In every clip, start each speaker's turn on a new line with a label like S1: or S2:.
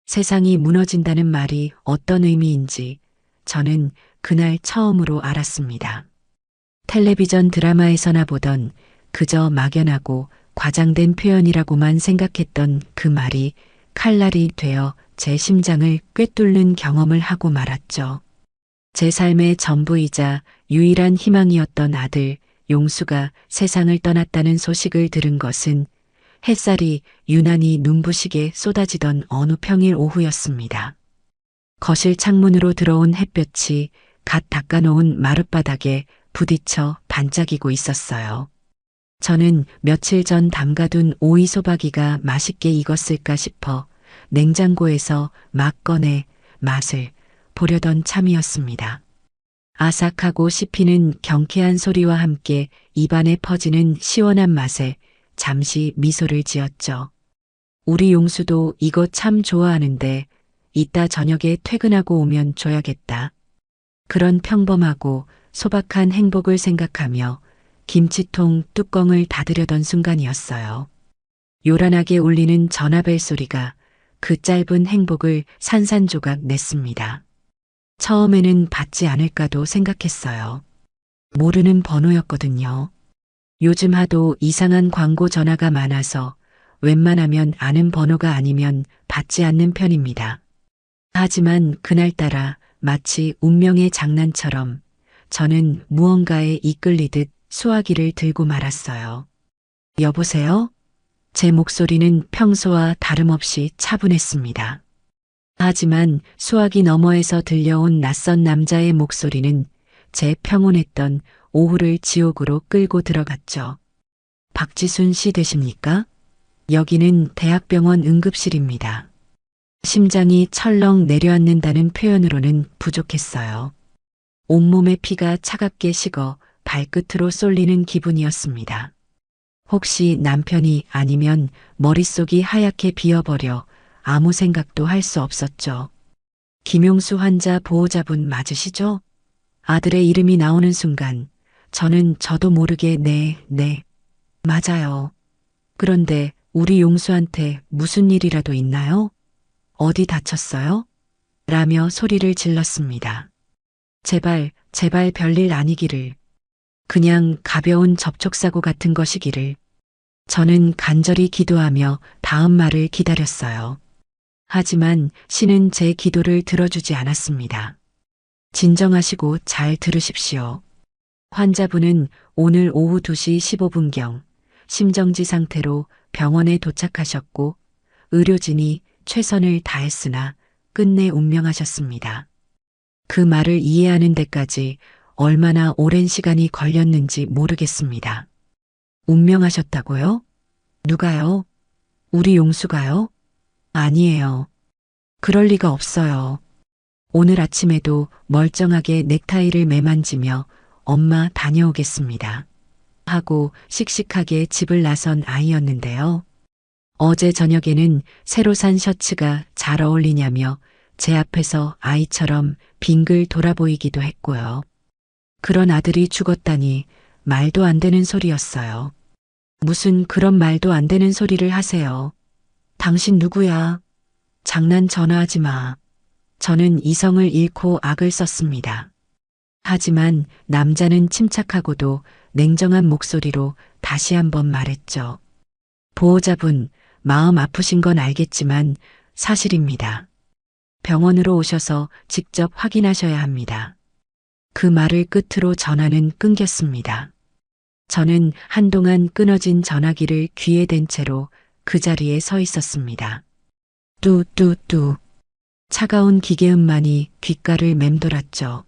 S1: 세상이 무너진다는 말이 어떤 의미인지 저는 그날 처음으로 알았습니다. 텔레비전 드라마에서나 보던 그저 막연하고 과장된 표현이라고만 생각했던 그 말이 칼날이 되어 제 심장을 꿰뚫는 경험을 하고 말았죠. 제 삶의 전부이자 유일한 희망이었던 아들 용수가 세상을 떠났다는 소식을 들은 것은 햇살이 유난히 눈부시게 쏟아지던 어느 평일 오후였습니다. 거실 창문으로 들어온 햇볕이 갓 닦아놓은 마룻바닥에 부딪혀 반짝이고 있었어요. 저는 며칠 전 담가둔 오이 소박이가 맛있게 익었을까 싶어 냉장고에서 막 꺼내 맛을 보려던 참이었습니다. 아삭하고 씹히는 경쾌한 소리와 함께 입안에 퍼지는 시원한 맛에 잠시 미소를 지었죠. 우리 용수도 이거 참 좋아하는데 이따 저녁에 퇴근하고 오면 줘야겠다. 그런 평범하고 소박한 행복을 생각하며 김치통 뚜껑을 닫으려던 순간이었어요. 요란하게 울리는 전화벨 소리가 그 짧은 행복을 산산조각 냈습니다. 처음에는 받지 않을까도 생각했어요. 모르는 번호였거든요. 요즘 하도 이상한 광고 전화가 많아서 웬만하면 아는 번호가 아니면 받지 않는 편입니다. 하지만 그날따라 마치 운명의 장난처럼 저는 무언가에 이끌리듯 수화기를 들고 말았어요. 여보세요? 제 목소리는 평소와 다름없이 차분했습니다. 하지만 수화기 너머에서 들려온 낯선 남자의 목소리는 제 평온했던 오후를 지옥으로 끌고 들어갔죠. 박지순 씨 되십니까? 여기는 대학병원 응급실입니다. 심장이 철렁 내려앉는다는 표현으로는 부족했어요. 온몸의 피가 차갑게 식어 발끝으로 쏠리는 기분이었습니다. 혹시 남편이 아니면 머릿속이 하얗게 비어버려 아무 생각도 할 수 없었죠. 김용수 환자 보호자분 맞으시죠? 아들의 이름이 나오는 순간 저는 저도 모르게 네, 맞아요. 그런데 우리 용수한테 무슨 일이라도 있나요? 어디 다쳤어요? 라며 소리를 질렀습니다. 제발 별일 아니기를. 그냥 가벼운 접촉사고 같은 것이기를. 저는 간절히 기도하며 다음 말을 기다렸어요. 하지만 신은 제 기도를 들어주지 않았습니다. 진정하시고 잘 들으십시오. 환자분은 오늘 오후 2시 15분경 심정지 상태로 병원에 도착하셨고 의료진이 최선을 다했으나 끝내 운명하셨습니다. 그 말을 이해하는 데까지 얼마나 오랜 시간이 걸렸는지 모르겠습니다. 운명하셨다고요? 누가요? 우리 용수가요? 아니에요. 그럴 리가 없어요. 오늘 아침에도 멀쩡하게 넥타이를 매만지며 엄마 다녀오겠습니다. 하고 씩씩하게 집을 나선 아이였는데요. 어제 저녁에는 새로 산 셔츠가 잘 어울리냐며 제 앞에서 아이처럼 빙글 돌아보이기도 했고요. 그런 아들이 죽었다니 말도 안 되는 소리였어요. 무슨 그런 말도 안 되는 소리를 하세요. 당신 누구야? 장난 전화하지 마. 저는 이성을 잃고 악을 썼습니다. 하지만 남자는 침착하고도 냉정한 목소리로 다시 한번 말했죠. 보호자분, 마음 아프신 건 알겠지만 사실입니다. 병원으로 오셔서 직접 확인하셔야 합니다. 그 말을 끝으로 전화는 끊겼습니다. 저는 한동안 끊어진 전화기를 귀에 댄 채로 그 자리에 서 있었습니다. 뚜뚜뚜. 차가운 기계음만이 귓가를 맴돌았죠.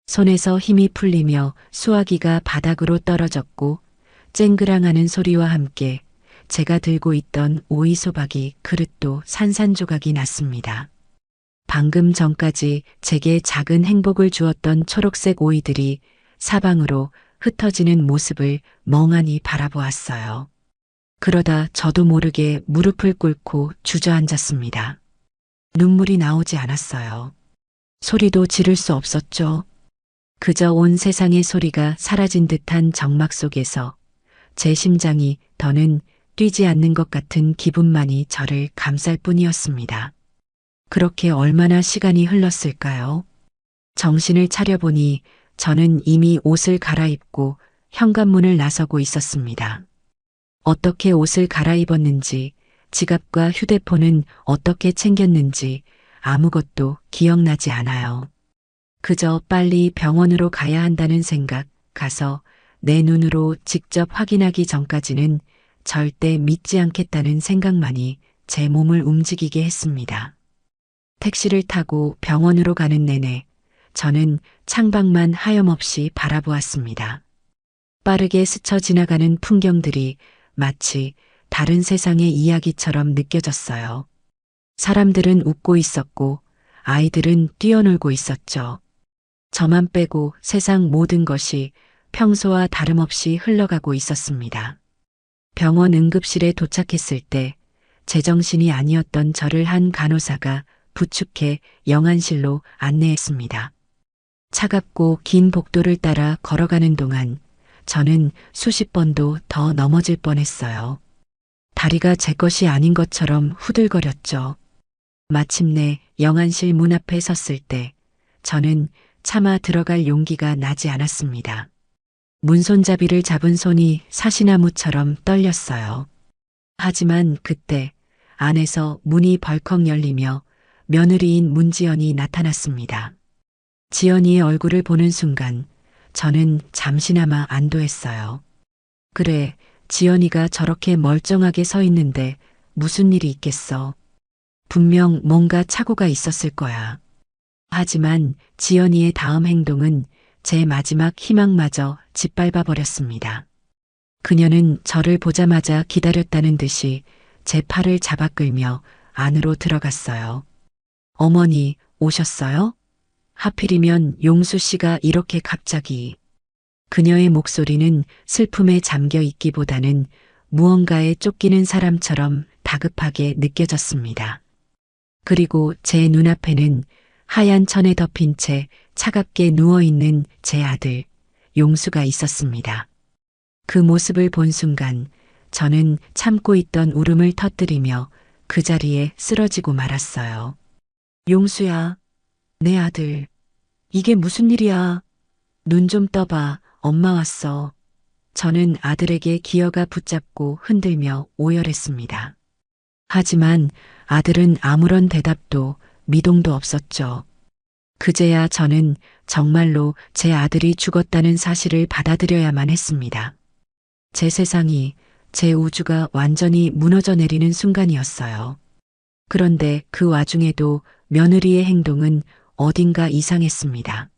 S1: 손에서 힘이 풀리며 수화기가 바닥으로 떨어졌고 쨍그랑하는 소리와 함께 제가 들고 있던 오이 소박이 그릇도 산산조각이 났습니다. 방금 전까지 제게 작은 행복을 주었던 초록색 오이들이 사방으로 흩어지는 모습을 멍하니 바라보았어요. 그러다 저도 모르게 무릎을 꿇고 주저앉았습니다. 눈물이 나오지 않았어요. 소리도 지를 수 없었죠. 그저 온 세상의 소리가 사라진 듯한 정막 속에서 제 심장이 더는 뛰지 않는 것 같은 기분만이 저를 감쌀 뿐이었습니다. 그렇게 얼마나 시간이 흘렀을까요? 정신을 차려보니 저는 이미 옷을 갈아입고 현관문을 나서고 있었습니다. 어떻게 옷을 갈아입었는지, 지갑과 휴대폰은 어떻게 챙겼는지 아무것도 기억나지 않아요. 그저 빨리 병원으로 가야 한다는 생각, 가서 내 눈으로 직접 확인하기 전까지는 절대 믿지 않겠다는 생각만이 제 몸을 움직이게 했습니다. 택시를 타고 병원으로 가는 내내 저는 창밖만 하염없이 바라보았습니다. 빠르게 스쳐 지나가는 풍경들이 마치 다른 세상의 이야기처럼 느껴졌어요. 사람들은 웃고 있었고 아이들은 뛰어놀고 있었죠. 저만 빼고 세상 모든 것이 평소와 다름없이 흘러가고 있었습니다. 병원 응급실에 도착했을 때 제정신이 아니었던 저를 한 간호사가 부축해 영안실로 안내했습니다. 차갑고 긴 복도를 따라 걸어가는 동안 저는 수십 번도 더 넘어질 뻔했어요. 다리가 제 것이 아닌 것처럼 후들거렸죠. 마침내 영안실 문 앞에 섰을 때 저는 차마 들어갈 용기가 나지 않았습니다. 문손잡이를 잡은 손이 사시나무처럼 떨렸어요. 하지만 그때 안에서 문이 벌컥 열리며 며느리인 문지연이 나타났습니다. 지연이의 얼굴을 보는 순간 저는 잠시나마 안도했어요. 그래, 지연이가 저렇게 멀쩡하게 서 있는데 무슨 일이 있겠어. 분명 뭔가 착오가 있었을 거야. 하지만 지연이의 다음 행동은 제 마지막 희망마저 짓밟아 버렸습니다. 그녀는 저를 보자마자 기다렸다는 듯이 제 팔을 잡아 끌며 안으로 들어갔어요. 어머니, 오셨어요? 하필이면 용수 씨가 이렇게 갑자기. 그녀의 목소리는 슬픔에 잠겨 있기보다는 무언가에 쫓기는 사람처럼 다급하게 느껴졌습니다. 그리고 제 눈앞에는 하얀 천에 덮인 채 차갑게 누워있는 제 아들, 용수가 있었습니다. 그 모습을 본 순간 저는 참고 있던 울음을 터뜨리며 그 자리에 쓰러지고 말았어요. 용수야, 내 아들. 이게 무슨 일이야? 눈 좀 떠봐. 엄마 왔어. 저는 아들에게 기어가 붙잡고 흔들며 오열했습니다. 하지만 아들은 아무런 대답도 미동도 없었죠. 그제야 저는 정말로 제 아들이 죽었다는 사실을 받아들여야만 했습니다. 제 세상이, 제 우주가 완전히 무너져 내리는 순간이었어요. 그런데 그 와중에도 며느리의 행동은 어딘가 이상했습니다.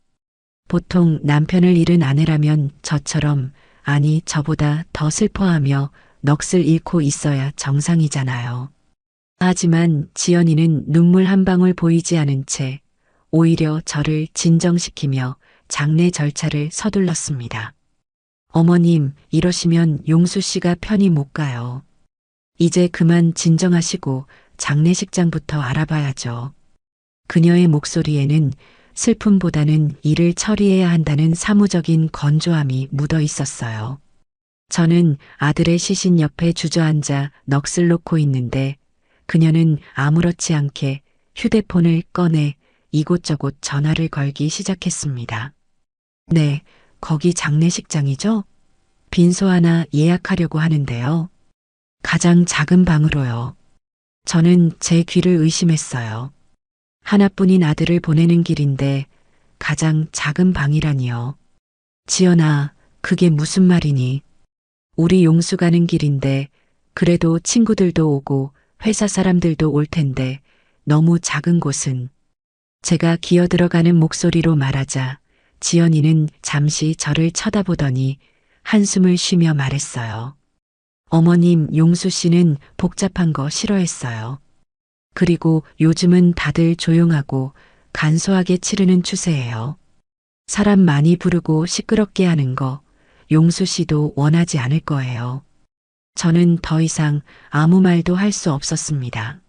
S1: 보통 남편을 잃은 아내라면 저처럼, 아니 저보다 더 슬퍼하며 넋을 잃고 있어야 정상이잖아요. 하지만 지연이는 눈물 한 방울 보이지 않은 채 오히려 저를 진정시키며 장례 절차를 서둘렀습니다. 어머님, 이러시면 용수 씨가 편히 못 가요. 이제 그만 진정하시고 장례식장부터 알아봐야죠. 그녀의 목소리에는 슬픔보다는 일을 처리해야 한다는 사무적인 건조함이 묻어 있었어요. 저는 아들의 시신 옆에 주저앉아 넋을 놓고 있는데 그녀는 아무렇지 않게 휴대폰을 꺼내 이곳저곳 전화를 걸기 시작했습니다. 네, 거기 장례식장이죠? 빈소 하나 예약하려고 하는데요. 가장 작은 방으로요. 저는 제 귀를 의심했어요. 하나뿐인 아들을 보내는 길인데 가장 작은 방이라니요. 지연아, 그게 무슨 말이니? 우리 용수 가는 길인데 그래도 친구들도 오고 회사 사람들도 올 텐데 너무 작은 곳은. 제가 기어들어가는 목소리로 말하자 지연이는 잠시 저를 쳐다보더니 한숨을 쉬며 말했어요. 어머님, 용수 씨는 복잡한 거 싫어했어요. 그리고 요즘은 다들 조용하고 간소하게 치르는 추세예요. 사람 많이 부르고 시끄럽게 하는 거 용수 씨도 원하지 않을 거예요. 저는 더 이상 아무 말도 할 수 없었습니다.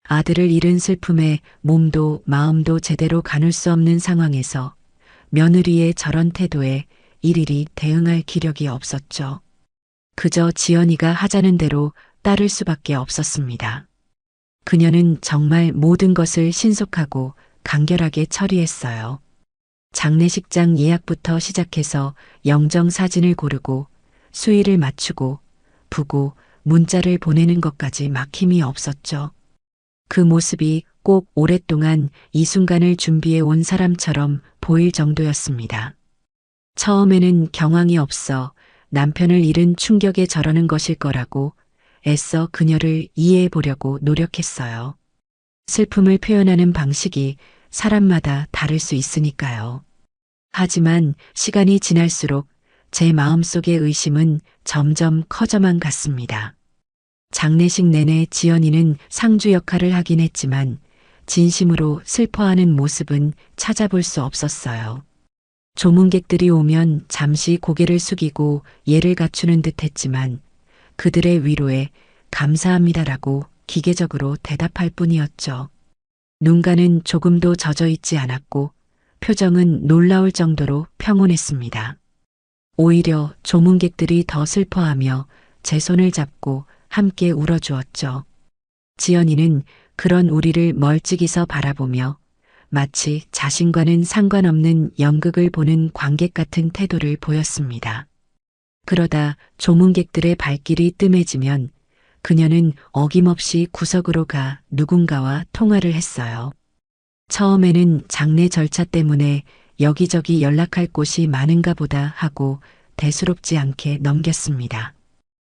S1: 아들을 잃은 슬픔에 몸도 마음도 제대로 가눌 수 없는 상황에서 며느리의 저런 태도에 일일이 대응할 기력이 없었죠. 그저 지연이가 하자는 대로 따를 수밖에 없었습니다. 그녀는 정말 모든 것을 신속하고 간결하게 처리했어요. 장례식장 예약부터 시작해서 영정 사진을 고르고 수의를 맞추고 부고 문자를 보내는 것까지 막힘이 없었죠. 그 모습이 꼭 오랫동안 이 순간을 준비해 온 사람처럼 보일 정도였습니다. 처음에는 경황이 없어 남편을 잃은 충격에 저러는 것일 거라고 애써 그녀를 이해해 보려고 노력했어요. 슬픔을 표현하는 방식이 사람마다 다를 수 있으니까요. 하지만 시간이 지날수록 제 마음속의 의심은 점점 커져만 갔습니다. 장례식 내내 지연이는 상주 역할을 하긴 했지만 진심으로 슬퍼하는 모습은 찾아볼 수 없었어요. 조문객들이 오면 잠시 고개를 숙이고 예를 갖추는 듯 했지만 그들의 위로에 감사합니다라고 기계적으로 대답할 뿐이었죠. 눈가는 조금도 젖어 있지 않았고 표정은 놀라울 정도로 평온했습니다. 오히려 조문객들이 더 슬퍼하며 제 손을 잡고 함께 울어주었죠. 지연이는 그런 우리를 멀찍이서 바라보며 마치 자신과는 상관없는 연극을 보는 관객 같은 태도를 보였습니다. 그러다 조문객들의 발길이 뜸해지면 그녀는 어김없이 구석으로 가 누군가와 통화를 했어요. 처음에는 장례 절차 때문에 여기저기 연락할 곳이 많은가 보다 하고 대수롭지 않게 넘겼습니다.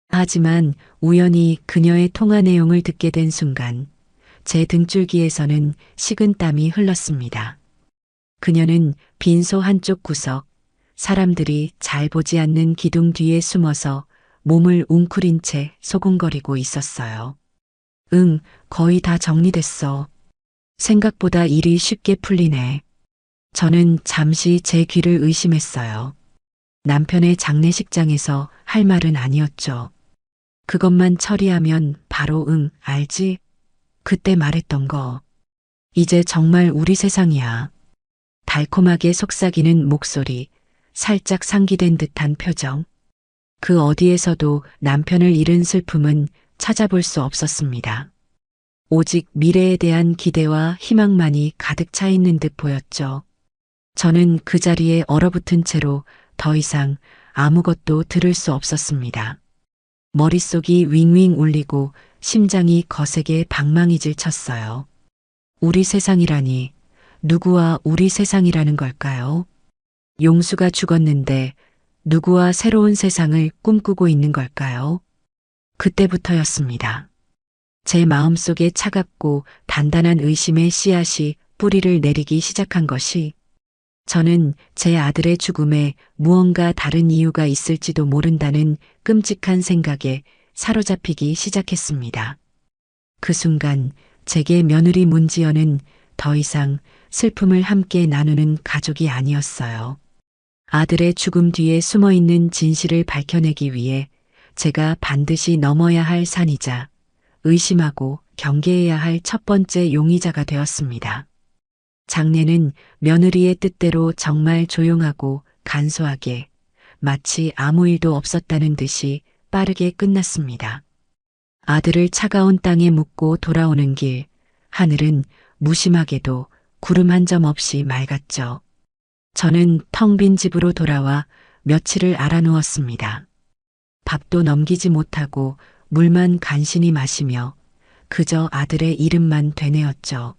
S1: 하지만 우연히 그녀의 통화 내용을 듣게 된 순간 제 등줄기에서는 식은땀이 흘렀습니다. 그녀는 빈소 한쪽 구석, 사람들이 잘 보지 않는 기둥 뒤에 숨어서 몸을 웅크린 채 소곤거리고 있었어요. 응, 거의 다 정리됐어. 생각보다 일이 쉽게 풀리네. 저는 잠시 제 귀를 의심했어요. 남편의 장례식장에서 할 말은 아니었죠. 그것만 처리하면 바로 응, 알지? 그때 말했던 거. 이제 정말 우리 세상이야. 달콤하게 속삭이는 목소리, 살짝 상기된 듯한 표정. 그 어디에서도 남편을 잃은 슬픔은 찾아볼 수 없었습니다. 오직 미래에 대한 기대와 희망만이 가득 차 있는 듯 보였죠. 저는 그 자리에 얼어붙은 채로 더 이상 아무것도 들을 수 없었습니다. 머릿속이 윙윙 울리고 심장이 거세게 방망이질 쳤어요. 우리 세상이라니, 누구와 우리 세상이라는 걸까요? 용수가 죽었는데 누구와 새로운 세상을 꿈꾸고 있는 걸까요? 그때부터였습니다. 제 마음속에 차갑고 단단한 의심의 씨앗이 뿌리를 내리기 시작한 것이 저는 제 아들의 죽음에 무언가 다른 이유가 있을지도 모른다는 끔찍한 생각에 사로잡히기 시작했습니다. 그 순간 제게 며느리 문지연은 더 이상 슬픔을 함께 나누는 가족이 아니었어요. 아들의 죽음 뒤에 숨어 있는 진실을 밝혀내기 위해 제가 반드시 넘어야 할 산이자 의심하고 경계해야 할 첫 번째 용의자가 되었습니다. 장례는 며느리의 뜻대로 정말 조용하고 간소하게 마치 아무 일도 없었다는 듯이 빠르게 끝났습니다. 아들을 차가운 땅에 묻고 돌아오는 길, 하늘은 무심하게도 구름 한 점 없이 맑았죠. 저는 텅 빈 집으로 돌아와 며칠을 알아누웠습니다. 밥도 넘기지 못하고 물만 간신히 마시며 그저 아들의 이름만 되뇌었죠.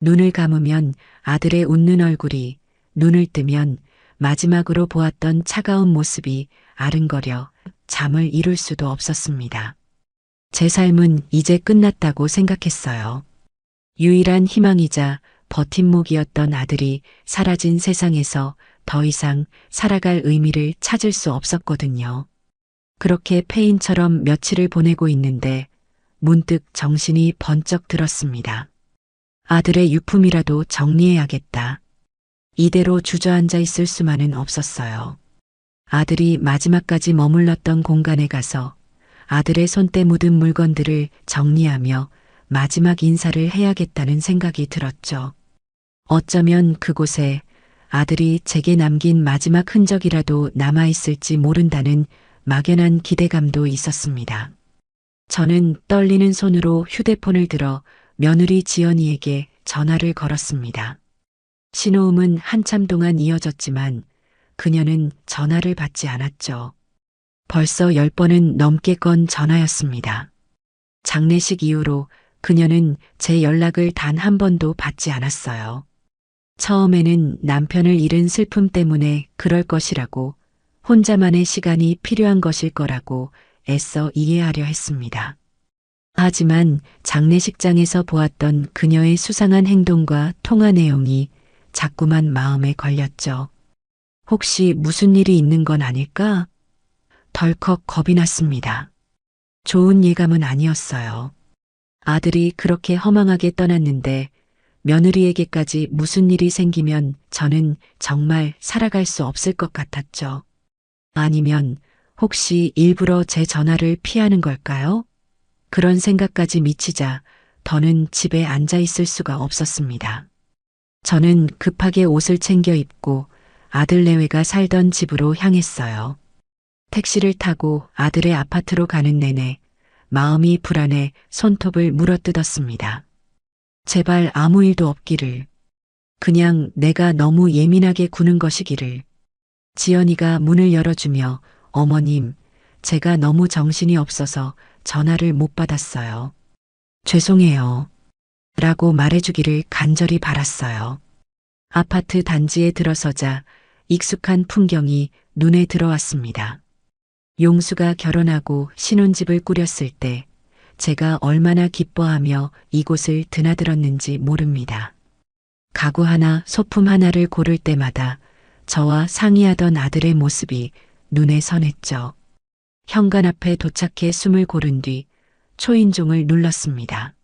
S1: 눈을 감으면 아들의 웃는 얼굴이, 눈을 뜨면 마지막으로 보았던 차가운 모습이 아른거려 잠을 이룰 수도 없었습니다. 제 삶은 이제 끝났다고 생각했어요. 유일한 희망이자 버팀목이었던 아들이 사라진 세상에서 더 이상 살아갈 의미를 찾을 수 없었거든요. 그렇게 폐인처럼 며칠을 보내고 있는데 문득 정신이 번쩍 들었습니다. 아들의 유품이라도 정리해야겠다. 이대로 주저앉아 있을 수만은 없었어요. 아들이 마지막까지 머물렀던 공간에 가서 아들의 손때 묻은 물건들을 정리하며 마지막 인사를 해야겠다는 생각이 들었죠. 어쩌면 그곳에 아들이 제게 남긴 마지막 흔적이라도 남아있을지 모른다는 막연한 기대감도 있었습니다. 저는 떨리는 손으로 휴대폰을 들어 며느리 지연이에게 전화를 걸었습니다. 신호음은 한참 동안 이어졌지만 그녀는 전화를 받지 않았죠. 벌써 10번은 넘게 건 전화였습니다. 장례식 이후로 그녀는 제 연락을 단 한 번도 받지 않았어요. 처음에는 남편을 잃은 슬픔 때문에 그럴 것이라고, 혼자만의 시간이 필요한 것일 거라고 애써 이해하려 했습니다. 하지만 장례식장에서 보았던 그녀의 수상한 행동과 통화 내용이 자꾸만 마음에 걸렸죠. 혹시 무슨 일이 있는 건 아닐까? 덜컥 겁이 났습니다. 좋은 예감은 아니었어요. 아들이 그렇게 허망하게 떠났는데 며느리에게까지 무슨 일이 생기면 저는 정말 살아갈 수 없을 것 같았죠. 아니면 혹시 일부러 제 전화를 피하는 걸까요? 그런 생각까지 미치자 더는 집에 앉아 있을 수가 없었습니다. 저는 급하게 옷을 챙겨 입고 아들 내외가 살던 집으로 향했어요. 택시를 타고 아들의 아파트로 가는 내내 마음이 불안해 손톱을 물어뜯었습니다. 제발 아무 일도 없기를. 그냥 내가 너무 예민하게 구는 것이기를. 지연이가 문을 열어주며 어머님, 제가 너무 정신이 없어서 전화를 못 받았어요. 죄송해요. 라고 말해주기를 간절히 바랐어요. 아파트 단지에 들어서자 익숙한 풍경이 눈에 들어왔습니다. 용수가 결혼하고 신혼집을 꾸렸을 때 제가 얼마나 기뻐하며 이곳을 드나들었는지 모릅니다. 가구 하나, 소품 하나를 고를 때마다 저와 상의하던 아들의 모습이 눈에 선했죠. 현관 앞에 도착해 숨을 고른 뒤 초인종을 눌렀습니다.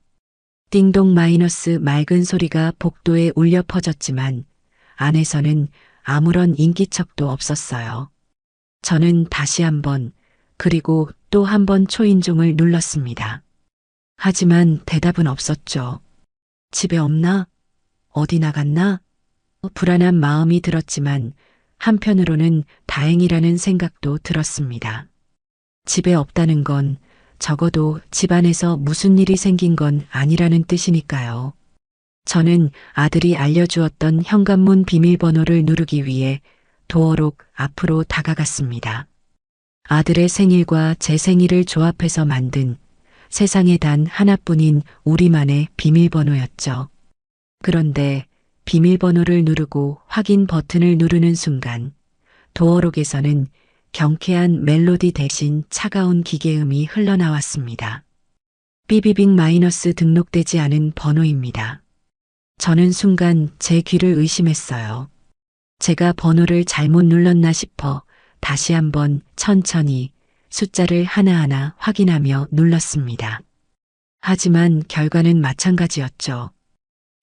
S1: 띵동 마이너스 맑은 소리가 복도에 울려 퍼졌지만 안에서는 아무런 인기척도 없었어요. 저는 다시 한번 그리고 또 한 번 초인종을 눌렀습니다. 하지만 대답은 없었죠. 집에 없나? 어디 나갔나? 불안한 마음이 들었지만 한편으로는 다행이라는 생각도 들었습니다. 집에 없다는 건 적어도 집안에서 무슨 일이 생긴 건 아니라는 뜻이니까요. 저는 아들이 알려주었던 현관문 비밀번호를 누르기 위해 도어록 앞으로 다가갔습니다. 아들의 생일과 제 생일을 조합해서 만든 세상에 단 하나뿐인 우리만의 비밀번호였죠. 그런데 비밀번호를 누르고 확인 버튼을 누르는 순간 도어록에서는 경쾌한 멜로디 대신 차가운 기계음이 흘러나왔습니다. 삐비빅 마이너스 등록되지 않은 번호입니다. 저는 순간 제 귀를 의심했어요. 제가 번호를 잘못 눌렀나 싶어 다시 한번 천천히 숫자를 하나하나 확인하며 눌렀습니다. 하지만 결과는 마찬가지였죠.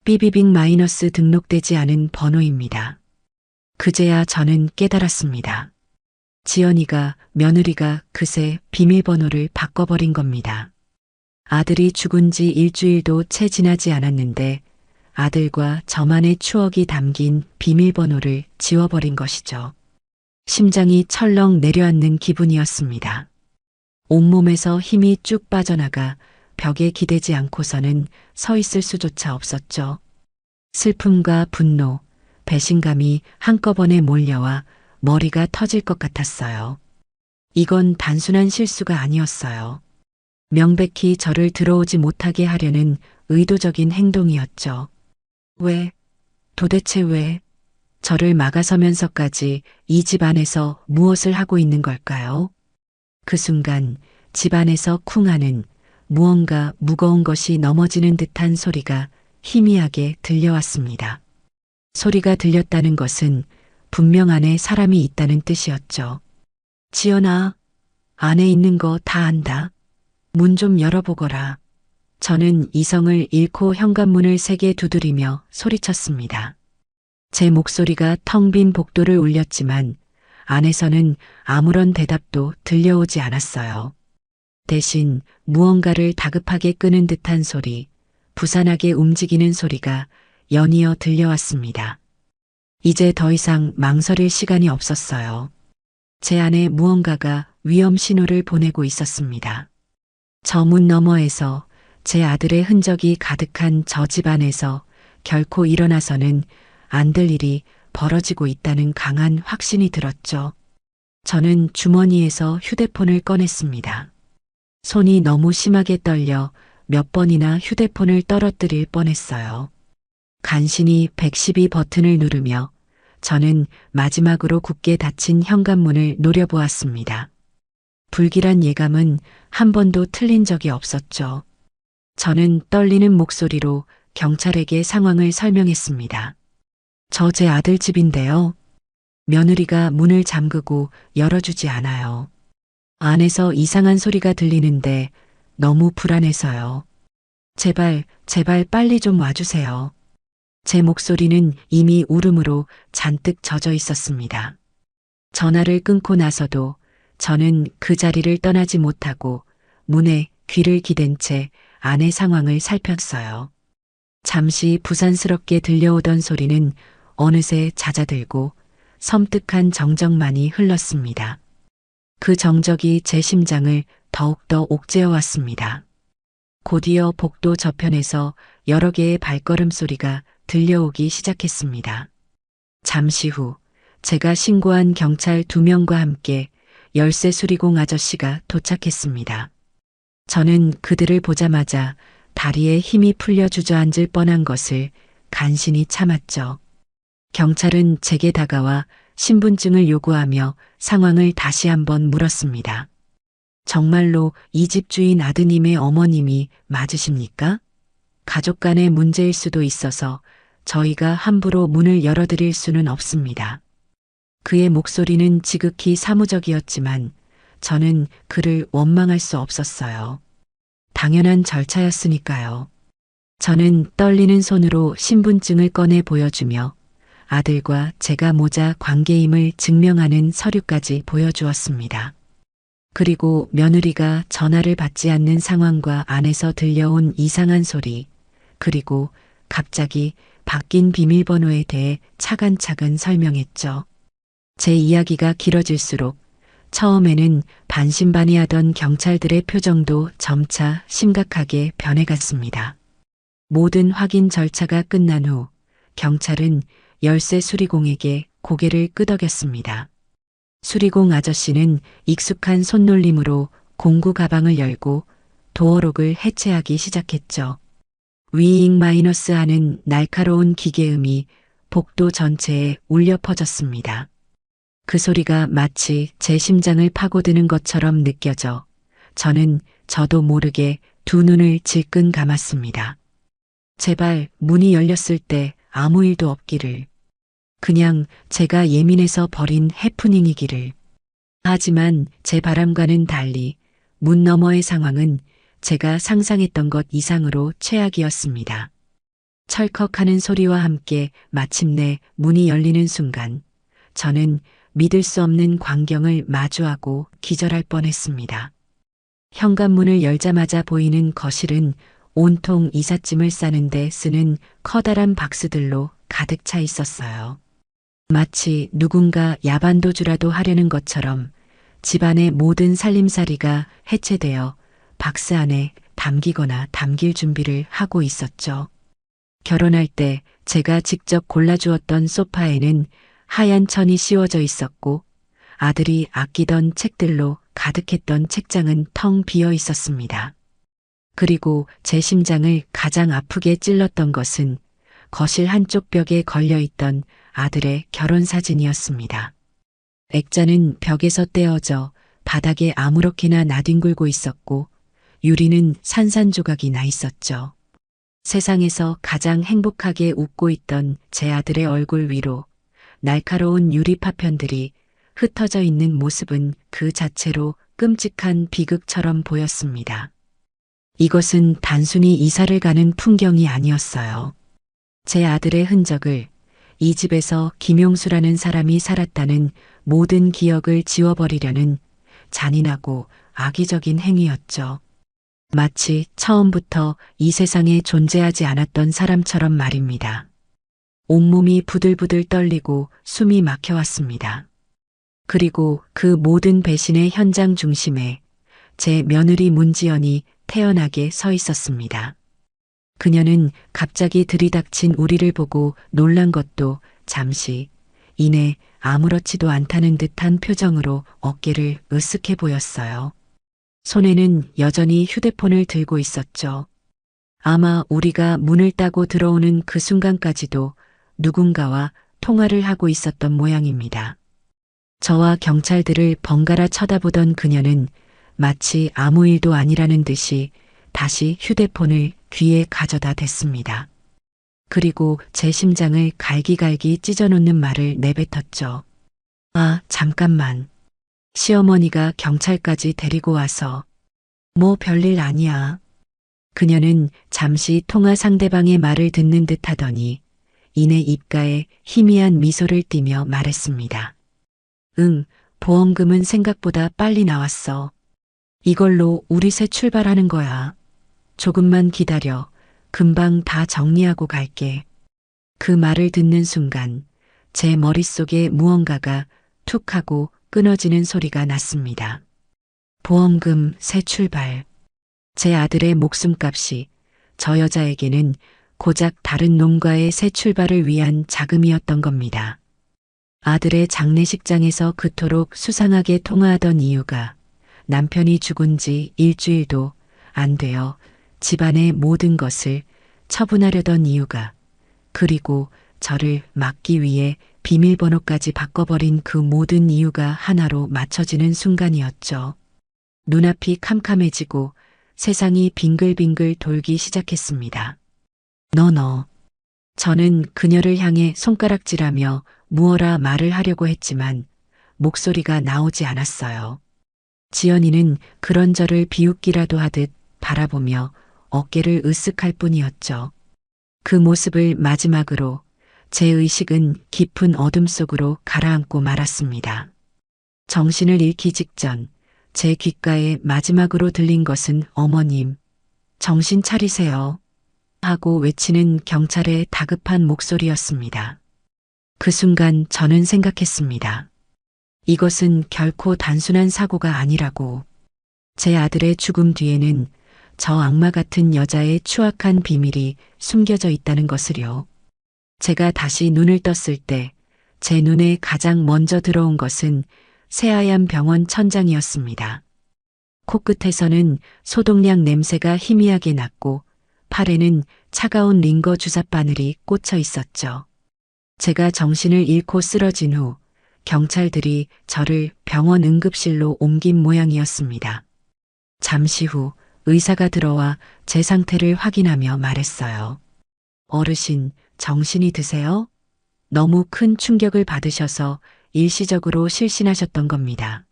S1: 삐비빅 마이너스 등록되지 않은 번호입니다. 그제야 저는 깨달았습니다. 지연이가, 며느리가 그새 비밀번호를 바꿔버린 겁니다. 아들이 죽은 지 일주일도 채 지나지 않았는데 아들과 저만의 추억이 담긴 비밀번호를 지워버린 것이죠. 심장이 철렁 내려앉는 기분이었습니다. 온몸에서 힘이 쭉 빠져나가 벽에 기대지 않고서는 서 있을 수조차 없었죠. 슬픔과 분노, 배신감이 한꺼번에 몰려와 머리가 터질 것 같았어요. 이건 단순한 실수가 아니었어요. 명백히 저를 들어오지 못하게 하려는 의도적인 행동이었죠. 왜? 도대체 왜? 저를 막아서면서까지 이 집 안에서 무엇을 하고 있는 걸까요? 그 순간 집 안에서 쿵하는 무언가 무거운 것이 넘어지는 듯한 소리가 희미하게 들려왔습니다. 소리가 들렸다는 것은 분명 안에 사람이 있다는 뜻이었죠. 지연아, 안에 있는 거 다 안다. 문 좀 열어보거라. 저는 이성을 잃고 현관문을 세게 두드리며 소리쳤습니다. 제 목소리가 텅 빈 복도를 울렸지만 안에서는 아무런 대답도 들려오지 않았어요. 대신 무언가를 다급하게 끄는 듯한 소리, 부산하게 움직이는 소리가 연이어 들려왔습니다. 이제 더 이상 망설일 시간이 없었어요. 제 안에 무언가가 위험 신호를 보내고 있었습니다. 저 문 너머에서 제 아들의 흔적이 가득한 저 집안에서 결코 일어나서는 안 될 일이 벌어지고 있다는 강한 확신이 들었죠. 저는 주머니에서 휴대폰을 꺼냈습니다. 손이 너무 심하게 떨려 몇 번이나 휴대폰을 떨어뜨릴 뻔했어요. 간신히 112 버튼을 누르며 저는 마지막으로 굳게 닫힌 현관문을 노려보았습니다. 불길한 예감은 한 번도 틀린 적이 없었죠. 저는 떨리는 목소리로 경찰에게 상황을 설명했습니다. 저 제 아들 집인데요. 며느리가 문을 잠그고 열어주지 않아요. 안에서 이상한 소리가 들리는데 너무 불안해서요. 제발, 제발 빨리 좀 와주세요. 제 목소리는 이미 울음으로 잔뜩 젖어 있었습니다. 전화를 끊고 나서도 저는 그 자리를 떠나지 못하고 문에 귀를 기댄 채 안의 상황을 살폈어요. 잠시 부산스럽게 들려오던 소리는 어느새 잦아들고 섬뜩한 정적만이 흘렀습니다. 그 정적이 제 심장을 더욱더 옥죄어 왔습니다. 곧이어 복도 저편에서 여러 개의 발걸음 소리가 들려오기 시작했습니다. 잠시 후 제가 신고한 경찰 2명과 함께 열쇠 수리공 아저씨가 도착했습니다. 저는 그들을 보자마자 다리에 힘이 풀려 주저앉을 뻔한 것을 간신히 참았죠. 경찰은 제게 다가와 신분증을 요구하며 상황을 다시 한번 물었습니다. 정말로 이 집 주인 아드님의 어머님이 맞으십니까? 가족 간의 문제일 수도 있어서 저희가 함부로 문을 열어드릴 수는 없습니다. 그의 목소리는 지극히 사무적이었지만 저는 그를 원망할 수 없었어요. 당연한 절차였으니까요. 저는 떨리는 손으로 신분증을 꺼내 보여주며 아들과 제가 모자 관계임을 증명하는 서류까지 보여주었습니다. 그리고 며느리가 전화를 받지 않는 상황과 안에서 들려온 이상한 소리, 그리고 갑자기 바뀐 비밀번호에 대해 차근차근 설명했죠. 제 이야기가 길어질수록 처음에는 반신반의하던 경찰들의 표정도 점차 심각하게 변해갔습니다. 모든 확인 절차가 끝난 후 경찰은 열쇠 수리공에게 고개를 끄덕였습니다. 수리공 아저씨는 익숙한 손놀림으로 공구 가방을 열고 도어록을 해체하기 시작했죠. 위잉 마이너스 하는 날카로운 기계음이 복도 전체에 울려 퍼졌습니다. 그 소리가 마치 제 심장을 파고드는 것처럼 느껴져 저는 저도 모르게 두 눈을 질끈 감았습니다. 제발 문이 열렸을 때 아무 일도 없기를. 그냥 제가 예민해서 벌인 해프닝이기를. 하지만 제 바람과는 달리 문 너머의 상황은 제가 상상했던 것 이상으로 최악이었습니다. 철컥하는 소리와 함께 마침내 문이 열리는 순간 저는 믿을 수 없는 광경을 마주하고 기절할 뻔했습니다. 현관문을 열자마자 보이는 거실은 온통 이삿짐을 싸는데 쓰는 커다란 박스들로 가득 차 있었어요. 마치 누군가 야반도주라도 하려는 것처럼 집안의 모든 살림살이가 해체되어 박스 안에 담기거나 담길 준비를 하고 있었죠. 결혼할 때 제가 직접 골라주었던 소파에는 하얀 천이 씌워져 있었고 아들이 아끼던 책들로 가득했던 책장은 텅 비어 있었습니다. 그리고 제 심장을 가장 아프게 찔렀던 것은 거실 한쪽 벽에 걸려있던 아들의 결혼 사진이었습니다. 액자는 벽에서 떼어져 바닥에 아무렇게나 나뒹굴고 있었고 유리는 산산조각이 나 있었죠. 세상에서 가장 행복하게 웃고 있던 제 아들의 얼굴 위로 날카로운 유리 파편들이 흩어져 있는 모습은 그 자체로 끔찍한 비극처럼 보였습니다. 이것은 단순히 이사를 가는 풍경이 아니었어요. 제 아들의 흔적을, 이 집에서 김용수라는 사람이 살았다는 모든 기억을 지워버리려는 잔인하고 악의적인 행위였죠. 마치 처음부터 이 세상에 존재하지 않았던 사람처럼 말입니다. 온몸이 부들부들 떨리고 숨이 막혀왔습니다. 그리고 그 모든 배신의 현장 중심에 제 며느리 문지연이 태연하게 서 있었습니다. 그녀는 갑자기 들이닥친 우리를 보고 놀란 것도 잠시 이내 아무렇지도 않다는 듯한 표정으로 어깨를 으쓱해 보였어요. 손에는 여전히 휴대폰을 들고 있었죠. 아마 우리가 문을 따고 들어오는 그 순간까지도 누군가와 통화를 하고 있었던 모양입니다. 저와 경찰들을 번갈아 쳐다보던 그녀는 마치 아무 일도 아니라는 듯이 다시 휴대폰을 귀에 가져다 댔습니다. 그리고 제 심장을 갈기갈기 찢어놓는 말을 내뱉었죠. 아, 잠깐만. 시어머니가 경찰까지 데리고 와서. 뭐 별일 아니야. 그녀는 잠시 통화 상대방의 말을 듣는 듯 하더니 이내 입가에 희미한 미소를 띠며 말했습니다. 응, 보험금은 생각보다 빨리 나왔어. 이걸로 우리 새 출발하는 거야. 조금만 기다려. 금방 다 정리하고 갈게. 그 말을 듣는 순간 제 머릿속에 무언가가 툭 하고 끊어지는 소리가 났습니다. 보험금 새 출발. 제 아들의 목숨값이 저 여자에게는 고작 다른 놈과의 새 출발을 위한 자금이었던 겁니다. 아들의 장례식장에서 그토록 수상하게 통화하던 이유가 남편이 죽은 지 일주일도 안 되어 집안의 모든 것을 처분하려던 이유가, 그리고 저를 막기 위해 비밀번호까지 바꿔버린 그 모든 이유가 하나로 맞춰지는 순간이었죠. 눈앞이 캄캄해지고 세상이 빙글빙글 돌기 시작했습니다. 너. 저는 그녀를 향해 손가락질하며 무어라 말을 하려고 했지만 목소리가 나오지 않았어요. 지연이는 그런 저를 비웃기라도 하듯 바라보며 어깨를 으쓱할 뿐이었죠. 그 모습을 마지막으로 제 의식은 깊은 어둠 속으로 가라앉고 말았습니다. 정신을 잃기 직전 제 귓가에 마지막으로 들린 것은 어머님, 정신 차리세요. 하고 외치는 경찰의 다급한 목소리였습니다. 그 순간 저는 생각했습니다. 이것은 결코 단순한 사고가 아니라고. 제 아들의 죽음 뒤에는 저 악마 같은 여자의 추악한 비밀이 숨겨져 있다는 것을요. 제가 다시 눈을 떴을 때 제 눈에 가장 먼저 들어온 것은 새하얀 병원 천장이었습니다. 코끝에서는 소독약 냄새가 희미하게 났고 팔에는 차가운 링거 주사 바늘이 꽂혀 있었죠. 제가 정신을 잃고 쓰러진 후 경찰들이 저를 병원 응급실로 옮긴 모양이었습니다. 잠시 후 의사가 들어와 제 상태를 확인하며 말했어요. 어르신, 정신이 드세요? 너무 큰 충격을 받으셔서 일시적으로 실신하셨던 겁니다.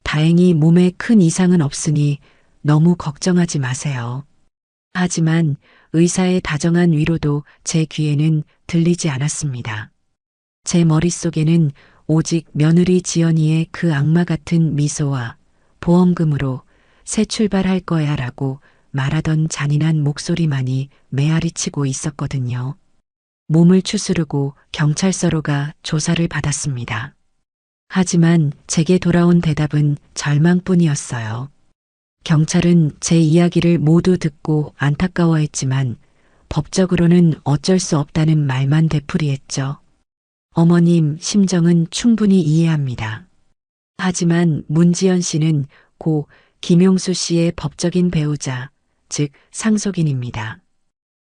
S1: 다행히 몸에 큰 이상은 없으니 너무 걱정하지 마세요. 하지만 의사의 다정한 위로도 제 귀에는 들리지 않았습니다. 제 머릿속에는 오직 며느리 지연이의 그 악마 같은 미소와 보험금으로 새 출발할 거야 라고 말하던 잔인한 목소리만이 메아리치고 있었거든요. 몸을 추스르고 경찰서로 가 조사를 받았습니다. 하지만 제게 돌아온 대답은 절망뿐이었어요. 경찰은 제 이야기를 모두 듣고 안타까워했지만 법적으로는 어쩔 수 없다는 말만 되풀이했죠. 어머님 심정은 충분히 이해합니다. 하지만 문지연 씨는 고 김용수 씨의 법적인 배우자, 즉 상속인입니다.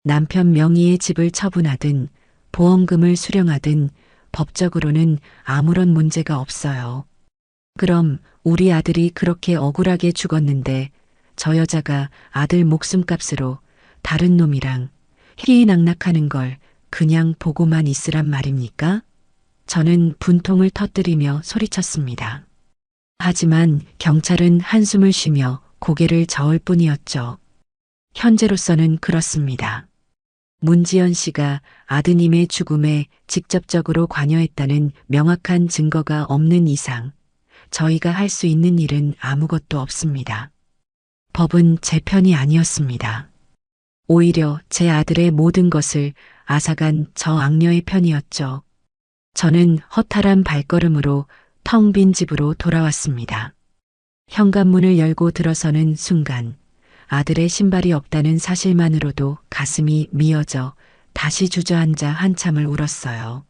S1: 남편 명의의 집을 처분하든 보험금을 수령하든 법적으로는 아무런 문제가 없어요. 그럼 우리 아들이 그렇게 억울하게 죽었는데 저 여자가 아들 목숨값으로 다른 놈이랑 희희낙낙하는 걸 그냥 보고만 있으란 말입니까? 저는 분통을 터뜨리며 소리쳤습니다. 하지만 경찰은 한숨을 쉬며 고개를 저을 뿐이었죠. 현재로서는 그렇습니다. 문지연 씨가 아드님의 죽음에 직접적으로 관여했다는 명확한 증거가 없는 이상 저희가 할 수 있는 일은 아무것도 없습니다. 법은 제 편이 아니었습니다. 오히려 제 아들의 모든 것을 앗아간 저 악녀의 편이었죠. 저는 허탈한 발걸음으로 텅 빈 집으로 돌아왔습니다. 현관문을 열고 들어서는 순간 아들의 신발이 없다는 사실만으로도 가슴이 미어져 다시 주저앉아 한참을 울었어요.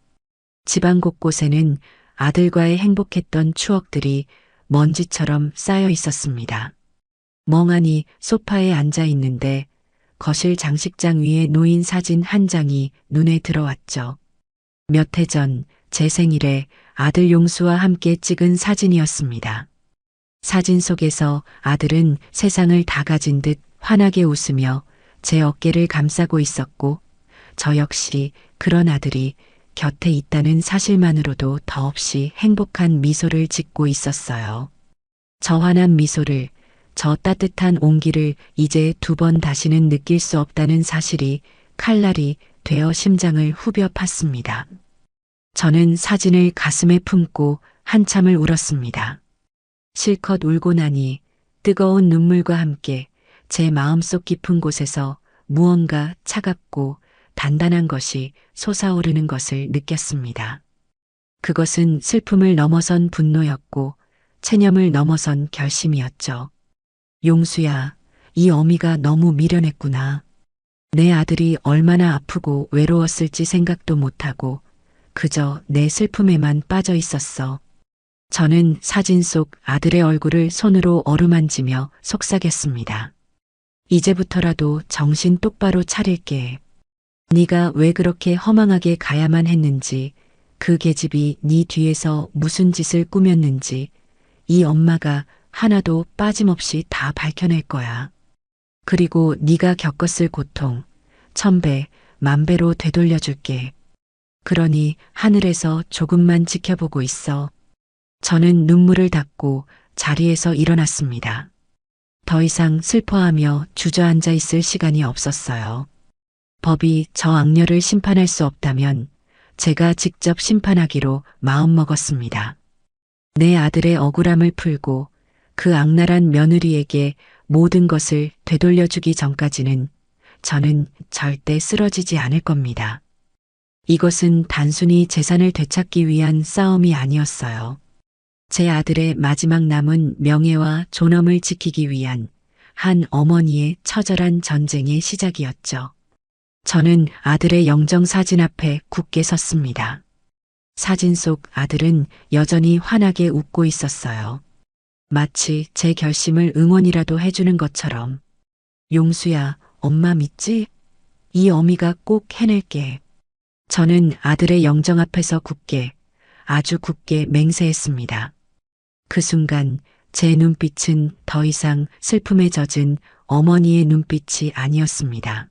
S1: 집안 곳곳에는 아들과의 행복했던 추억들이 먼지처럼 쌓여 있었습니다. 멍하니 소파에 앉아 있는데 거실 장식장 위에 놓인 사진 한 장이 눈에 들어왔죠. 몇 해 전 제 생일에 아들 용수와 함께 찍은 사진이었습니다. 사진 속에서 아들은 세상을 다 가진 듯 환하게 웃으며 제 어깨를 감싸고 있었고 저 역시 그런 아들이 곁에 있다는 사실만으로도 더없이 행복한 미소를 짓고 있었어요. 저 환한 미소를, 저 따뜻한 온기를 이제 두 번 다시는 느낄 수 없다는 사실이 칼날이 되어 심장을 후벼 팠습니다. 저는 사진을 가슴에 품고 한참을 울었습니다. 실컷 울고 나니 뜨거운 눈물과 함께 제 마음속 깊은 곳에서 무언가 차갑고 단단한 것이 솟아오르는 것을 느꼈습니다. 그것은 슬픔을 넘어선 분노였고 체념을 넘어선 결심이었죠. 용수야, 이 어미가 너무 미련했구나. 내 아들이 얼마나 아프고 외로웠을지 생각도 못하고 그저 내 슬픔에만 빠져 있었어. 저는 사진 속 아들의 얼굴을 손으로 어루만지며 속삭였습니다. 이제부터라도 정신 똑바로 차릴게. 네가 왜 그렇게 허망하게 가야만 했는지, 그 계집이 네 뒤에서 무슨 짓을 꾸몄는지 이 엄마가 하나도 빠짐없이 다 밝혀낼 거야. 그리고 네가 겪었을 고통 1000배, 10,000배로 되돌려줄게. 그러니 하늘에서 조금만 지켜보고 있어. 저는 눈물을 닦고 자리에서 일어났습니다. 더 이상 슬퍼하며 주저앉아 있을 시간이 없었어요. 법이 저 악녀를 심판할 수 없다면 제가 직접 심판하기로 마음먹었습니다. 내 아들의 억울함을 풀고 그 악랄한 며느리에게 모든 것을 되돌려주기 전까지는 저는 절대 쓰러지지 않을 겁니다. 이것은 단순히 재산을 되찾기 위한 싸움이 아니었어요. 제 아들의 마지막 남은 명예와 존엄을 지키기 위한 한 어머니의 처절한 전쟁의 시작이었죠. 저는 아들의 영정 사진 앞에 굳게 섰습니다. 사진 속 아들은 여전히 환하게 웃고 있었어요. 마치 제 결심을 응원이라도 해주는 것처럼. 용수야, 엄마 믿지? 이 어미가 꼭 해낼게. 저는 아들의 영정 앞에서 굳게, 아주 굳게 맹세했습니다. 그 순간 제 눈빛은 더 이상 슬픔에 젖은 어머니의 눈빛이 아니었습니다.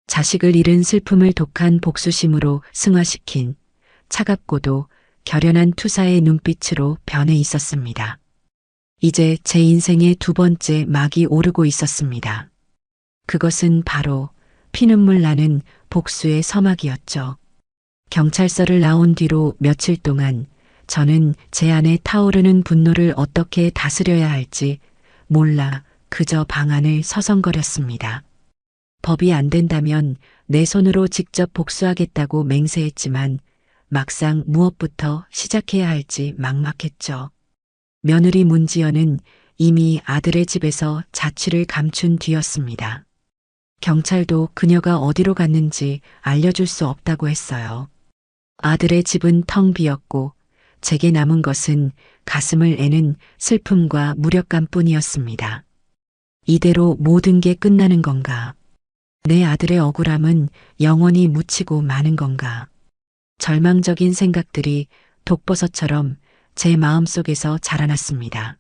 S1: 자식을 잃은 슬픔을 독한 복수심으로 승화시킨 차갑고도 결연한 투사의 눈빛으로 변해 있었습니다. 이제 제 인생의 두 번째 막이 오르고 있었습니다. 그것은 바로 피눈물 나는 복수의 서막이었죠. 경찰서를 나온 뒤로 며칠 동안 저는 제 안에 타오르는 분노를 어떻게 다스려야 할지 몰라 그저 방 안을 서성거렸습니다. 법이 안 된다면 내 손으로 직접 복수하겠다고 맹세했지만 막상 무엇부터 시작해야 할지 막막했죠. 며느리 문지연은 이미 아들의 집에서 자취를 감춘 뒤였습니다. 경찰도 그녀가 어디로 갔는지 알려줄 수 없다고 했어요. 아들의 집은 텅 비었고 제게 남은 것은 가슴을 애는 슬픔과 무력감뿐이었습니다. 이대로 모든 게 끝나는 건가? 내 아들의 억울함은 영원히 묻히고 마는 건가? 절망적인 생각들이 독버섯처럼 제 마음속에서 자라났습니다.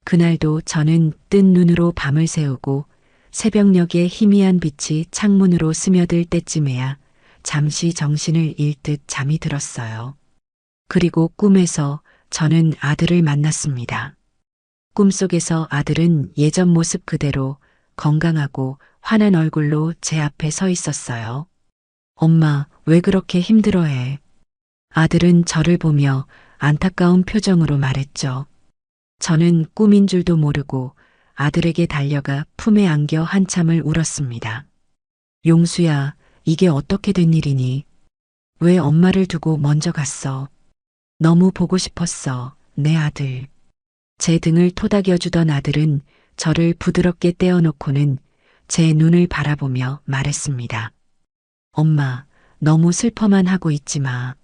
S1: 그날도 저는 뜬 눈으로 밤을 새우고 새벽녘의 희미한 빛이 창문으로 스며들 때쯤에야 잠시 정신을 잃듯 잠이 들었어요. 그리고 꿈에서 저는 아들을 만났습니다. 꿈속에서 아들은 예전 모습 그대로 건강하고 환한 얼굴로 제 앞에 서 있었어요. 엄마, 왜 그렇게 힘들어해? 아들은 저를 보며 안타까운 표정으로 말했죠. 저는 꿈인 줄도 모르고 아들에게 달려가 품에 안겨 한참을 울었습니다. 용수야, 이게 어떻게 된 일이니? 왜 엄마를 두고 먼저 갔어? 너무 보고 싶었어, 내 아들. 제 등을 토닥여주던 아들은 저를 부드럽게 떼어놓고는 제 눈을 바라보며 말했습니다. 엄마, 너무 슬퍼만 하고 있지 마.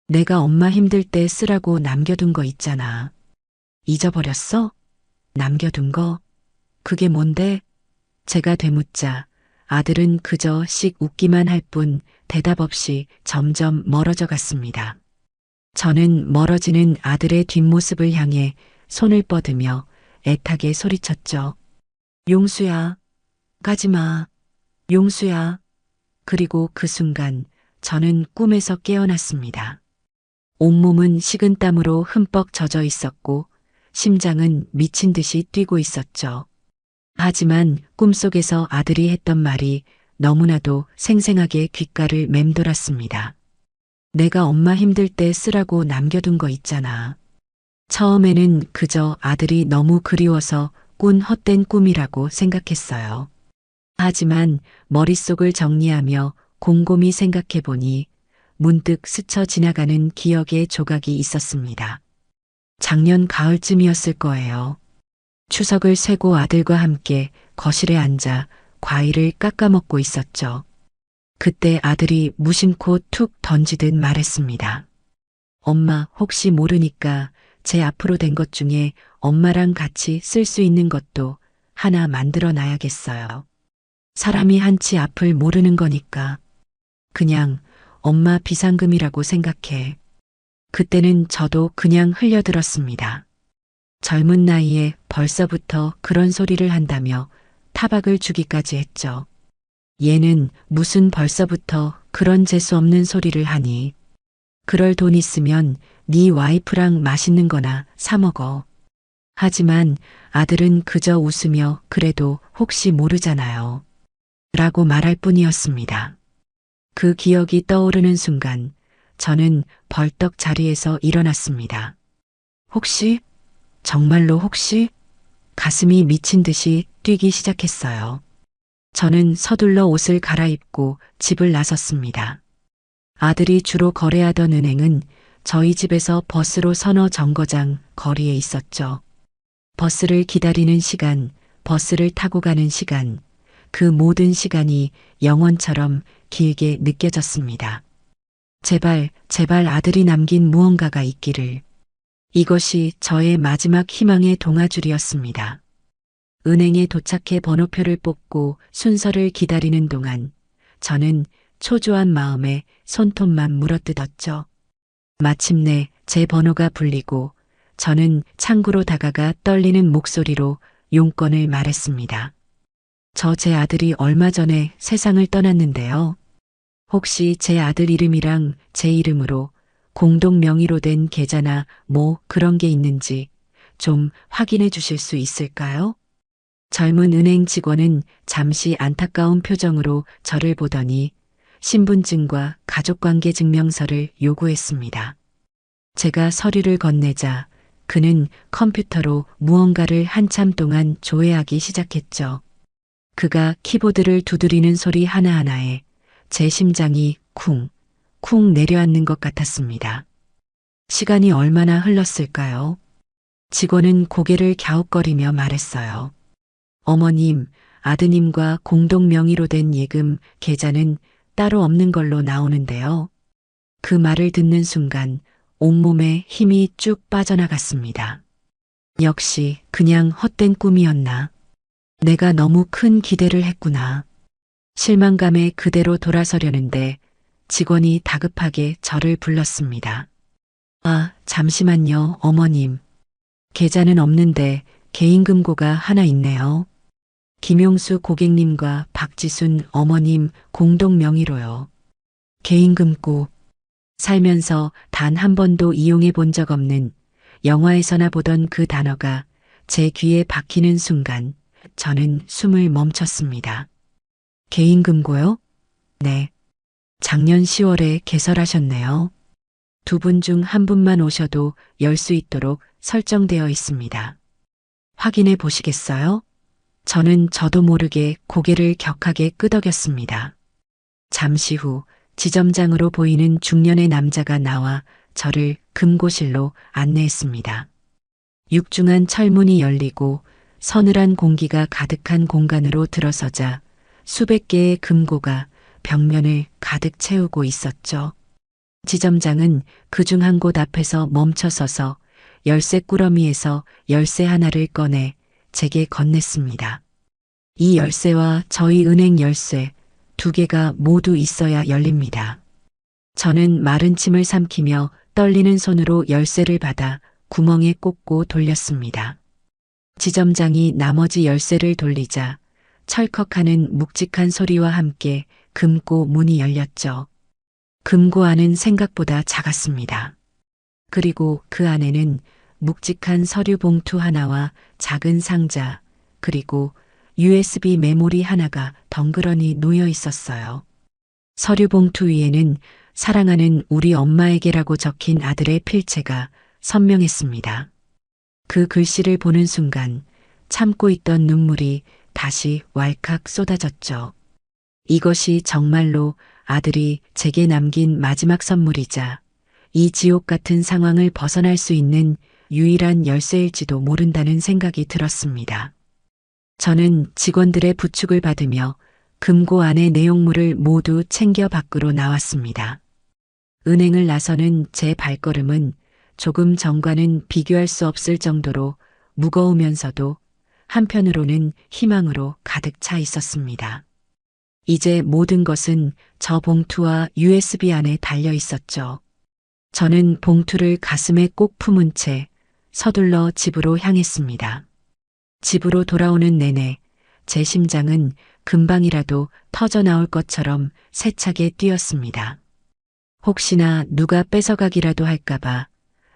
S1: 내가 엄마 힘들 때 쓰라고 남겨둔 거 있잖아. 잊어버렸어? 남겨둔 거? 그게 뭔데? 제가 되묻자 아들은 그저 씩 웃기만 할 뿐 대답 없이 점점 멀어져 갔습니다. 저는 멀어지는 아들의 뒷모습을 향해 손을 뻗으며 애타게 소리쳤죠. 용수야, 가지마. 용수야. 그리고 그 순간 저는 꿈에서 깨어났습니다. 온몸은 식은땀으로 흠뻑 젖어 있었고 심장은 미친 듯이 뛰고 있었죠. 하지만 꿈속에서 아들이 했던 말이 너무나도 생생하게 귓가를 맴돌았습니다. 내가 엄마 힘들 때 쓰라고 남겨둔 거 있잖아. 처음에는 그저 아들이 너무 그리워서 꾼 헛된 꿈이라고 생각했어요. 하지만 머릿속을 정리하며 곰곰이 생각해 보니 문득 스쳐 지나가는 기억의 조각이 있었습니다. 작년 가을쯤이었을 거예요. 추석을 쇠고 아들과 함께 거실에 앉아 과일을 깎아 먹고 있었죠. 그때 아들이 무심코 툭 던지듯 말했습니다. 엄마, 혹시 모르니까 제 앞으로 된 것 중에 엄마랑 같이 쓸 수 있는 것도 하나 만들어 놔야겠어요. 사람이 한치 앞을 모르는 거니까. 그냥 엄마 비상금이라고 생각해. 그때는 저도 그냥 흘려들었습니다. 젊은 나이에 벌써부터 그런 소리를 한다며 타박을 주기까지 했죠. 얘는 무슨 벌써부터 그런 재수 없는 소리를 하니. 그럴 돈 있으면 네 와이프랑 맛있는 거나 사 먹어. 하지만 아들은 그저 웃으며 그래도 혹시 모르잖아요. 라고 말할 뿐이었습니다. 그 기억이 떠오르는 순간 저는 벌떡 자리에서 일어났습니다. 혹시? 정말로 혹시? 가슴이 미친 듯이 뛰기 시작했어요. 저는 서둘러 옷을 갈아입고 집을 나섰습니다. 아들이 주로 거래하던 은행은 저희 집에서 버스로 서너 정거장 거리에 있었죠. 버스를 기다리는 시간, 버스를 타고 가는 시간, 그 모든 시간이 영원처럼 길게 느껴졌습니다. 제발, 제발 아들이 남긴 무언가가 있기를. 이것이 저의 마지막 희망의 동아줄이었습니다. 은행에 도착해 번호표를 뽑고 순서를 기다리는 동안 저는 초조한 마음에 손톱만 물어뜯었죠. 마침내 제 번호가 불리고 저는 창구로 다가가 떨리는 목소리로 용건을 말했습니다. 저 제 아들이 얼마 전에 세상을 떠났는데요. 혹시 제 아들 이름이랑 제 이름으로 공동 명의로 된 계좌나 뭐 그런 게 있는지 좀 확인해 주실 수 있을까요? 젊은 은행 직원은 잠시 안타까운 표정으로 저를 보더니 신분증과 가족관계 증명서를 요구했습니다. 제가 서류를 건네자 그는 컴퓨터로 무언가를 한참 동안 조회하기 시작했죠. 그가 키보드를 두드리는 소리 하나하나에 제 심장이 쿵, 쿵 내려앉는 것 같았습니다. 시간이 얼마나 흘렀을까요? 직원은 고개를 갸웃거리며 말했어요. 어머님, 아드님과 공동 명의로 된 예금 계좌는 따로 없는 걸로 나오는데요. 그 말을 듣는 순간 온몸에 힘이 쭉 빠져나갔습니다. 역시 그냥 헛된 꿈이었나. 내가 너무 큰 기대를 했구나. 실망감에 그대로 돌아서려는데 직원이 다급하게 저를 불렀습니다. 아, 잠시만요, 어머님. 계좌는 없는데 개인금고가 하나 있네요. 김용수 고객님과 박지순 어머님 공동 명의로요. 개인금고. 살면서 단 한 번도 이용해 본 적 없는 영화에서나 보던 그 단어가 제 귀에 박히는 순간 저는 숨을 멈췄습니다. 개인금고요? 네. 작년 10월에 개설하셨네요. 두 분 중 한 분만 오셔도 열 수 있도록 설정되어 있습니다. 확인해 보시겠어요? 저는 저도 모르게 고개를 격하게 끄덕였습니다. 잠시 후 지점장으로 보이는 중년의 남자가 나와 저를 금고실로 안내했습니다. 육중한 철문이 열리고 서늘한 공기가 가득한 공간으로 들어서자 수백 개의 금고가 벽면을 가득 채우고 있었죠. 지점장은 그중 한 곳 앞에서 멈춰서서 열쇠 꾸러미에서 열쇠 하나를 꺼내 제게 건넸습니다. 이 열쇠와 저희 은행 열쇠 두 개가 모두 있어야 열립니다. 저는 마른 침을 삼키며 떨리는 손으로 열쇠를 받아 구멍에 꽂고 돌렸습니다. 지점장이 나머지 열쇠를 돌리자 철컥하는 묵직한 소리와 함께 금고 문이 열렸죠. 금고 안은 생각보다 작았습니다. 그리고 그 안에는 묵직한 서류 봉투 하나와 작은 상자, 그리고 USB 메모리 하나가 덩그러니 놓여 있었어요. 서류 봉투 위에는 사랑하는 우리 엄마에게라고 적힌 아들의 필체가 선명했습니다. 그 글씨를 보는 순간 참고 있던 눈물이 다시 왈칵 쏟아졌죠. 이것이 정말로 아들이 제게 남긴 마지막 선물이자 이 지옥 같은 상황을 벗어날 수 있는 유일한 열쇠일지도 모른다는 생각이 들었습니다. 저는 직원들의 부축을 받으며 금고 안의 내용물을 모두 챙겨 밖으로 나왔습니다. 은행을 나서는 제 발걸음은 조금 전과는 비교할 수 없을 정도로 무거우면서도 한편으로는 희망으로 가득 차 있었습니다. 이제 모든 것은 저 봉투와 USB 안에 달려 있었죠. 저는 봉투를 가슴에 꼭 품은 채 서둘러 집으로 향했습니다. 집으로 돌아오는 내내 제 심장은 금방이라도 터져 나올 것처럼 세차게 뛰었습니다. 혹시나 누가 뺏어가기라도 할까봐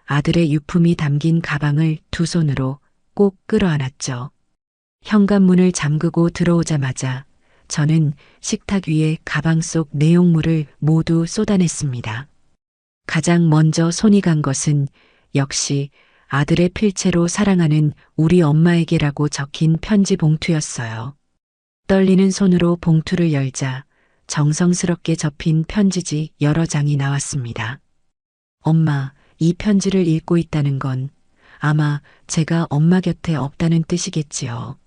S1: 아들의 유품이 담긴 가방을 두 손으로 꼭 끌어안았죠. 현관문을 잠그고 들어오자마자 저는 식탁 위에 가방 속 내용물을 모두 쏟아냈습니다. 가장 먼저 손이 간 것은 역시 아들의 필체로 사랑하는 우리 엄마에게라고 적힌 편지 봉투였어요. 떨리는 손으로 봉투를 열자 정성스럽게 접힌 편지지 여러 장이 나왔습니다. 엄마, 이 편지를 읽고 있다는 건 아마 제가 엄마 곁에 없다는 뜻이겠지요.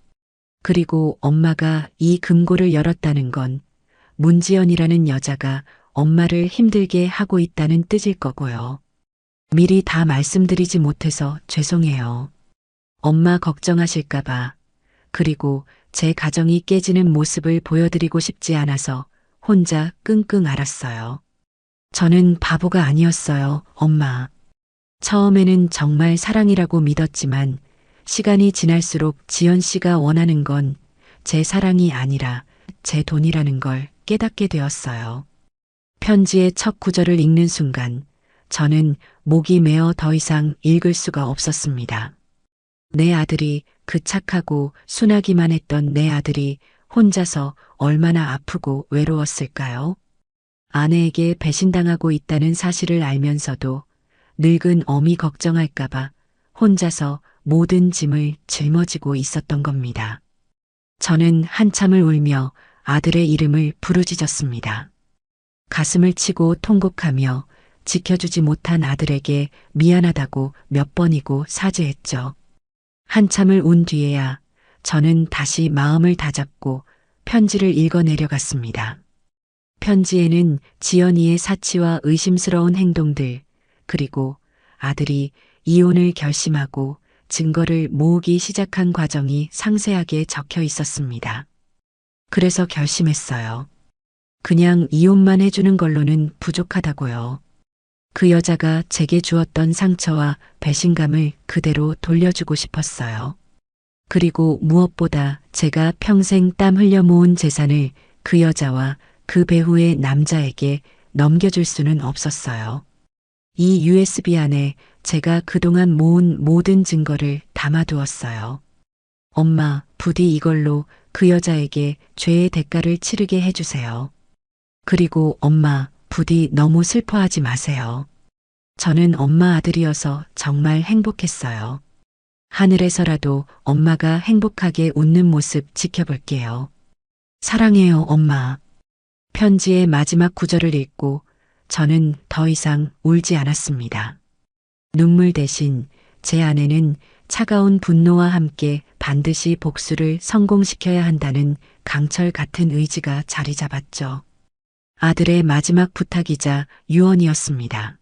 S1: 그리고 엄마가 이 금고를 열었다는 건 문지연이라는 여자가 엄마를 힘들게 하고 있다는 뜻일 거고요. 미리 다 말씀드리지 못해서 죄송해요. 엄마 걱정하실까봐, 그리고 제 가정이 깨지는 모습을 보여드리고 싶지 않아서 혼자 끙끙 앓았어요. 저는 바보가 아니었어요, 엄마. 처음에는 정말 사랑이라고 믿었지만 시간이 지날수록 지연 씨가 원하는 건 제 사랑이 아니라 제 돈이라는 걸 깨닫게 되었어요. 편지의 첫 구절을 읽는 순간 저는 목이 메어 더 이상 읽을 수가 없었습니다. 내 아들이, 그 착하고 순하기만 했던 내 아들이 혼자서 얼마나 아프고 외로웠을까요? 아내에게 배신당하고 있다는 사실을 알면서도 늙은 어미 걱정할까봐 혼자서 모든 짐을 짊어지고 있었던 겁니다. 저는 한참을 울며 아들의 이름을 부르짖었습니다. 가슴을 치고 통곡하며 지켜주지 못한 아들에게 미안하다고 몇 번이고 사죄했죠. 한참을 운 뒤에야 저는 다시 마음을 다잡고 편지를 읽어 내려갔습니다. 편지에는 지연이의 사치와 의심스러운 행동들, 그리고 아들이 이혼을 결심하고 증거를 모으기 시작한 과정이 상세하게 적혀 있었습니다. 그래서 결심했어요. 그냥 이혼만 해주는 걸로는 부족하다고요. 그 여자가 제게 주었던 상처와 배신감을 그대로 돌려주고 싶었어요. 그리고 무엇보다 제가 평생 땀 흘려 모은 재산을 그 여자와 그 배후의 남자에게 넘겨줄 수는 없었어요. 이 USB 안에 제가 그동안 모은 모든 증거를 담아두었어요. 엄마, 부디 이걸로 그 여자에게 죄의 대가를 치르게 해주세요. 그리고 엄마, 부디 너무 슬퍼하지 마세요. 저는 엄마 아들이어서 정말 행복했어요. 하늘에서라도 엄마가 행복하게 웃는 모습 지켜볼게요. 사랑해요, 엄마. 편지의 마지막 구절을 읽고 저는 더 이상 울지 않았습니다. 눈물 대신 제 안에는 차가운 분노와 함께 반드시 복수를 성공시켜야 한다는 강철 같은 의지가 자리 잡았죠. 아들의 마지막 부탁이자 유언이었습니다.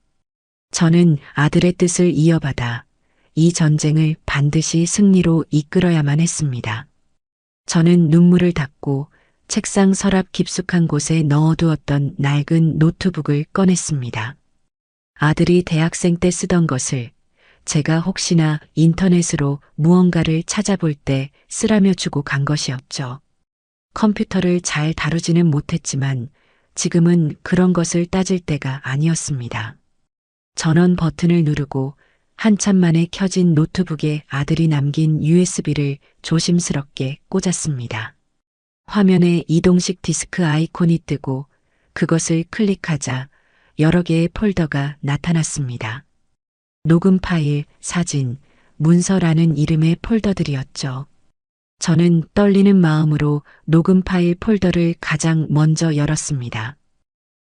S1: 저는 아들의 뜻을 이어받아 이 전쟁을 반드시 승리로 이끌어야만 했습니다. 저는 눈물을 닦고 책상 서랍 깊숙한 곳에 넣어두었던 낡은 노트북을 꺼냈습니다. 아들이 대학생 때 쓰던 것을 제가 혹시나 인터넷으로 무언가를 찾아볼 때 쓰라며 주고 간 것이었죠. 컴퓨터를 잘 다루지는 못했지만 지금은 그런 것을 따질 때가 아니었습니다. 전원 버튼을 누르고 한참 만에 켜진 노트북에 아들이 남긴 USB를 조심스럽게 꽂았습니다. 화면에 이동식 디스크 아이콘이 뜨고 그것을 클릭하자 여러 개의 폴더가 나타났습니다. 녹음 파일, 사진, 문서라는 이름의 폴더들이었죠. 저는 떨리는 마음으로 녹음 파일 폴더를 가장 먼저 열었습니다.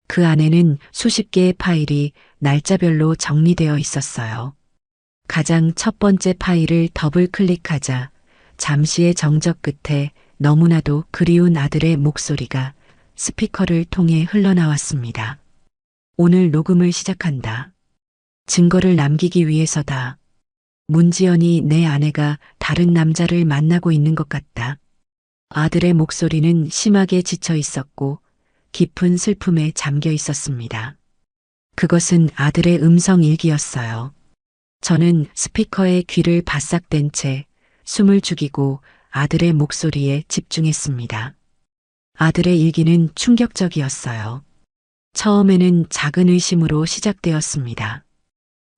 S1: 그 안에는 수십 개의 파일이 날짜별로 정리되어 있었어요. 가장 첫 번째 파일을 더블 클릭하자 잠시의 정적 끝에 너무나도 그리운 아들의 목소리가 스피커를 통해 흘러나왔습니다. 오늘 녹음을 시작한다. 증거를 남기기 위해서다. 문지연이 내 아내가 다른 남자를 만나고 있는 것 같다. 아들의 목소리는 심하게 지쳐 있었고 깊은 슬픔에 잠겨 있었습니다. 그것은 아들의 음성 일기였어요. 저는 스피커에 귀를 바싹 댄 채 숨을 죽이고 아들의 목소리에 집중했습니다. 아들의 일기는 충격적이었어요. 처음에는 작은 의심으로 시작되었습니다.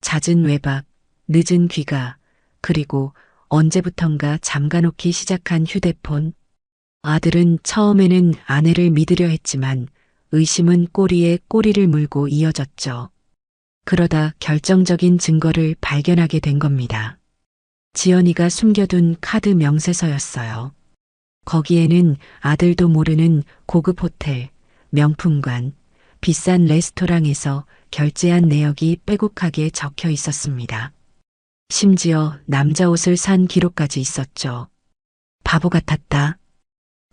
S1: 잦은 외박, 늦은 귀가, 그리고 언제부턴가 잠가놓기 시작한 휴대폰. 아들은 처음에는 아내를 믿으려 했지만 의심은 꼬리에 꼬리를 물고 이어졌죠. 그러다 결정적인 증거를 발견하게 된 겁니다. 지연이가 숨겨둔 카드 명세서였어요. 거기에는 아들도 모르는 고급 호텔, 명품관, 비싼 레스토랑에서 결제한 내역이 빼곡하게 적혀 있었습니다. 심지어 남자 옷을 산 기록까지 있었죠. 바보 같았다.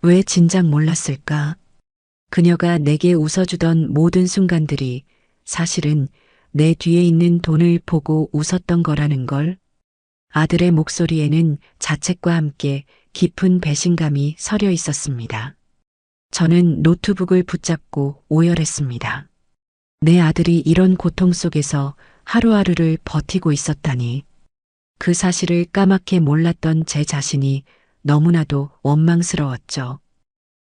S1: 왜 진작 몰랐을까? 그녀가 내게 웃어주던 모든 순간들이 사실은 내 뒤에 있는 돈을 보고 웃었던 거라는 걸. 아들의 목소리에는 자책과 함께 깊은 배신감이 서려 있었습니다. 저는 노트북을 붙잡고 오열했습니다. 내 아들이 이런 고통 속에서 하루하루를 버티고 있었다니. 그 사실을 까맣게 몰랐던 제 자신이 너무나도 원망스러웠죠.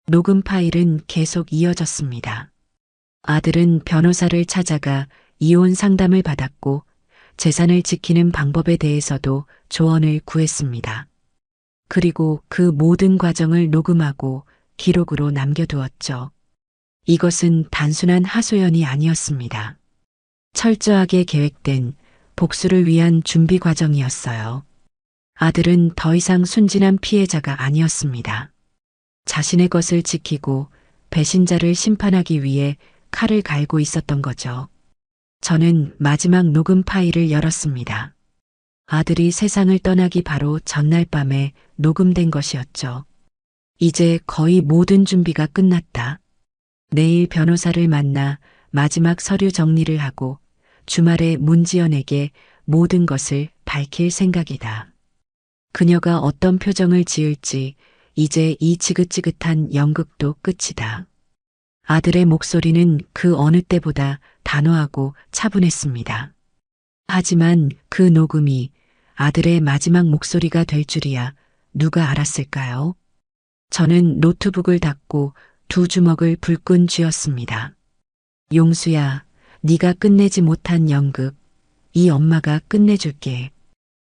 S1: 녹음 파일은 계속 이어졌습니다. 아들은 변호사를 찾아가 이혼 상담을 받았고 재산을 지키는 방법에 대해서도 조언을 구했습니다. 그리고 그 모든 과정을 녹음하고 기록으로 남겨두었죠. 이것은 단순한 하소연이 아니었습니다. 철저하게 계획된 복수를 위한 준비 과정이었어요. 아들은 더 이상 순진한 피해자가 아니었습니다. 자신의 것을 지키고 배신자를 심판하기 위해 칼을 갈고 있었던 거죠. 저는 마지막 녹음 파일을 열었습니다. 아들이 세상을 떠나기 바로 전날 밤에 녹음된 것이었죠. 이제 거의 모든 준비가 끝났다. 내일 변호사를 만나 마지막 서류 정리를 하고 주말에 문지연에게 모든 것을 밝힐 생각이다. 그녀가 어떤 표정을 지을지 이제 이 지긋지긋한 연극도 끝이다. 아들의 목소리는 그 어느 때보다 단호하고 차분했습니다. 하지만 그 녹음이 아들의 마지막 목소리가 될 줄이야 누가 알았을까요? 저는 노트북을 닫고 두 주먹을 불끈 쥐었습니다. 용수야, 네가 끝내지 못한 연극, 이 엄마가 끝내줄게.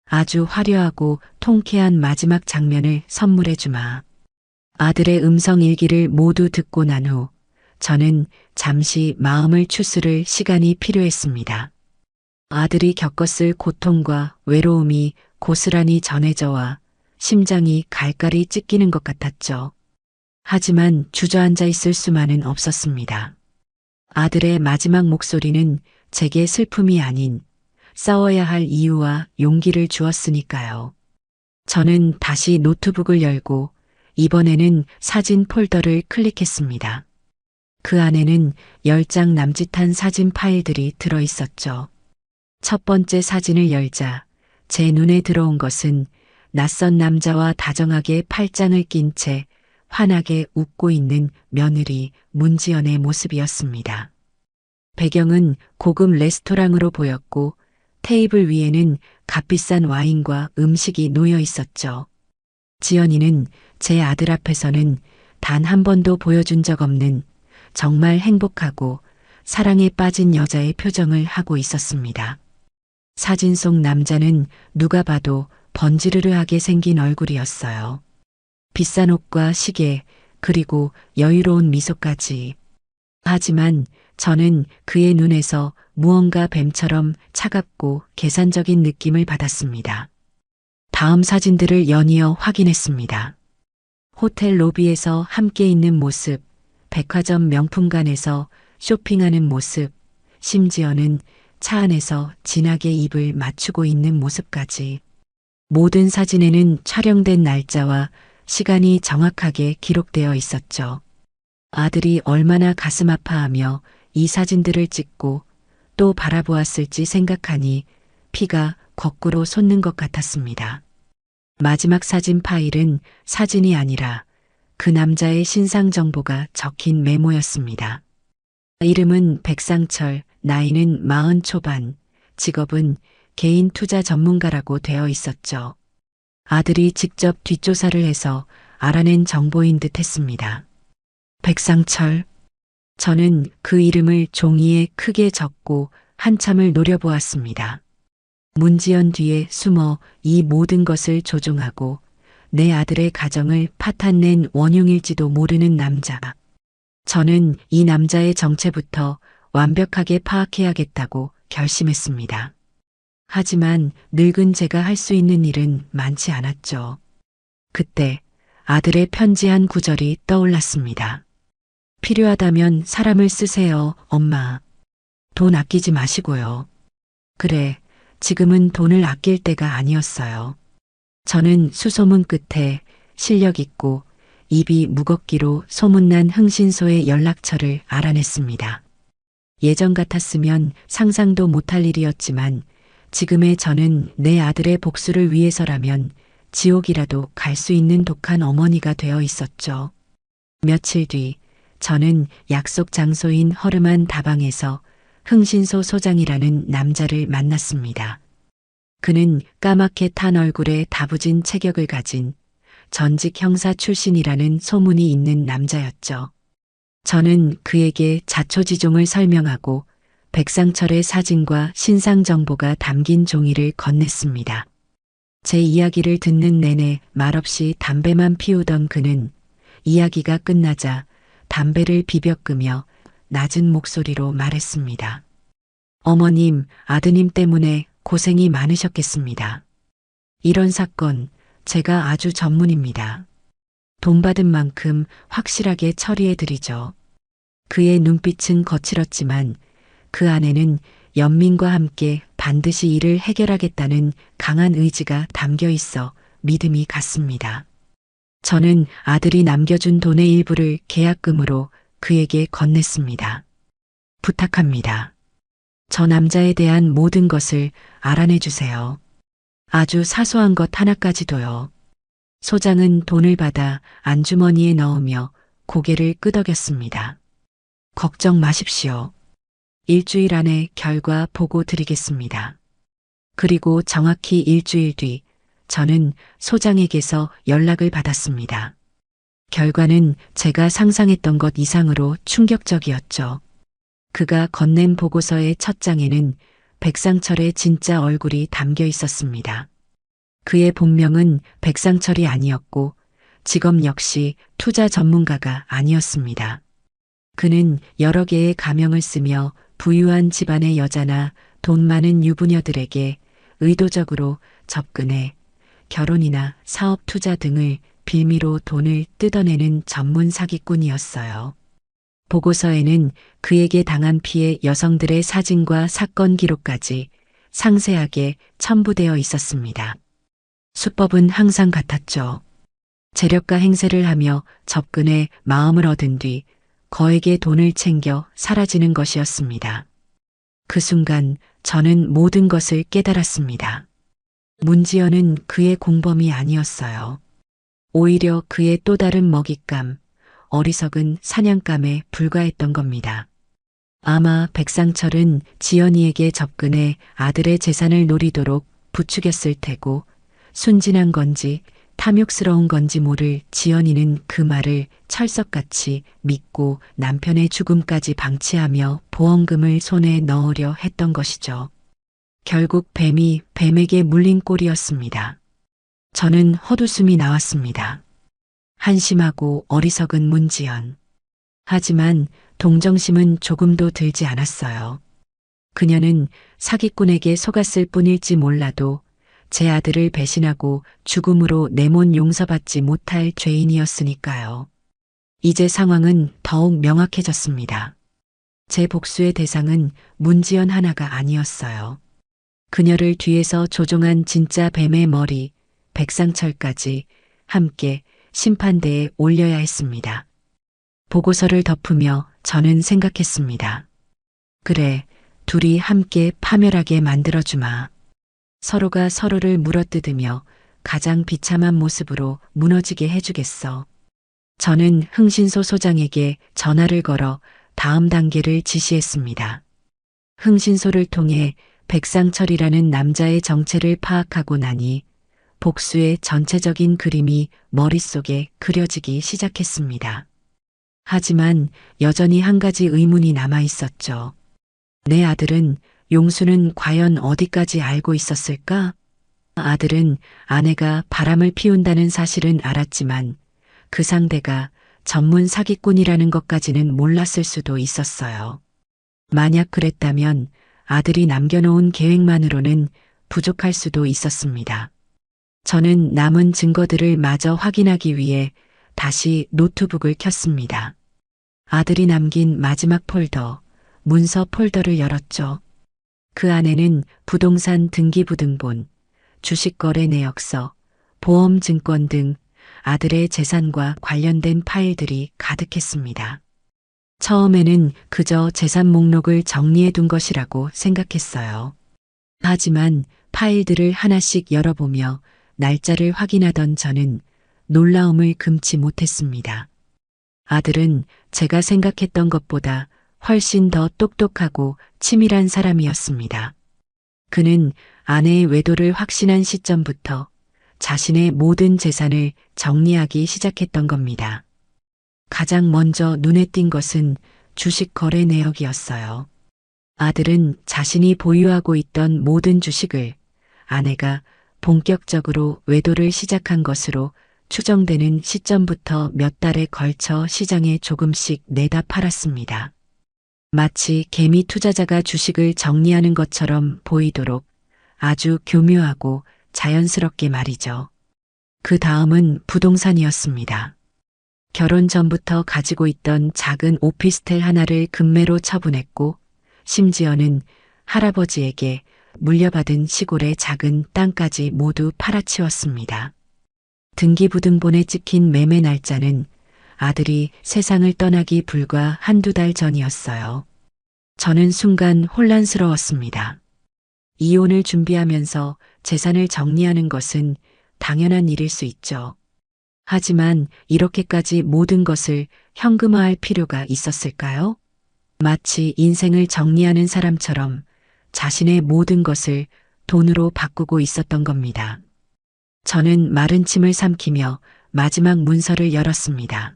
S1: 아주 화려하고 통쾌한 마지막 장면을 선물해 주마. 아들의 음성 일기를 모두 듣고 난 후 저는 잠시 마음을 추스를 시간이 필요했습니다. 아들이 겪었을 고통과 외로움이 고스란히 전해져와 심장이 갈갈이 찢기는 것 같았죠. 하지만 주저앉아 있을 수만은 없었습니다. 아들의 마지막 목소리는 제게 슬픔이 아닌 싸워야 할 이유와 용기를 주었으니까요. 저는 다시 노트북을 열고 이번에는 사진 폴더를 클릭했습니다. 그 안에는 10장 남짓한 사진 파일들이 들어 있었죠. 첫 번째 사진을 열자 제 눈에 들어온 것은 낯선 남자와 다정하게 팔짱을 낀 채 환하게 웃고 있는 며느리 문지연의 모습이었습니다. 배경은 고급 레스토랑으로 보였고 테이블 위에는 값비싼 와인과 음식이 놓여 있었죠. 지연이는 제 아들 앞에서는 단 한 번도 보여준 적 없는 정말 행복하고 사랑에 빠진 여자의 표정을 하고 있었습니다. 사진 속 남자는 누가 봐도 번지르르하게 생긴 얼굴이었어요. 비싼 옷과 시계, 그리고 여유로운 미소까지. 하지만 저는 그의 눈에서 무언가 뱀처럼 차갑고 계산적인 느낌을 받았습니다. 다음 사진들을 연이어 확인했습니다. 호텔 로비에서 함께 있는 모습, 백화점 명품관에서 쇼핑하는 모습, 심지어는 차 안에서 진하게 입을 맞추고 있는 모습까지. 모든 사진에는 촬영된 날짜와 시간이 정확하게 기록되어 있었죠. 아들이 얼마나 가슴 아파하며 이 사진들을 찍고 또 바라보았을지 생각하니 피가 거꾸로 솟는 것 같았습니다. 마지막 사진 파일은 사진이 아니라 그 남자의 신상 정보가 적힌 메모였습니다. 이름은 백상철, 나이는 40 초반, 직업은 개인 투자 전문가라고 되어 있었죠. 아들이 직접 뒷조사를 해서 알아낸 정보인 듯 했습니다. 백상철. 저는 그 이름을 종이에 크게 적고 한참을 노려보았습니다. 문지연 뒤에 숨어 이 모든 것을 조종하고 내 아들의 가정을 파탄낸 원흉일지도 모르는 남자. 저는 이 남자의 정체부터 완벽하게 파악해야겠다고 결심했습니다. 하지만 늙은 제가 할 수 있는 일은 많지 않았죠. 그때 아들의 편지 한 구절이 떠올랐습니다. 필요하다면 사람을 쓰세요, 엄마. 돈 아끼지 마시고요. 그래, 지금은 돈을 아낄 때가 아니었어요. 저는 수소문 끝에 실력 있고 입이 무겁기로 소문난 흥신소의 연락처를 알아냈습니다. 예전 같았으면 상상도 못할 일이었지만 지금의 저는 내 아들의 복수를 위해서라면 지옥이라도 갈 수 있는 독한 어머니가 되어 있었죠. 며칠 뒤 저는 약속 장소인 허름한 다방에서 흥신소 소장이라는 남자를 만났습니다. 그는 까맣게 탄 얼굴에 다부진 체격을 가진 전직 형사 출신이라는 소문이 있는 남자였죠. 저는 그에게 자초지종을 설명하고 백상철의 사진과 신상 정보가 담긴 종이를 건넸습니다. 제 이야기를 듣는 내내 말없이 담배만 피우던 그는 이야기가 끝나자 담배를 비벼 끄며 낮은 목소리로 말했습니다. 어머님, 아드님 때문에 고생이 많으셨겠습니다. 이런 사건 제가 아주 전문입니다. 돈 받은 만큼 확실하게 처리해드리죠. 그의 눈빛은 거칠었지만 그 안에는 연민과 함께 반드시 이를 해결하겠다는 강한 의지가 담겨 있어 믿음이 갔습니다. 저는 아들이 남겨준 돈의 일부를 계약금으로 그에게 건넸습니다. 부탁합니다. 저 남자에 대한 모든 것을 알아내 주세요. 아주 사소한 것 하나까지도요. 소장은 돈을 받아 안주머니에 넣으며 고개를 끄덕였습니다. 걱정 마십시오. 일주일 안에 결과 보고 드리겠습니다. 그리고 정확히 일주일 뒤 저는 소장에게서 연락을 받았습니다. 결과는 제가 상상했던 것 이상으로 충격적이었죠. 그가 건넨 보고서의 첫 장에는 백상철의 진짜 얼굴이 담겨 있었습니다. 그의 본명은 백상철이 아니었고 직업 역시 투자 전문가가 아니었습니다. 그는 여러 개의 가명을 쓰며 부유한 집안의 여자나 돈 많은 유부녀들에게 의도적으로 접근해 결혼이나 사업 투자 등을 빌미로 돈을 뜯어내는 전문 사기꾼이었어요. 보고서에는 그에게 당한 피해 여성들의 사진과 사건 기록까지 상세하게 첨부되어 있었습니다. 수법은 항상 같았죠. 재력가 행세를 하며 접근해 마음을 얻은 뒤 거액의 돈을 챙겨 사라지는 것이었습니다. 그 순간 저는 모든 것을 깨달았습니다. 문지연은 그의 공범이 아니었어요. 오히려 그의 또 다른 먹잇감, 어리석은 사냥감에 불과했던 겁니다. 아마 백상철은 지연이에게 접근해 아들의 재산을 노리도록 부추겼을 테고 순진한 건지 탐욕스러운 건지 모를 지연이는 그 말을 철석같이 믿고 남편의 죽음까지 방치하며 보험금을 손에 넣으려 했던 것이죠. 결국 뱀이 뱀에게 물린 꼴이었습니다. 저는 헛웃음이 나왔습니다. 한심하고 어리석은 문지연. 하지만 동정심은 조금도 들지 않았어요. 그녀는 사기꾼에게 속았을 뿐일지 몰라도 제 아들을 배신하고 죽음으로 내 몸 용서받지 못할 죄인이었으니까요. 이제 상황은 더욱 명확해졌습니다. 제 복수의 대상은 문지연 하나가 아니었어요. 그녀를 뒤에서 조종한 진짜 뱀의 머리, 백상철까지 함께 심판대에 올려야 했습니다. 보고서를 덮으며 저는 생각했습니다. 그래, 둘이 함께 파멸하게 만들어주마. 서로가 서로를 물어뜯으며 가장 비참한 모습으로 무너지게 해주겠어. 저는 흥신소 소장에게 전화를 걸어 다음 단계를 지시했습니다. 흥신소를 통해 백상철이라는 남자의 정체를 파악하고 나니 복수의 전체적인 그림이 머릿속에 그려지기 시작했습니다. 하지만 여전히 한 가지 의문이 남아 있었죠. 내 아들은 용수는 과연 어디까지 알고 있었을까? 아들은 아내가 바람을 피운다는 사실은 알았지만 그 상대가 전문 사기꾼이라는 것까지는 몰랐을 수도 있었어요. 만약 그랬다면 아들이 남겨놓은 계획만으로는 부족할 수도 있었습니다. 저는 남은 증거들을 마저 확인하기 위해 다시 노트북을 켰습니다. 아들이 남긴 마지막 폴더, 문서 폴더를 열었죠. 그 안에는 부동산 등기부등본, 주식거래 내역서, 보험증권 등 아들의 재산과 관련된 파일들이 가득했습니다. 처음에는 그저 재산 목록을 정리해 둔 것이라고 생각했어요. 하지만 파일들을 하나씩 열어보며 날짜를 확인하던 저는 놀라움을 금치 못했습니다. 아들은 제가 생각했던 것보다 훨씬 더 똑똑하고 치밀한 사람이었습니다. 그는 아내의 외도를 확신한 시점부터 자신의 모든 재산을 정리하기 시작했던 겁니다. 가장 먼저 눈에 띈 것은 주식 거래 내역이었어요. 아들은 자신이 보유하고 있던 모든 주식을 아내가 본격적으로 외도를 시작한 것으로 추정되는 시점부터 몇 달에 걸쳐 시장에 조금씩 내다 팔았습니다. 마치 개미 투자자가 주식을 정리하는 것처럼 보이도록 아주 교묘하고 자연스럽게 말이죠. 그 다음은 부동산이었습니다. 결혼 전부터 가지고 있던 작은 오피스텔 하나를 금매로 처분했고 심지어는 할아버지에게 물려받은 시골의 작은 땅까지 모두 팔아치웠습니다. 등기부등본에 찍힌 매매 날짜는 아들이 세상을 떠나기 불과 한두 달 전이었어요. 저는 순간 혼란스러웠습니다. 이혼을 준비하면서 재산을 정리하는 것은 당연한 일일 수 있죠. 하지만 이렇게까지 모든 것을 현금화할 필요가 있었을까요? 마치 인생을 정리하는 사람처럼 자신의 모든 것을 돈으로 바꾸고 있었던 겁니다. 저는 마른 침을 삼키며 마지막 문서를 열었습니다.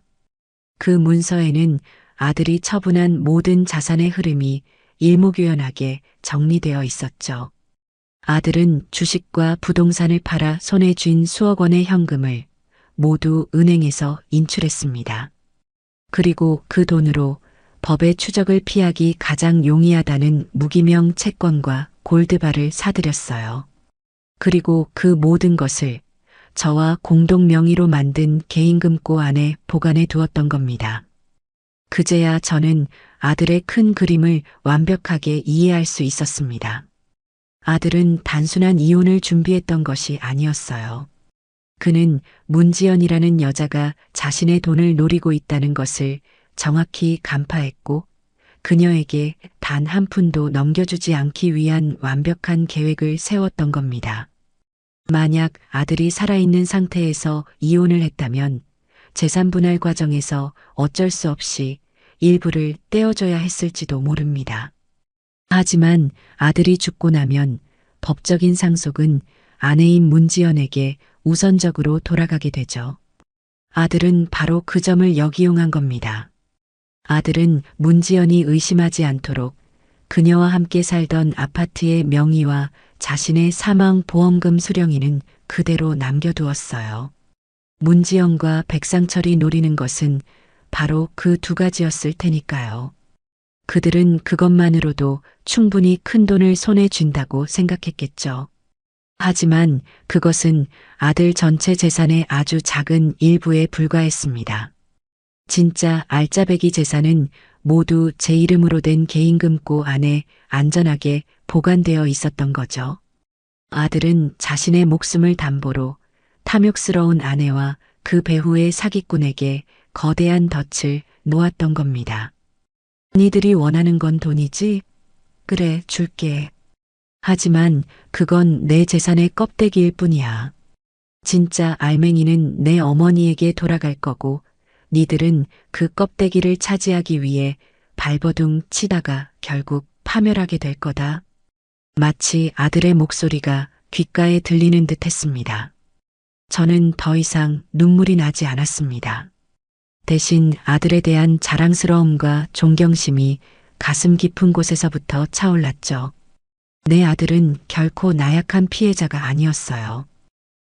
S1: 그 문서에는 아들이 처분한 모든 자산의 흐름이 일목요연하게 정리되어 있었죠. 아들은 주식과 부동산을 팔아 손에 쥔 수억 원의 현금을 모두 은행에서 인출했습니다. 그리고 그 돈으로 법의 추적을 피하기 가장 용이하다는 무기명 채권과 골드바를 사들였어요. 그리고 그 모든 것을 저와 공동 명의로 만든 개인금고 안에 보관해 두었던 겁니다. 그제야 저는 아들의 큰 그림을 완벽하게 이해할 수 있었습니다. 아들은 단순한 이혼을 준비했던 것이 아니었어요. 그는 문지연이라는 여자가 자신의 돈을 노리고 있다는 것을 정확히 간파했고 그녀에게 단 한 푼도 넘겨주지 않기 위한 완벽한 계획을 세웠던 겁니다. 만약 아들이 살아있는 상태에서 이혼을 했다면 재산 분할 과정에서 어쩔 수 없이 일부를 떼어줘야 했을지도 모릅니다. 하지만 아들이 죽고 나면 법적인 상속은 아내인 문지연에게 우선적으로 돌아가게 되죠. 아들은 바로 그 점을 역이용한 겁니다. 아들은 문지연이 의심하지 않도록 그녀와 함께 살던 아파트의 명의와 자신의 사망 보험금 수령인은 그대로 남겨두었어요. 문지연과 백상철이 노리는 것은 바로 그 두 가지였을 테니까요. 그들은 그것만으로도 충분히 큰 돈을 손에 쥔다고 생각했겠죠. 하지만 그것은 아들 전체 재산의 아주 작은 일부에 불과했습니다. 진짜 알짜배기 재산은 모두 제 이름으로 된 개인금고 안에 안전하게 보관되어 있었던 거죠. 아들은 자신의 목숨을 담보로 탐욕스러운 아내와 그 배후의 사기꾼에게 거대한 덫을 놓았던 겁니다. 니들이 원하는 건 돈이지? 그래, 줄게. 하지만 그건 내 재산의 껍데기일 뿐이야. 진짜 알맹이는 내 어머니에게 돌아갈 거고 니들은 그 껍데기를 차지하기 위해 발버둥 치다가 결국 파멸하게 될 거다. 마치 아들의 목소리가 귓가에 들리는 듯 했습니다. 저는 더 이상 눈물이 나지 않았습니다. 대신 아들에 대한 자랑스러움과 존경심이 가슴 깊은 곳에서부터 차올랐죠. 내 아들은 결코 나약한 피해자가 아니었어요.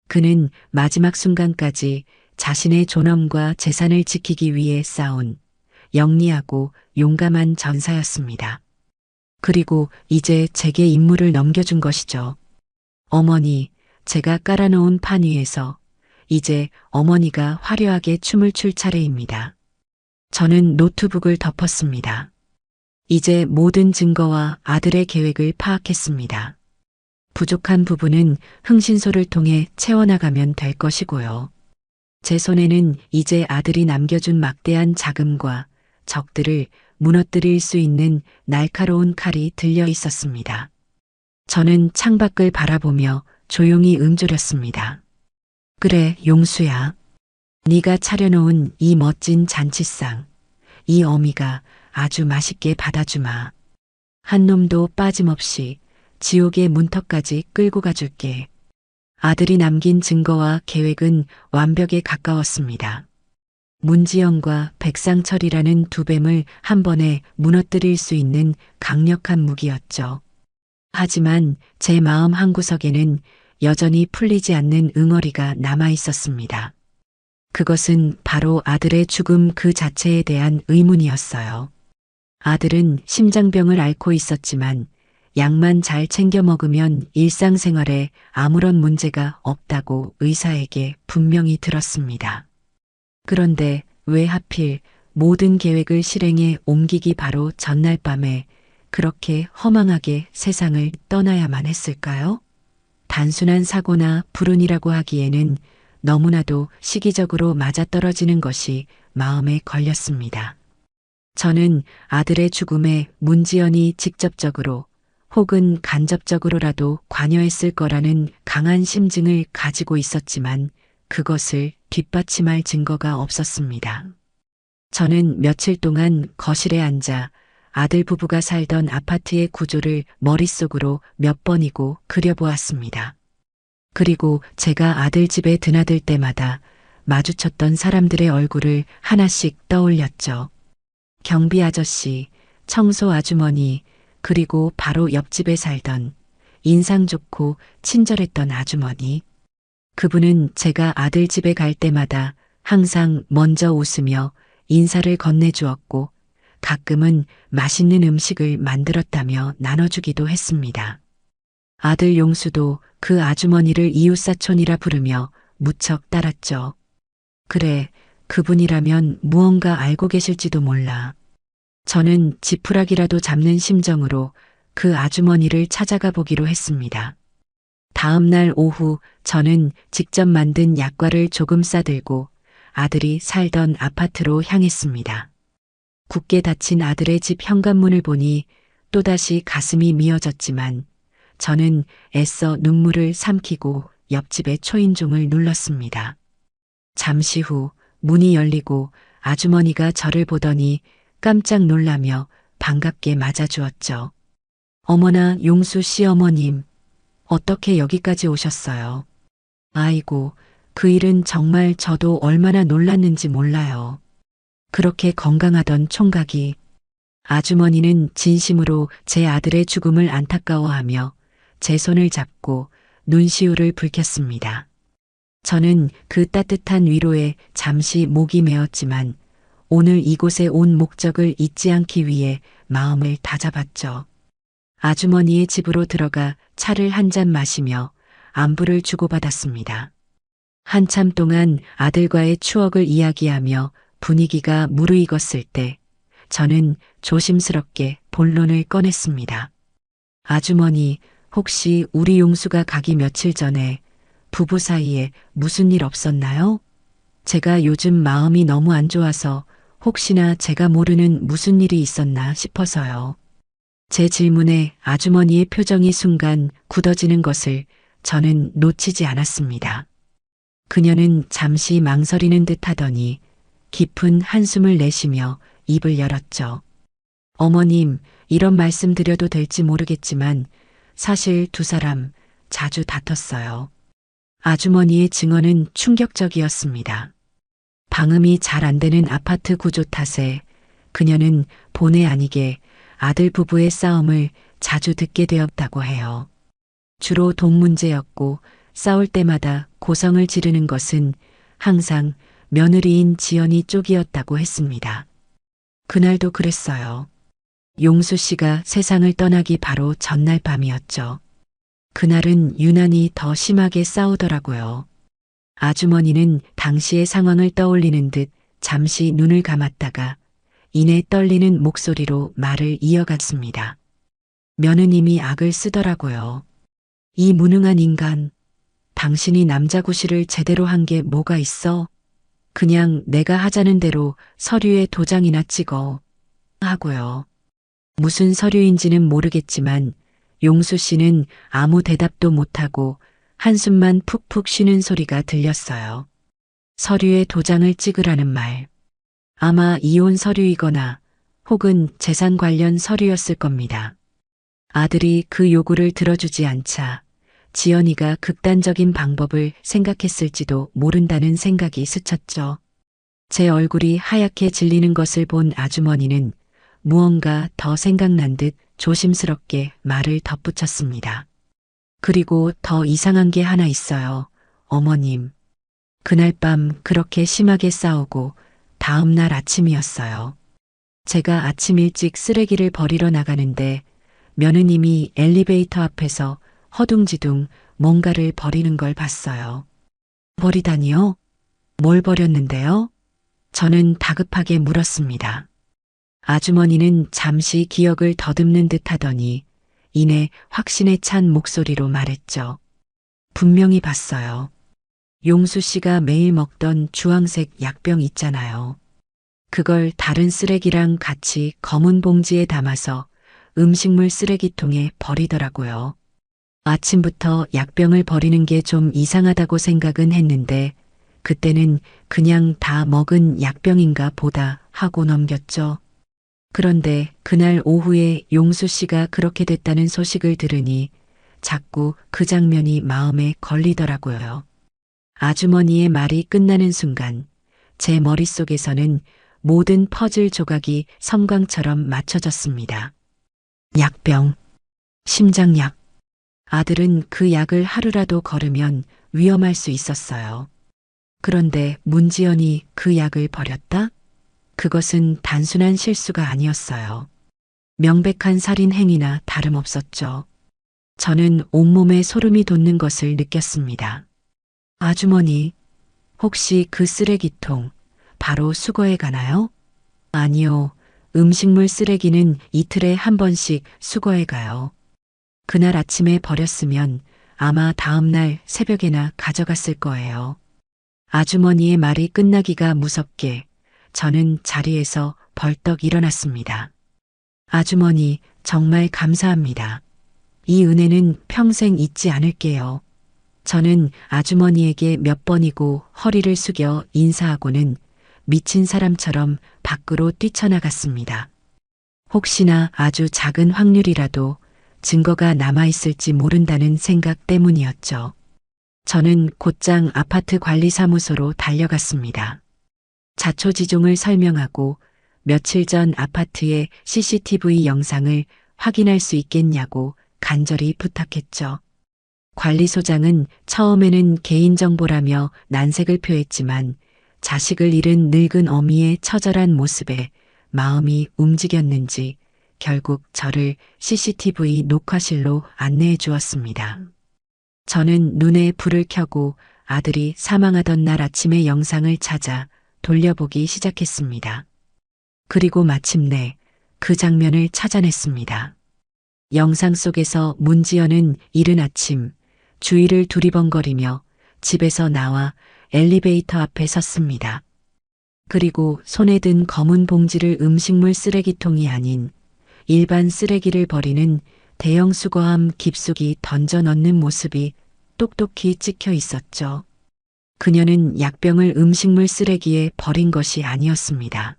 S1: 그는 마지막 순간까지 자신의 존엄과 재산을 지키기 위해 싸운 영리하고 용감한 전사였습니다. 그리고 이제 제게 임무를 넘겨준 것이죠. 어머니, 제가 깔아놓은 판 위에서 이제 어머니가 화려하게 춤을 출 차례입니다. 저는 노트북을 덮었습니다. 이제 모든 증거와 아들의 계획을 파악했습니다. 부족한 부분은 흥신소를 통해 채워나가면 될 것이고요. 제 손에는 이제 아들이 남겨준 막대한 자금과 적들을 무너뜨릴 수 있는 날카로운 칼이 들려 있었습니다. 저는 창밖을 바라보며 조용히 음조렸습니다. 그래, 용수야. 네가 차려놓은 이 멋진 잔치상, 이 어미가 아주 맛있게 받아주마. 한 놈도 빠짐없이 지옥의 문턱까지 끌고 가줄게. 아들이 남긴 증거와 계획은 완벽에 가까웠습니다. 문지연과 백상철이라는 두 뱀을 한 번에 무너뜨릴 수 있는 강력한 무기였죠. 하지만 제 마음 한구석에는 여전히 풀리지 않는 응어리가 남아 있었습니다. 그것은 바로 아들의 죽음 그 자체에 대한 의문이었어요. 아들은 심장병을 앓고 있었지만 약만 잘 챙겨 먹으면 일상생활에 아무런 문제가 없다고 의사에게 분명히 들었습니다. 그런데 왜 하필 모든 계획을 실행에 옮기기 바로 전날 밤에 그렇게 허망하게 세상을 떠나야만 했을까요? 단순한 사고나 불운이라고 하기에는 너무나도 시기적으로 맞아떨어지는 것이 마음에 걸렸습니다. 저는 아들의 죽음에 문지연이 직접적으로 혹은 간접적으로라도 관여했을 거라는 강한 심증을 가지고 있었지만 그것을 뒷받침할 증거가 없었습니다. 저는 며칠 동안 거실에 앉아 아들 부부가 살던 아파트의 구조를 머릿속으로 몇 번이고 그려보았습니다. 그리고 제가 아들 집에 드나들 때마다 마주쳤던 사람들의 얼굴을 하나씩 떠올렸죠. 경비 아저씨, 청소 아주머니, 그리고 바로 옆집에 살던 인상 좋고 친절했던 아주머니. 그분은 제가 아들 집에 갈 때마다 항상 먼저 웃으며 인사를 건네주었고 가끔은 맛있는 음식을 만들었다며 나눠주기도 했습니다. 아들 용수도 그 아주머니를 이웃사촌이라 부르며 무척 따랐죠. 그래, 그분이라면 무언가 알고 계실지도 몰라. 저는 지푸라기라도 잡는 심정으로 그 아주머니를 찾아가 보기로 했습니다. 다음 날 오후 저는 직접 만든 약과를 조금 싸들고 아들이 살던 아파트로 향했습니다. 굳게 닫힌 아들의 집 현관문을 보니 또다시 가슴이 미어졌지만 저는 애써 눈물을 삼키고 옆집의 초인종을 눌렀습니다. 잠시 후 문이 열리고 아주머니가 저를 보더니 깜짝 놀라며 반갑게 맞아주었죠. 어머나 용수 씨 어머님, 어떻게 여기까지 오셨어요? 아이고, 그 일은 정말 저도 얼마나 놀랐는지 몰라요. 그렇게 건강하던 총각이 아주머니는 진심으로 제 아들의 죽음을 안타까워하며 제 손을 잡고 눈시울을 붉혔습니다. 저는 그 따뜻한 위로에 잠시 목이 메었지만 오늘 이곳에 온 목적을 잊지 않기 위해 마음을 다잡았죠. 아주머니의 집으로 들어가 차를 한 잔 마시며 안부를 주고받았습니다. 한참 동안 아들과의 추억을 이야기하며 분위기가 무르익었을 때 저는 조심스럽게 본론을 꺼냈습니다. 아주머니, 혹시 우리 용수가 가기 며칠 전에 부부 사이에 무슨 일 없었나요? 제가 요즘 마음이 너무 안 좋아서 혹시나 제가 모르는 무슨 일이 있었나 싶어서요. 제 질문에 아주머니의 표정이 순간 굳어지는 것을 저는 놓치지 않았습니다. 그녀는 잠시 망설이는 듯 하더니 깊은 한숨을 내쉬며 입을 열었죠. 어머님, 이런 말씀 드려도 될지 모르겠지만 사실 두 사람 자주 다퉜어요. 아주머니의 증언은 충격적이었습니다. 방음이 잘 안 되는 아파트 구조 탓에 그녀는 본의 아니게 아들 부부의 싸움을 자주 듣게 되었다고 해요. 주로 돈 문제였고 싸울 때마다 고성을 지르는 것은 항상 며느리인 지연이 쪽이었다고 했습니다. 그날도 그랬어요. 용수 씨가 세상을 떠나기 바로 전날 밤이었죠. 그날은 유난히 더 심하게 싸우더라고요. 아주머니는 당시의 상황을 떠올리는 듯 잠시 눈을 감았다가 이내 떨리는 목소리로 말을 이어갔습니다. 며느님이 악을 쓰더라고요. 이 무능한 인간, 당신이 남자 구실을 제대로 한 게 뭐가 있어? 그냥 내가 하자는 대로 서류에 도장이나 찍어. 하고요. 무슨 서류인지는 모르겠지만 용수 씨는 아무 대답도 못하고 한숨만 푹푹 쉬는 소리가 들렸어요. 서류에 도장을 찍으라는 말. 아마 이혼 서류이거나 혹은 재산 관련 서류였을 겁니다. 아들이 그 요구를 들어주지 않자 지연이가 극단적인 방법을 생각했을지도 모른다는 생각이 스쳤죠. 제 얼굴이 하얗게 질리는 것을 본 아주머니는 무언가 더 생각난 듯 조심스럽게 말을 덧붙였습니다. 그리고 더 이상한 게 하나 있어요. 어머님. 그날 밤 그렇게 심하게 싸우고 다음 날 아침이었어요. 제가 아침 일찍 쓰레기를 버리러 나가는데 며느님이 엘리베이터 앞에서 허둥지둥 뭔가를 버리는 걸 봤어요. 버리다니요? 뭘 버렸는데요? 저는 다급하게 물었습니다. 아주머니는 잠시 기억을 더듬는 듯 하더니 이내 확신에 찬 목소리로 말했죠. 분명히 봤어요. 용수 씨가 매일 먹던 주황색 약병 있잖아요. 그걸 다른 쓰레기랑 같이 검은 봉지에 담아서 음식물 쓰레기통에 버리더라고요. 아침부터 약병을 버리는 게 좀 이상하다고 생각은 했는데 그때는 그냥 다 먹은 약병인가 보다 하고 넘겼죠. 그런데 그날 오후에 용수 씨가 그렇게 됐다는 소식을 들으니 자꾸 그 장면이 마음에 걸리더라고요. 아주머니의 말이 끝나는 순간 제 머릿속에서는 모든 퍼즐 조각이 섬광처럼 맞춰졌습니다. 약병, 심장약. 아들은 그 약을 하루라도 거르면 위험할 수 있었어요. 그런데 문지연이 그 약을 버렸다? 그것은 단순한 실수가 아니었어요. 명백한 살인 행위나 다름없었죠. 저는 온몸에 소름이 돋는 것을 느꼈습니다. 아주머니, 혹시 그 쓰레기통 바로 수거해 가나요? 아니요. 음식물 쓰레기는 이틀에 한 번씩 수거해 가요. 그날 아침에 버렸으면 아마 다음날 새벽에나 가져갔을 거예요. 아주머니의 말이 끝나기가 무섭게 저는 자리에서 벌떡 일어났습니다. 아주머니, 정말 감사합니다. 이 은혜는 평생 잊지 않을게요. 저는 아주머니에게 몇 번이고 허리를 숙여 인사하고는 미친 사람처럼 밖으로 뛰쳐나갔습니다. 혹시나 아주 작은 확률이라도 증거가 남아있을지 모른다는 생각 때문이었죠. 저는 곧장 아파트 관리사무소로 달려갔습니다. 자초지종을 설명하고 며칠 전 아파트의 CCTV 영상을 확인할 수 있겠냐고 간절히 부탁했죠. 관리소장은 처음에는 개인정보라며 난색을 표했지만 자식을 잃은 늙은 어미의 처절한 모습에 마음이 움직였는지 결국 저를 CCTV 녹화실로 안내해 주었습니다. 저는 눈에 불을 켜고 아들이 사망하던 날 아침의 영상을 찾아 돌려보기 시작했습니다. 그리고 마침내 그 장면을 찾아냈습니다. 영상 속에서 문지연은 이른 아침 주위를 두리번거리며 집에서 나와 엘리베이터 앞에 섰습니다. 그리고 손에 든 검은 봉지를 음식물 쓰레기통이 아닌 일반 쓰레기를 버리는 대형 수거함 깊숙이 던져 넣는 모습이 똑똑히 찍혀 있었죠. 그녀는 약병을 음식물 쓰레기에 버린 것이 아니었습니다.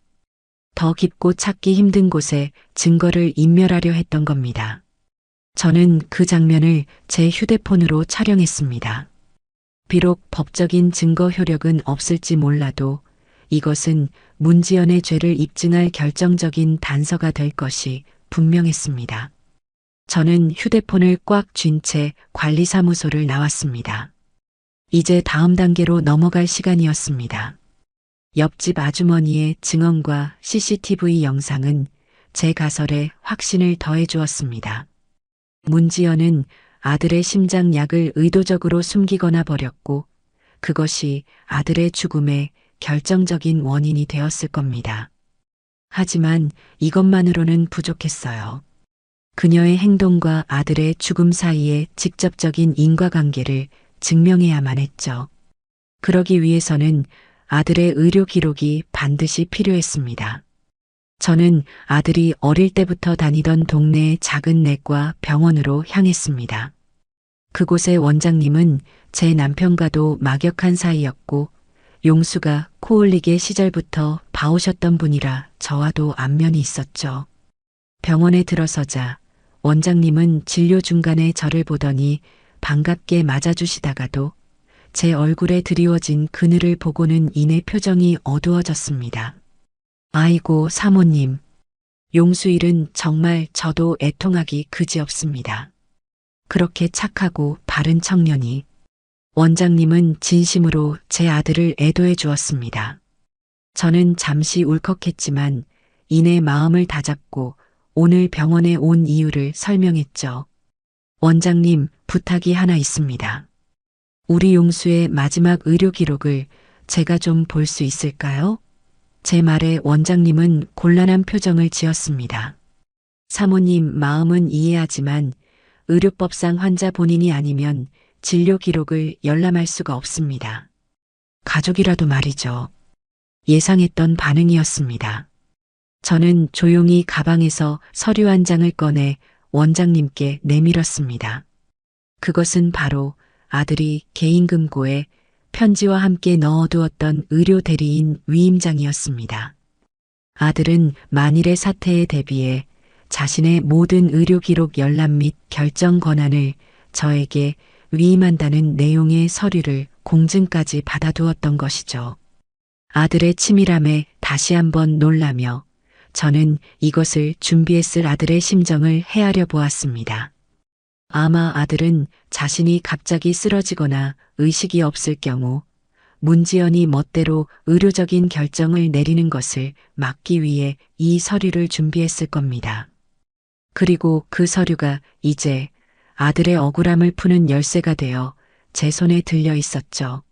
S1: 더 깊고 찾기 힘든 곳에 증거를 인멸하려 했던 겁니다. 저는 그 장면을 제 휴대폰으로 촬영했습니다. 비록 법적인 증거 효력은 없을지 몰라도 이것은 문지연의 죄를 입증할 결정적인 단서가 될 것이 분명했습니다. 저는 휴대폰을 꽉 쥔 채 관리사무소를 나왔습니다. 이제 다음 단계로 넘어갈 시간이었습니다. 옆집 아주머니의 증언과 CCTV 영상은 제 가설에 확신을 더해 주었습니다. 문지연은 아들의 심장약을 의도적으로 숨기거나 버렸고 그것이 아들의 죽음의 결정적인 원인이 되었을 겁니다. 하지만 이것만으로는 부족했어요. 그녀의 행동과 아들의 죽음 사이의 직접적인 인과관계를 증명해야만 했죠. 그러기 위해서는 아들의 의료 기록이 반드시 필요했습니다. 저는 아들이 어릴 때부터 다니던 동네의 작은 내과 병원으로 향했습니다. 그곳의 원장님은 제 남편과도 막역한 사이였고 용수가 코 올리게 시절부터 봐오셨던 분이라 저와도 안면이 있었죠. 병원에 들어서자 원장님은 진료 중간에 저를 보더니 반갑게 맞아주시다가도 제 얼굴에 드리워진 그늘을 보고는 이내 표정이 어두워졌습니다. 아이고 사모님, 용수 일은 정말 저도 애통하기 그지없습니다. 그렇게 착하고 바른 청년이. 원장님은 진심으로 제 아들을 애도해 주었습니다. 저는 잠시 울컥했지만 이내 마음을 다잡고 오늘 병원에 온 이유를 설명했죠. 원장님, 부탁이 하나 있습니다. 우리 용수의 마지막 의료 기록을 제가 좀 볼 수 있을까요? 제 말에 원장님은 곤란한 표정을 지었습니다. 사모님 마음은 이해하지만 의료법상 환자 본인이 아니면 진료 기록을 열람할 수가 없습니다. 가족이라도 말이죠. 예상했던 반응이었습니다. 저는 조용히 가방에서 서류 한 장을 꺼내 원장님께 내밀었습니다. 그것은 바로 아들이 개인금고에 편지와 함께 넣어두었던 의료 대리인 위임장이었습니다. 아들은 만일의 사태에 대비해 자신의 모든 의료 기록 열람 및 결정 권한을 저에게 위임한다는 내용의 서류를 공증까지 받아두었던 것이죠. 아들의 치밀함에 다시 한번 놀라며 저는 이것을 준비했을 아들의 심정을 헤아려 보았습니다. 아마 아들은 자신이 갑자기 쓰러지거나 의식이 없을 경우 문지연이 멋대로 의료적인 결정을 내리는 것을 막기 위해 이 서류를 준비했을 겁니다. 그리고 그 서류가 이제 아들의 억울함을 푸는 열쇠가 되어 제 손에 들려 있었죠.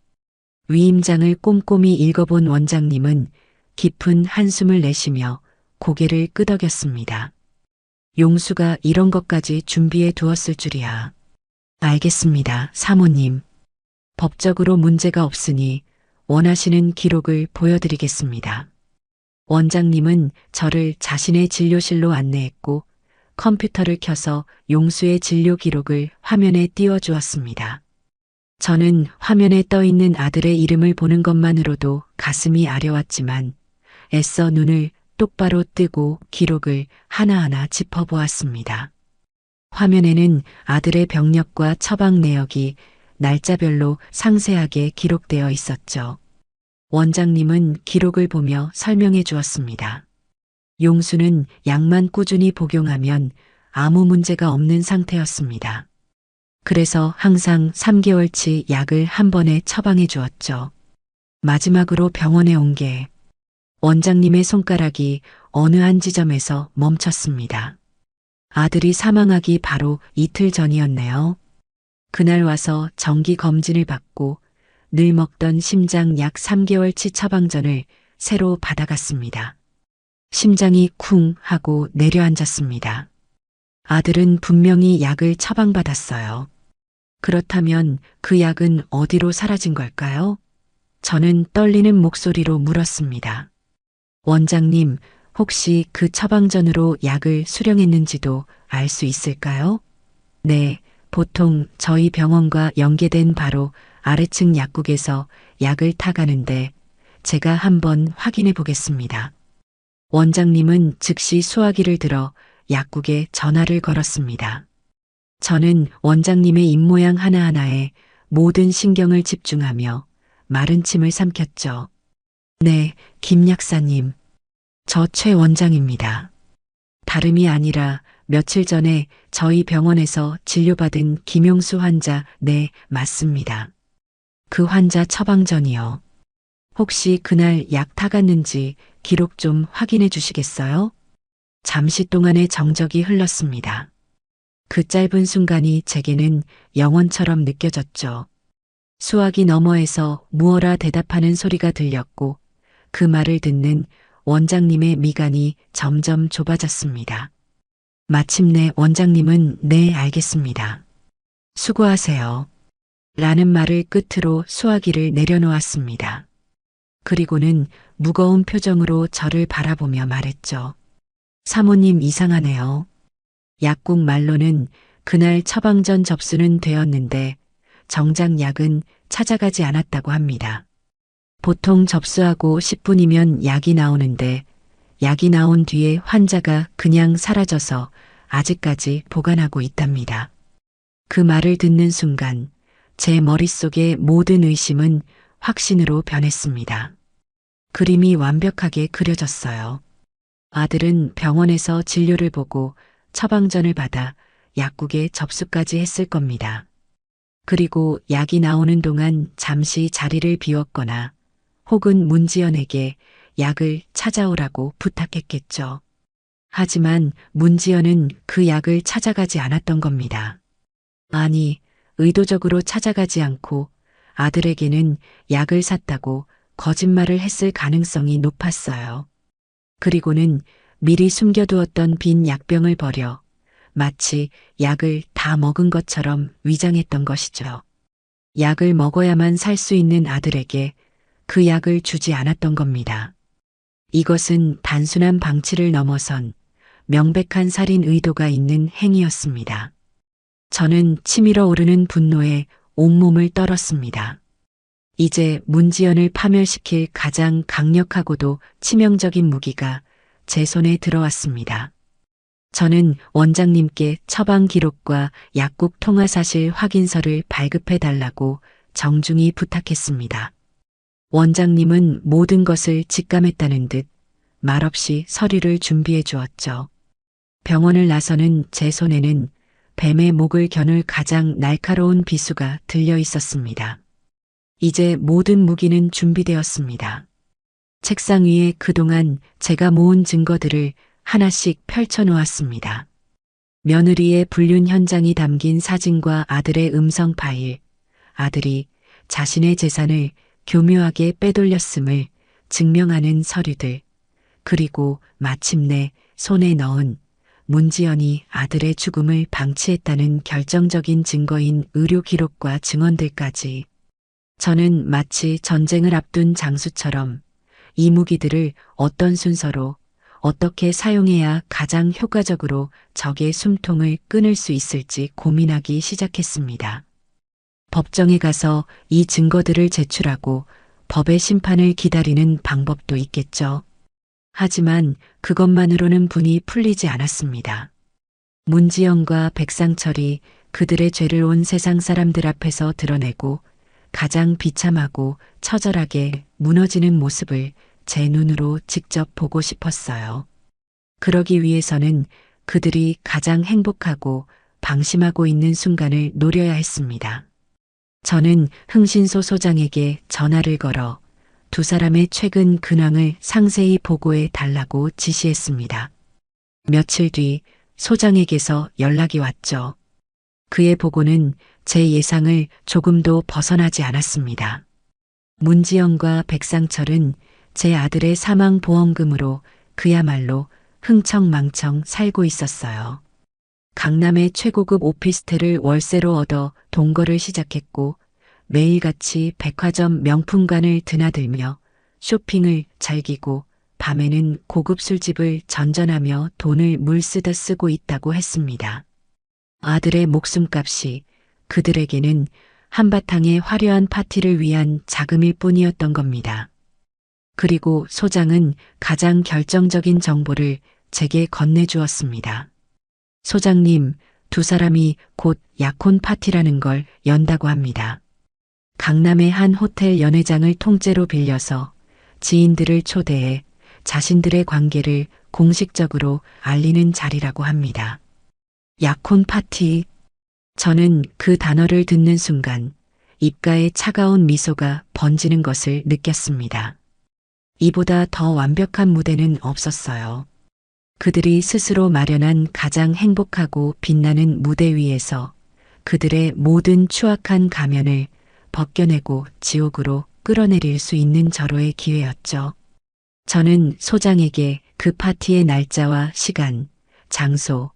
S1: 위임장을 꼼꼼히 읽어본 원장님은 깊은 한숨을 내쉬며 고개를 끄덕였습니다. 용수가 이런 것까지 준비해 두었을 줄이야. 알겠습니다, 사모님. 법적으로 문제가 없으니 원하시는 기록을 보여드리겠습니다. 원장님은 저를 자신의 진료실로 안내했고 컴퓨터를 켜서 용수의 진료 기록을 화면에 띄워주었습니다. 저는 화면에 떠 있는 아들의 이름을 보는 것만으로도 가슴이 아려왔지만 애써 눈을 똑바로 뜨고 기록을 하나하나 짚어보았습니다. 화면에는 아들의 병력과 처방 내역이 날짜별로 상세하게 기록되어 있었죠. 원장님은 기록을 보며 설명해 주었습니다. 용수는 약만 꾸준히 복용하면 아무 문제가 없는 상태였습니다. 그래서 항상 3개월치 약을 한 번에 처방해 주었죠. 마지막으로 병원에 온 게 원장님의 손가락이 어느 한 지점에서 멈췄습니다. 아들이 사망하기 바로 이틀 전이었네요. 그날 와서 정기 검진을 받고 늘 먹던 심장 약 3개월치 처방전을 새로 받아갔습니다. 심장이 쿵 하고 내려앉았습니다. 아들은 분명히 약을 처방받았어요. 그렇다면 그 약은 어디로 사라진 걸까요? 저는 떨리는 목소리로 물었습니다. 원장님, 혹시 그 처방전으로 약을 수령했는지도 알 수 있을까요? 네, 보통 저희 병원과 연계된 바로 아래층 약국에서 약을 타가는데 제가 한번 확인해 보겠습니다. 원장님은 즉시 수화기를 들어 약국에 전화를 걸었습니다. 저는 원장님의 입모양 하나하나에 모든 신경을 집중하며 마른 침을 삼켰죠. 네, 김 약사님. 저 최 원장입니다. 다름이 아니라 며칠 전에 저희 병원에서 진료받은 김용수 환자, 네, 맞습니다. 그 환자 처방전이요. 혹시 그날 약 타갔는지 기록 좀 확인해 주시겠어요? 잠시 동안의 정적이 흘렀습니다. 그 짧은 순간이 제게는 영원처럼 느껴졌죠. 수화기 너머에서 무어라 대답하는 소리가 들렸고 그 말을 듣는 원장님의 미간이 점점 좁아졌습니다. 마침내 원장님은 네, 알겠습니다. 수고하세요. 라는 말을 끝으로 수화기를 내려놓았습니다. 그리고는 무거운 표정으로 저를 바라보며 말했죠. 사모님 이상하네요. 약국 말로는 그날 처방전 접수는 되었는데 정작 약은 찾아가지 않았다고 합니다. 보통 접수하고 10분이면 약이 나오는데 약이 나온 뒤에 환자가 그냥 사라져서 아직까지 보관하고 있답니다. 그 말을 듣는 순간 제 머릿속의 모든 의심은 확신으로 변했습니다. 그림이 완벽하게 그려졌어요. 아들은 병원에서 진료를 보고 처방전을 받아 약국에 접수까지 했을 겁니다. 그리고 약이 나오는 동안 잠시 자리를 비웠거나 혹은 문지연에게 약을 찾아오라고 부탁했겠죠. 하지만 문지연은 그 약을 찾아가지 않았던 겁니다. 아니, 의도적으로 찾아가지 않고 아들에게는 약을 샀다고 거짓말을 했을 가능성이 높았어요. 그리고는 미리 숨겨두었던 빈 약병을 버려 마치 약을 다 먹은 것처럼 위장했던 것이죠. 약을 먹어야만 살 수 있는 아들에게 그 약을 주지 않았던 겁니다. 이것은 단순한 방치를 넘어선 명백한 살인 의도가 있는 행위였습니다. 저는 치밀어 오르는 분노에 온몸을 떨었습니다. 이제 문지연을 파멸시킬 가장 강력하고도 치명적인 무기가 제 손에 들어왔습니다. 저는 원장님께 처방 기록과 약국 통화 사실 확인서를 발급해 달라고 정중히 부탁했습니다. 원장님은 모든 것을 직감했다는 듯 말없이 서류를 준비해 주었죠. 병원을 나서는 제 손에는 뱀의 목을 겨눌 가장 날카로운 비수가 들려 있었습니다. 이제 모든 무기는 준비되었습니다. 책상 위에 그동안 제가 모은 증거들을 하나씩 펼쳐 놓았습니다. 며느리의 불륜 현장이 담긴 사진과 아들의 음성 파일, 아들이 자신의 재산을 교묘하게 빼돌렸음을 증명하는 서류들, 그리고 마침내 손에 넣은 문지연이 아들의 죽음을 방치했다는 결정적인 증거인 의료 기록과 증언들까지. 저는 마치 전쟁을 앞둔 장수처럼 이 무기들을 어떤 순서로 어떻게 사용해야 가장 효과적으로 적의 숨통을 끊을 수 있을지 고민하기 시작했습니다. 법정에 가서 이 증거들을 제출하고 법의 심판을 기다리는 방법도 있겠죠. 하지만 그것만으로는 분이 풀리지 않았습니다. 문지영과 백상철이 그들의 죄를 온 세상 사람들 앞에서 드러내고 가장 비참하고 처절하게 무너지는 모습을 제 눈으로 직접 보고 싶었어요. 그러기 위해서는 그들이 가장 행복하고 방심하고 있는 순간을 노려야 했습니다. 저는 흥신소 소장에게 전화를 걸어 두 사람의 최근 근황을 상세히 보고해 달라고 지시했습니다. 며칠 뒤 소장에게서 연락이 왔죠. 그의 보고는 제 예상을 조금도 벗어나지 않았습니다. 문지영과 백상철은 제 아들의 사망 보험금으로 그야말로 흥청망청 살고 있었어요. 강남의 최고급 오피스텔을 월세로 얻어 동거를 시작했고 매일같이 백화점 명품관을 드나들며 쇼핑을 즐기고 밤에는 고급 술집을 전전하며 돈을 물쓰듯 쓰고 있다고 했습니다. 아들의 목숨값이 그들에게는 한바탕의 화려한 파티를 위한 자금일 뿐이었던 겁니다. 그리고 소장은 가장 결정적인 정보를 제게 건네주었습니다. 소장님, 두 사람이 곧 약혼 파티라는 걸 연다고 합니다. 강남의 한 호텔 연회장을 통째로 빌려서 지인들을 초대해 자신들의 관계를 공식적으로 알리는 자리라고 합니다. 약혼 파티. 저는 그 단어를 듣는 순간 입가에 차가운 미소가 번지는 것을 느꼈습니다. 이보다 더 완벽한 무대는 없었어요. 그들이 스스로 마련한 가장 행복하고 빛나는 무대 위에서 그들의 모든 추악한 가면을 벗겨내고 지옥으로 끌어내릴 수 있는 절호의 기회였죠. 저는 소장에게 그 파티의 날짜와 시간, 장소,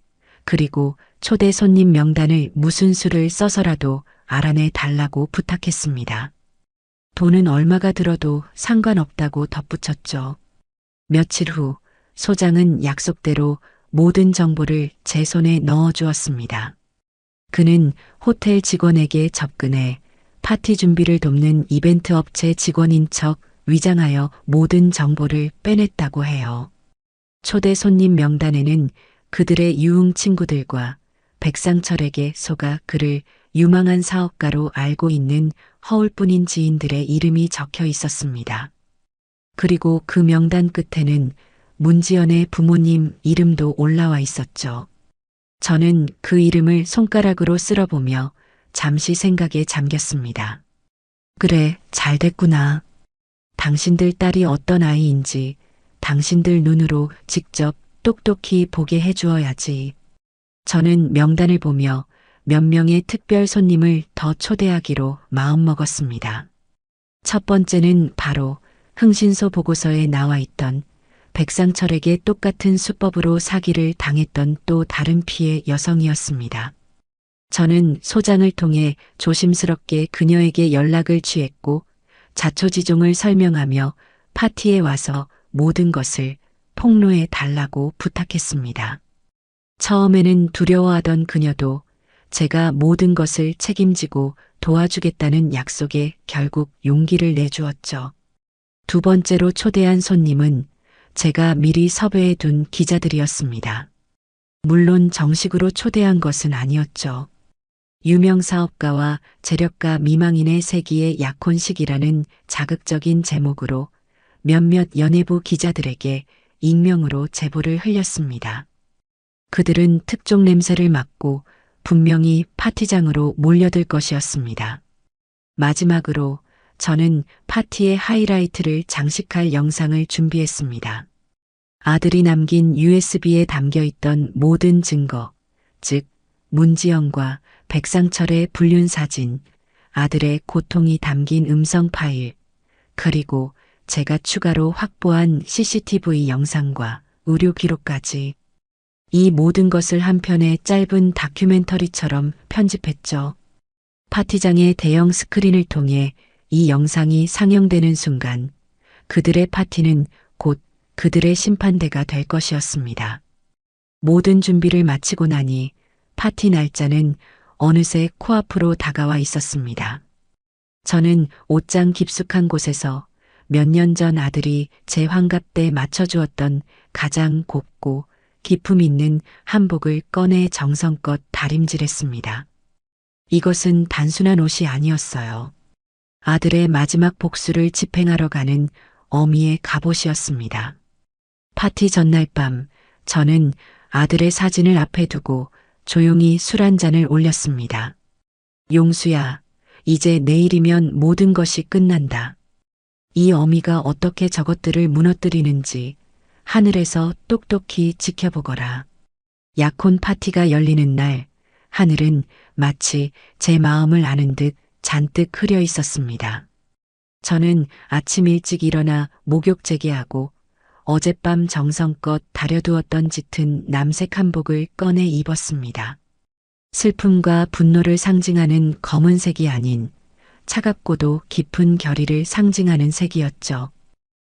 S1: 그리고 초대 손님 명단을 무슨 수를 써서라도 알아내 달라고 부탁했습니다. 돈은 얼마가 들어도 상관없다고 덧붙였죠. 며칠 후 소장은 약속대로 모든 정보를 제 손에 넣어주었습니다. 그는 호텔 직원에게 접근해 파티 준비를 돕는 이벤트 업체 직원인 척 위장하여 모든 정보를 빼냈다고 해요. 초대 손님 명단에는 그들의 유흥 친구들과 백상철에게 속아 그를 유망한 사업가로 알고 있는 허울뿐인 지인들의 이름이 적혀 있었습니다. 그리고 그 명단 끝에는 문지연의 부모님 이름도 올라와 있었죠. 저는 그 이름을 손가락으로 쓸어보며 잠시 생각에 잠겼습니다. 그래, 잘 됐구나. 당신들 딸이 어떤 아이인지 당신들 눈으로 직접 똑똑히 보게 해주어야지. 저는 명단을 보며 몇 명의 특별 손님을 더 초대하기로 마음먹었습니다. 첫 번째는 바로 흥신소 보고서에 나와 있던 백상철에게 똑같은 수법으로 사기를 당했던 또 다른 피해 여성이었습니다. 저는 소장을 통해 조심스럽게 그녀에게 연락을 취했고 자초지종을 설명하며 파티에 와서 모든 것을 폭로해 달라고 부탁했습니다. 처음에는 두려워하던 그녀도 제가 모든 것을 책임지고 도와주겠다는 약속에 결국 용기를 내주었죠. 두 번째로 초대한 손님은 제가 미리 섭외해 둔 기자들이었습니다. 물론 정식으로 초대한 것은 아니었죠. 유명 사업가와 재력가 미망인의 세기의 약혼식이라는 자극적인 제목으로 몇몇 연예부 기자들에게 익명으로 제보를 흘렸습니다. 그들은 특종 냄새를 맡고 분명히 파티장으로 몰려들 것이었습니다. 마지막으로 저는 파티의 하이라이트를 장식할 영상을 준비했습니다. 아들이 남긴 USB에 담겨있던 모든 증거, 즉 문지영과 백상철의 불륜 사진, 아들의 고통이 담긴 음성 파일, 그리고 제가 추가로 확보한 CCTV 영상과 의료 기록까지. 이 모든 것을 한 편의 짧은 다큐멘터리처럼 편집했죠. 파티장의 대형 스크린을 통해 이 영상이 상영되는 순간 그들의 파티는 곧 그들의 심판대가 될 것이었습니다. 모든 준비를 마치고 나니 파티 날짜는 어느새 코앞으로 다가와 있었습니다. 저는 옷장 깊숙한 곳에서 몇 년 전 아들이 제 환갑 때 맞춰주었던 가장 곱고 기품 있는 한복을 꺼내 정성껏 다림질했습니다. 이것은 단순한 옷이 아니었어요. 아들의 마지막 복수를 집행하러 가는 어미의 갑옷이었습니다. 파티 전날 밤 저는 아들의 사진을 앞에 두고 조용히 술 한 잔을 올렸습니다. 용수야, 이제 내일이면 모든 것이 끝난다. 이 어미가 어떻게 저것들을 무너뜨리는지 하늘에서 똑똑히 지켜보거라. 약혼 파티가 열리는 날 하늘은 마치 제 마음을 아는 듯 잔뜩 흐려 있었습니다. 저는 아침 일찍 일어나 목욕 재개하고 어젯밤 정성껏 다려두었던 짙은 남색 한복을 꺼내 입었습니다. 슬픔과 분노를 상징하는 검은색이 아닌 차갑고도 깊은 결의를 상징하는 색이었죠.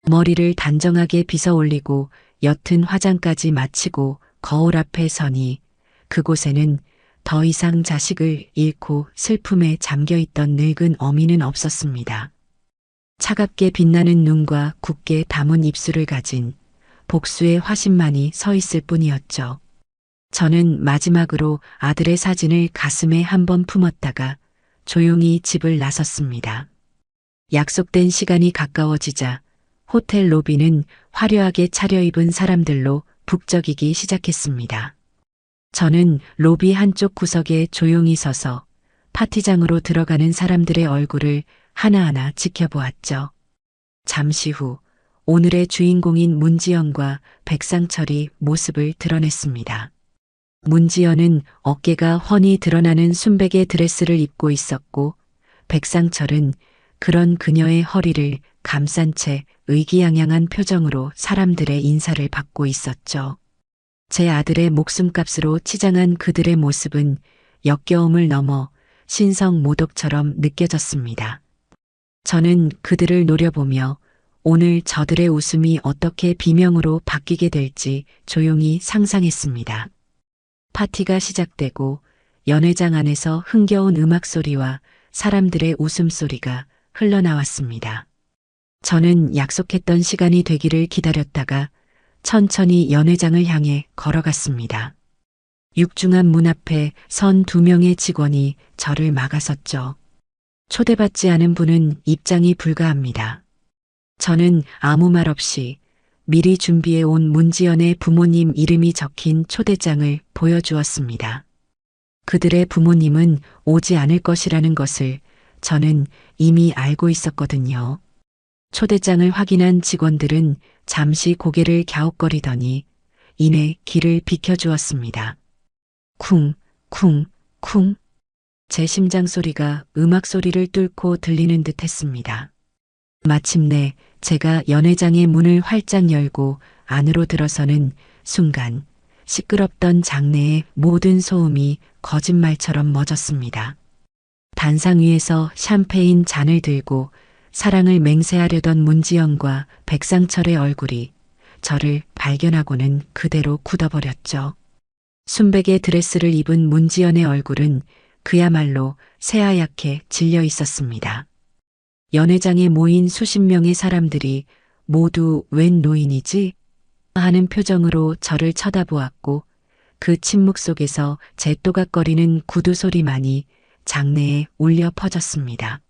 S1: 머리를 단정하게 빗어 올리고 옅은 화장까지 마치고 거울 앞에 서니 그곳에는 더 이상 자식을 잃고 슬픔에 잠겨있던 늙은 어미는 없었습니다. 차갑게 빛나는 눈과 굳게 담은 입술을 가진 복수의 화신만이 서 있을 뿐이었죠. 저는 마지막으로 아들의 사진을 가슴에 한번 품었다가 조용히 집을 나섰습니다. 약속된 시간이 가까워지자 호텔 로비는 화려하게 차려입은 사람들로 북적이기 시작했습니다. 저는 로비 한쪽 구석에 조용히 서서 파티장으로 들어가는 사람들의 얼굴을 하나하나 지켜보았죠. 잠시 후 오늘의 주인공인 문지연과 백상철이 모습을 드러냈습니다. 문지연은 어깨가 훤히 드러나는 순백의 드레스를 입고 있었고 백상철은 그런 그녀의 허리를 감싼 채 의기양양한 표정으로 사람들의 인사를 받고 있었죠. 제 아들의 목숨값으로 치장한 그들의 모습은 역겨움을 넘어 신성모독처럼 느껴졌습니다. 저는 그들을 노려보며 오늘 저들의 웃음이 어떻게 비명으로 바뀌게 될지 조용히 상상했습니다. 파티가 시작되고 연회장 안에서 흥겨운 음악 소리와 사람들의 웃음소리가 흘러나왔습니다. 저는 약속했던 시간이 되기를 기다렸다가 천천히 연회장을 향해 걸어갔습니다. 육중한 문 앞에 선 2명의 직원이 저를 막아섰죠. 초대받지 않은 분은 입장이 불가합니다. 저는 아무 말 없이 미리 준비해 온 문지연의 부모님 이름이 적힌 초대장을 보여주었습니다. 그들의 부모님은 오지 않을 것이라는 것을 저는 이미 알고 있었거든요. 초대장을 확인한 직원들은 잠시 고개를 갸웃거리더니 이내 길을 비켜주었습니다. 쿵, 쿵, 쿵. 제 심장 소리가 음악 소리를 뚫고 들리는 듯 했습니다. 마침내 제가 연회장의 문을 활짝 열고 안으로 들어서는 순간 시끄럽던 장내의 모든 소음이 거짓말처럼 멎었습니다. 단상 위에서 샴페인 잔을 들고 사랑을 맹세하려던 문지연과 백상철의 얼굴이 저를 발견하고는 그대로 굳어버렸죠. 순백의 드레스를 입은 문지연의 얼굴은 그야말로 새하얗게 질려 있었습니다. 연회장에 모인 수십 명의 사람들이 모두 웬 노인이지? 하는 표정으로 저를 쳐다보았고 그 침묵 속에서 제 또각거리는 구두 소리만이 장내에 울려 퍼졌습니다.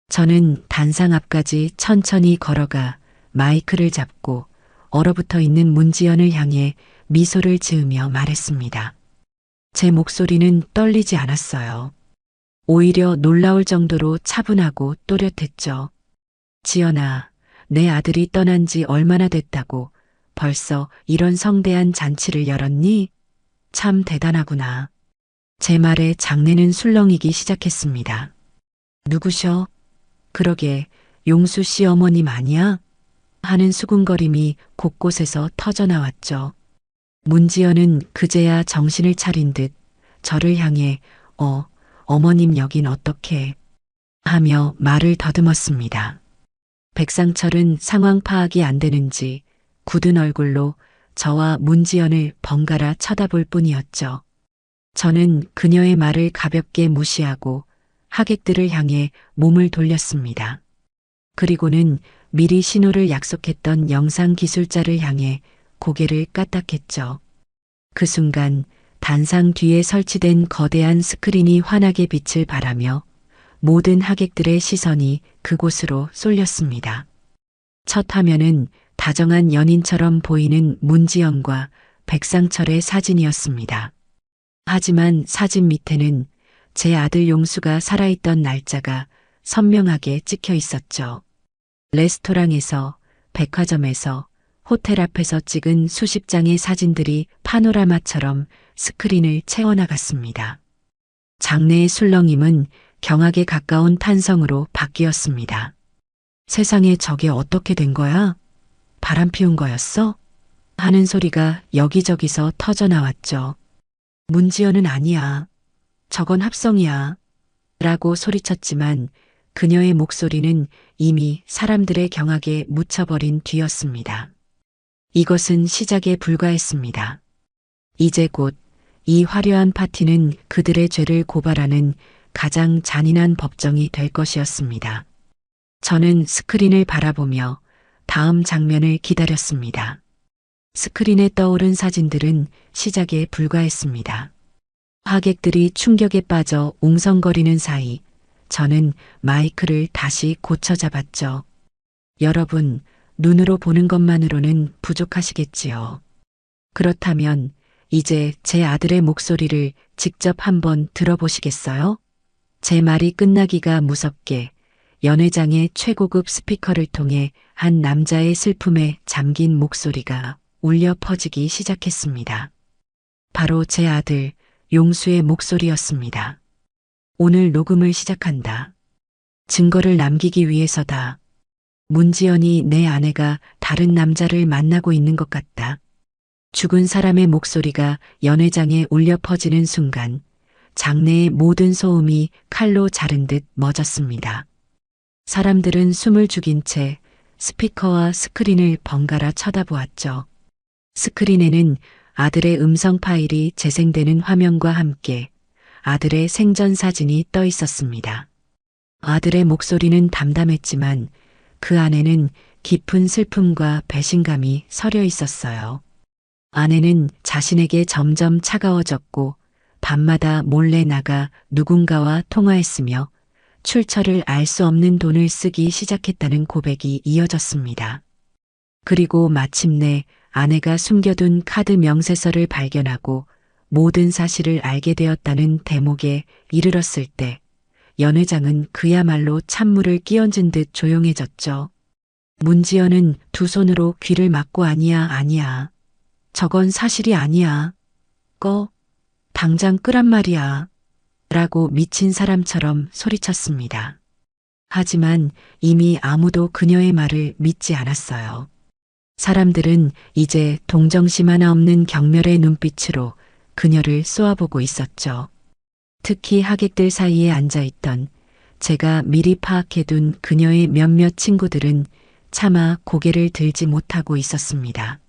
S1: 저는 단상 앞까지 천천히 걸어가 마이크를 잡고 얼어붙어 있는 문지연을 향해 미소를 지으며 말했습니다. 제 목소리는 떨리지 않았어요. 오히려 놀라울 정도로 차분하고 또렷했죠. 지연아, 내 아들이 떠난 지 얼마나 됐다고 벌써 이런 성대한 잔치를 열었니? 참 대단하구나. 제 말에 장내는 술렁이기 시작했습니다. 누구셔? 그러게 용수 씨 어머님 아니야? 하는 수군거림이 곳곳에서 터져나왔죠. 문지연은 그제야 정신을 차린 듯 저를 향해 어머님 여긴 어떻게 하며 말을 더듬었습니다. 백상철은 상황 파악이 안 되는지 굳은 얼굴로 저와 문지연을 번갈아 쳐다볼 뿐이었죠. 저는 그녀의 말을 가볍게 무시하고 하객들을 향해 몸을 돌렸습니다. 그리고는 미리 신호를 약속했던 영상 기술자를 향해 고개를 까딱했죠. 그 순간 단상 뒤에 설치된 거대한 스크린이 환하게 빛을 발하며 모든 하객들의 시선이 그곳으로 쏠렸습니다. 첫 화면은 다정한 연인처럼 보이는 문지연과 백상철의 사진이었습니다. 하지만 사진 밑에는 제 아들 용수가 살아있던 날짜가 선명하게 찍혀 있었죠. 레스토랑에서, 백화점에서, 호텔 앞에서 찍은 수십 장의 사진들이 파노라마처럼 스크린을 채워나갔습니다. 장내의 술렁임은 경악에 가까운 탄성으로 바뀌었습니다. 세상에 저게 어떻게 된 거야? 바람 피운 거였어? 하는 소리가 여기저기서 터져나왔죠. 문지연은 아니야. 저건 합성이야. 라고 소리쳤지만 그녀의 목소리는 이미 사람들의 경악에 묻혀버린 뒤였습니다. 이것은 시작에 불과했습니다. 이제 곧 이 화려한 파티는 그들의 죄를 고발하는 가장 잔인한 법정이 될 것이었습니다. 저는 스크린을 바라보며 다음 장면을 기다렸습니다. 스크린에 떠오른 사진들은 시작에 불과했습니다. 하객들이 충격에 빠져 웅성거리는 사이 저는 마이크를 다시 고쳐 잡았죠. 여러분, 눈으로 보는 것만으로는 부족하시겠지요. 그렇다면 이제 제 아들의 목소리를 직접 한번 들어보시겠어요? 제 말이 끝나기가 무섭게 연회장의 최고급 스피커를 통해 한 남자의 슬픔에 잠긴 목소리가 울려 퍼지기 시작했습니다. 바로 제 아들 용수의 목소리였습니다. 오늘 녹음을 시작한다. 증거를 남기기 위해서다. 문지연이 내 아내가 다른 남자를 만나고 있는 것 같다. 죽은 사람의 목소리가 연회장에 울려 퍼지는 순간 장내의 모든 소음이 칼로 자른 듯 멎었습니다. 사람들은 숨을 죽인 채 스피커와 스크린을 번갈아 쳐다보았죠. 스크린에는 아들의 음성 파일이 재생되는 화면과 함께 아들의 생전 사진이 떠 있었습니다. 아들의 목소리는 담담했지만 그 안에는 깊은 슬픔과 배신감이 서려 있었어요. 아내는 자신에게 점점 차가워졌고 밤마다 몰래 나가 누군가와 통화했으며 출처를 알 수 없는 돈을 쓰기 시작했다는 고백이 이어졌습니다. 그리고 마침내 아내가 숨겨둔 카드 명세서를 발견하고 모든 사실을 알게 되었다는 대목에 이르렀을 때 연회장은 그야말로 찬물을 끼얹은 듯 조용해졌죠. 문지연은 두 손으로 귀를 막고 아니야. 저건 사실이 아니야. 당장 끄란 말이야. 라고 미친 사람처럼 소리쳤습니다. 하지만 이미 아무도 그녀의 말을 믿지 않았어요. 사람들은 이제 동정심 하나 없는 경멸의 눈빛으로 그녀를 쏘아보고 있었죠. 특히 하객들 사이에 앉아있던 제가 미리 파악해둔 그녀의 몇몇 친구들은 차마 고개를 들지 못하고 있었습니다.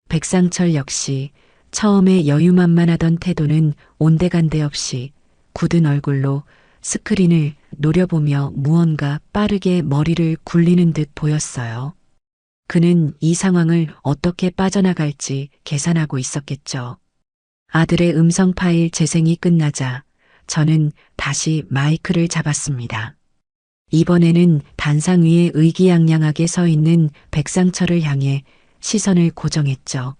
S1: 백상철 역시 처음에 여유만만하던 태도는 온데간데 없이 굳은 얼굴로 스크린을 노려보며 무언가 빠르게 머리를 굴리는 듯 보였어요. 그는 이 상황을 어떻게 빠져나갈지 계산하고 있었겠죠. 아들의 음성 파일 재생이 끝나자 저는 다시 마이크를 잡았습니다. 이번에는 단상 위에 의기양양하게 서 있는 백상철을 향해 시선을 고정했죠.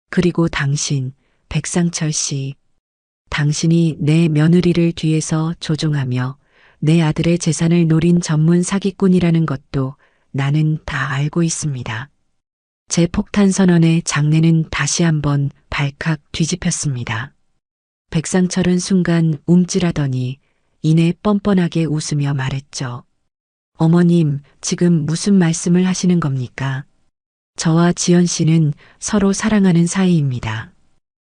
S1: 그리고 당신, 백상철 씨, 당신이 내 며느리를 뒤에서 조종하며 내 아들의 재산을 노린 전문 사기꾼이라는 것도 나는 다 알고 있습니다. 제 폭탄 선언의 장내는 다시 한번 발칵 뒤집혔습니다. 백상철은 순간 움찔하더니 이내 뻔뻔하게 웃으며 말했죠. 어머님, 지금 무슨 말씀을 하시는 겁니까? 저와 지연 씨는 서로 사랑하는 사이입니다.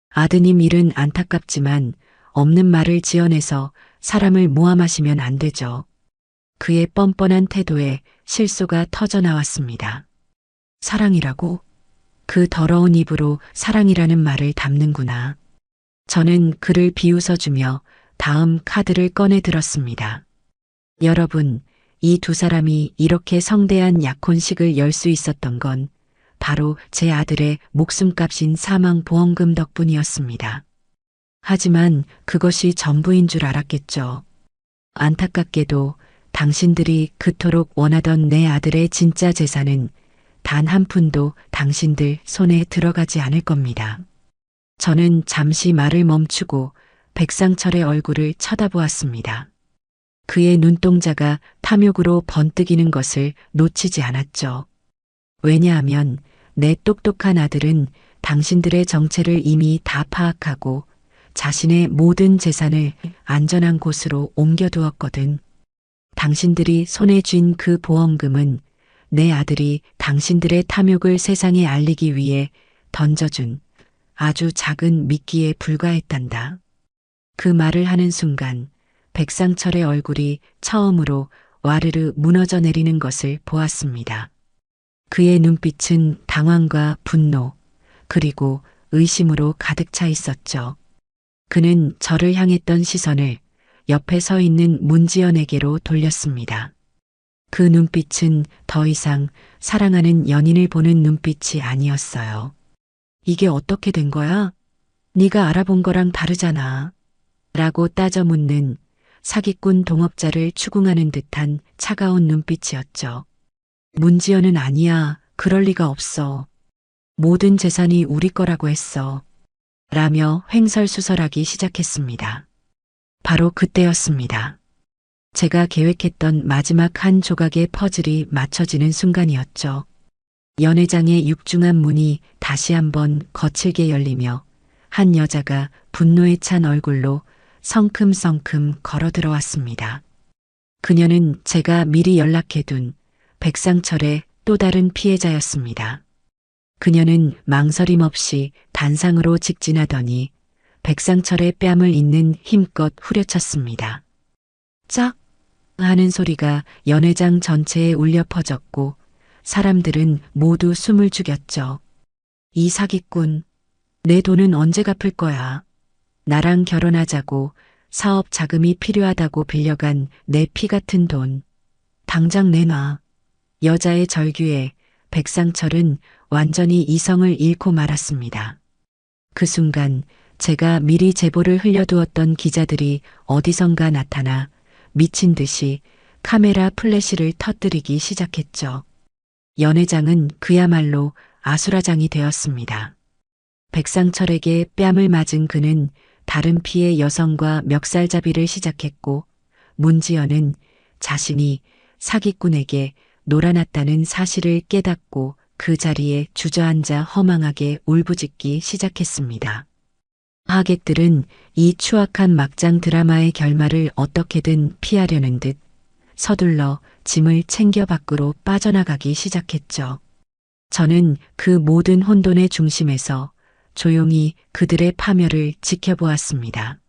S1: 아드님 일은 안타깝지만 없는 말을 지어내서 사람을 모함하시면 안 되죠. 그의 뻔뻔한 태도에 실소가 터져 나왔습니다. 사랑이라고? 그 더러운 입으로 사랑이라는 말을 담는구나. 저는 그를 비웃어주며 다음 카드를 꺼내 들었습니다. 여러분, 이 두 사람이 이렇게 성대한 약혼식을 열 수 있었던 건 바로 제 아들의 목숨값인 사망보험금 덕분이었습니다. 하지만 그것이 전부인 줄 알았겠죠. 안타깝게도 당신들이 그토록 원하던 내 아들의 진짜 재산은 단 한 푼도 당신들 손에 들어가지 않을 겁니다. 저는 잠시 말을 멈추고 백상철의 얼굴을 쳐다보았습니다. 그의 눈동자가 탐욕으로 번뜩이는 것을 놓치지 않았죠. 왜냐하면 내 똑똑한 아들은 당신들의 정체를 이미 다 파악하고 자신의 모든 재산을 안전한 곳으로 옮겨두었거든. 당신들이 손에 쥔 그 보험금은 내 아들이 당신들의 탐욕을 세상에 알리기 위해 던져준 아주 작은 미끼에 불과했단다. 그 말을 하는 순간 백상철의 얼굴이 처음으로 와르르 무너져 내리는 것을 보았습니다. 그의 눈빛은 당황과 분노, 그리고 의심으로 가득 차 있었죠. 그는 저를 향했던 시선을 옆에 서 있는 문지연에게로 돌렸습니다. 그 눈빛은 더 이상 사랑하는 연인을 보는 눈빛이 아니었어요. 이게 어떻게 된 거야? 네가 알아본 거랑 다르잖아. 라고 따져 묻는 사기꾼 동업자를 추궁하는 듯한 차가운 눈빛이었죠. 문지연은 아니야. 그럴 리가 없어. 모든 재산이 우리 거라고 했어. 라며 횡설수설하기 시작했습니다. 바로 그때였습니다. 제가 계획했던 마지막 한 조각의 퍼즐이 맞춰지는 순간이었죠. 연회장의 육중한 문이 다시 한번 거칠게 열리며 한 여자가 분노에 찬 얼굴로 성큼성큼 걸어 들어왔습니다. 그녀는 제가 미리 연락해둔 백상철의 또 다른 피해자였습니다. 그녀는 망설임 없이 단상으로 직진하더니 백상철의 뺨을 잇는 힘껏 후려쳤습니다. 짝! 하는 소리가 연회장 전체에 울려 퍼졌고 사람들은 모두 숨을 죽였죠. 이 사기꾼, 내 돈은 언제 갚을 거야? 나랑 결혼하자고 사업 자금이 필요하다고 빌려간 내 피 같은 돈. 당장 내놔. 여자의 절규에 백상철은 완전히 이성을 잃고 말았습니다. 그 순간 제가 미리 제보를 흘려두었던 기자들이 어디선가 나타나 미친 듯이 카메라 플래시를 터뜨리기 시작했죠. 연회장은 그야말로 아수라장이 되었습니다. 백상철에게 뺨을 맞은 그는 다른 피해 여성과 멱살잡이를 시작했고 문지연은 자신이 사기꾼에게 놀아났다는 사실을 깨닫고 그 자리에 주저앉아 허망하게 울부짖기 시작했습니다. 하객들은 이 추악한 막장 드라마의 결말을 어떻게든 피하려는 듯 서둘러 짐을 챙겨 밖으로 빠져나가기 시작했죠. 저는 그 모든 혼돈의 중심에서 조용히 그들의 파멸을 지켜보았습니다.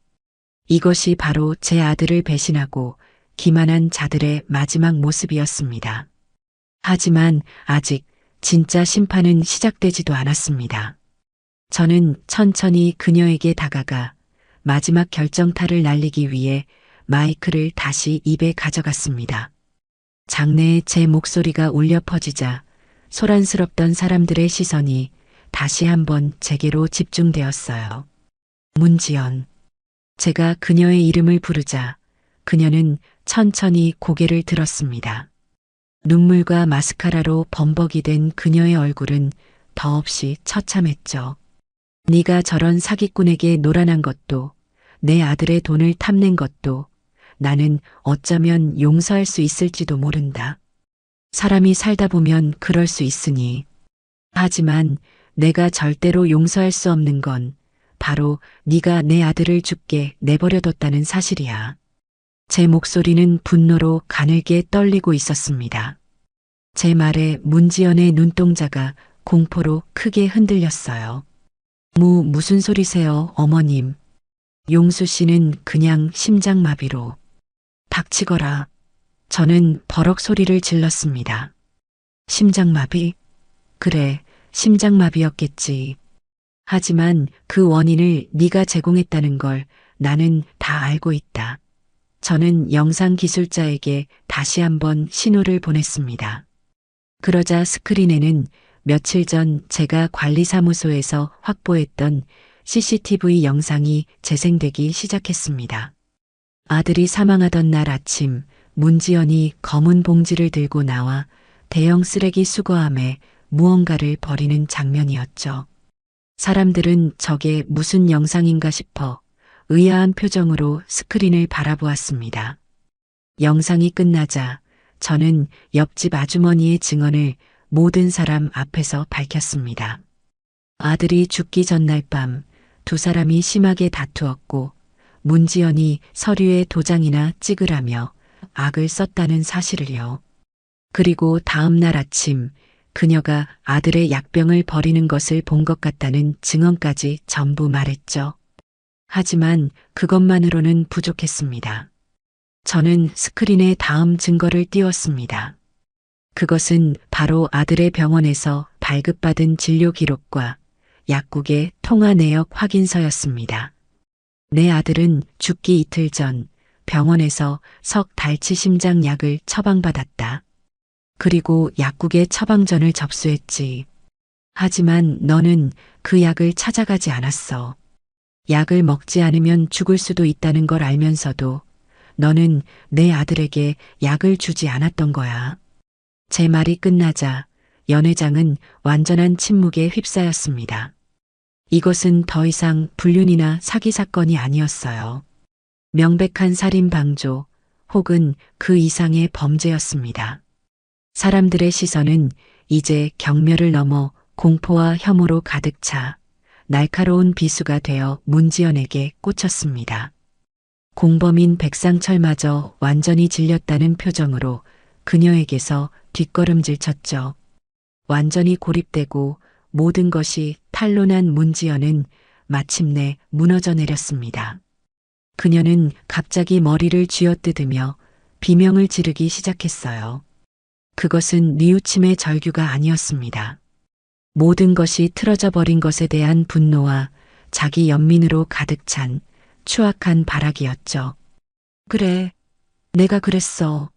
S1: 이것이 바로 제 아들을 배신하고 기만한 자들의 마지막 모습이었습니다. 하지만 아직 진짜 심판은 시작되지도 않았습니다. 저는 천천히 그녀에게 다가가 마지막 결정타를 날리기 위해 마이크를 다시 입에 가져갔습니다. 장내에 제 목소리가 울려 퍼지자 소란스럽던 사람들의 시선이 다시 한번 제게로 집중되었어요. 문지연. 제가 그녀의 이름을 부르자 그녀는 천천히 고개를 들었습니다. 눈물과 마스카라로 범벅이 된 그녀의 얼굴은 더없이 처참했죠. 네가 저런 사기꾼에게 놀아난 것도 내 아들의 돈을 탐낸 것도 나는 어쩌면 용서할 수 있을지도 모른다. 사람이 살다 보면 그럴 수 있으니. 하지만 내가 절대로 용서할 수 없는 건 바로 네가 내 아들을 죽게 내버려뒀다는 사실이야. 제 목소리는 분노로 가늘게 떨리고 있었습니다. 제 말에 문지연의 눈동자가 공포로 크게 흔들렸어요. 무슨 소리세요, 어머님? 용수 씨는 그냥 심장마비로. 닥치거라. 저는 버럭 소리를 질렀습니다. 심장마비? 그래, 심장마비였겠지. 하지만 그 원인을 네가 제공했다는 걸 나는 다 알고 있다. 저는 영상기술자에게 다시 한번 신호를 보냈습니다. 그러자 스크린에는 며칠 전 제가 관리사무소에서 확보했던 CCTV 영상이 재생되기 시작했습니다. 아들이 사망하던 날 아침 문지연이 검은 봉지를 들고 나와 대형 쓰레기 수거함에 무언가를 버리는 장면이었죠. 사람들은 저게 무슨 영상인가 싶어 의아한 표정으로 스크린을 바라보았습니다. 영상이 끝나자 저는 옆집 아주머니의 증언을 모든 사람 앞에서 밝혔습니다. 아들이 죽기 전날 밤 두 사람이 심하게 다투었고 문지연이 서류에 도장이나 찍으라며 악을 썼다는 사실을요. 그리고 다음 날 아침 그녀가 아들의 약병을 버리는 것을 본 것 같다는 증언까지 전부 말했죠. 하지만 그것만으로는 부족했습니다. 저는 스크린에 다음 증거를 띄웠습니다. 그것은 바로 아들의 병원에서 발급받은 진료 기록과 약국의 통화 내역 확인서였습니다. 내 아들은 죽기 이틀 전 병원에서 석달치 심장 약을 처방받았다. 그리고 약국의 처방전을 접수했지. 하지만 너는 그 약을 찾아가지 않았어. 약을 먹지 않으면 죽을 수도 있다는 걸 알면서도 너는 내 아들에게 약을 주지 않았던 거야. 제 말이 끝나자 연 회장은 완전한 침묵에 휩싸였습니다. 이것은 더 이상 불륜이나 사기 사건이 아니었어요. 명백한 살인 방조 혹은 그 이상의 범죄였습니다. 사람들의 시선은 이제 경멸을 넘어 공포와 혐오로 가득 차 날카로운 비수가 되어 문지연에게 꽂혔습니다. 공범인 백상철마저 완전히 질렸다는 표정으로 그녀에게서 뒷걸음질 쳤죠. 완전히 고립되고 모든 것이 탄로난 문지연은 마침내 무너져 내렸습니다. 그녀는 갑자기 머리를 쥐어뜯으며 비명을 지르기 시작했어요. 그것은 뉘우침의 절규가 아니었습니다. 모든 것이 틀어져 버린 것에 대한 분노와 자기 연민으로 가득 찬 추악한 발악이었죠. 그래, 내가 그랬어.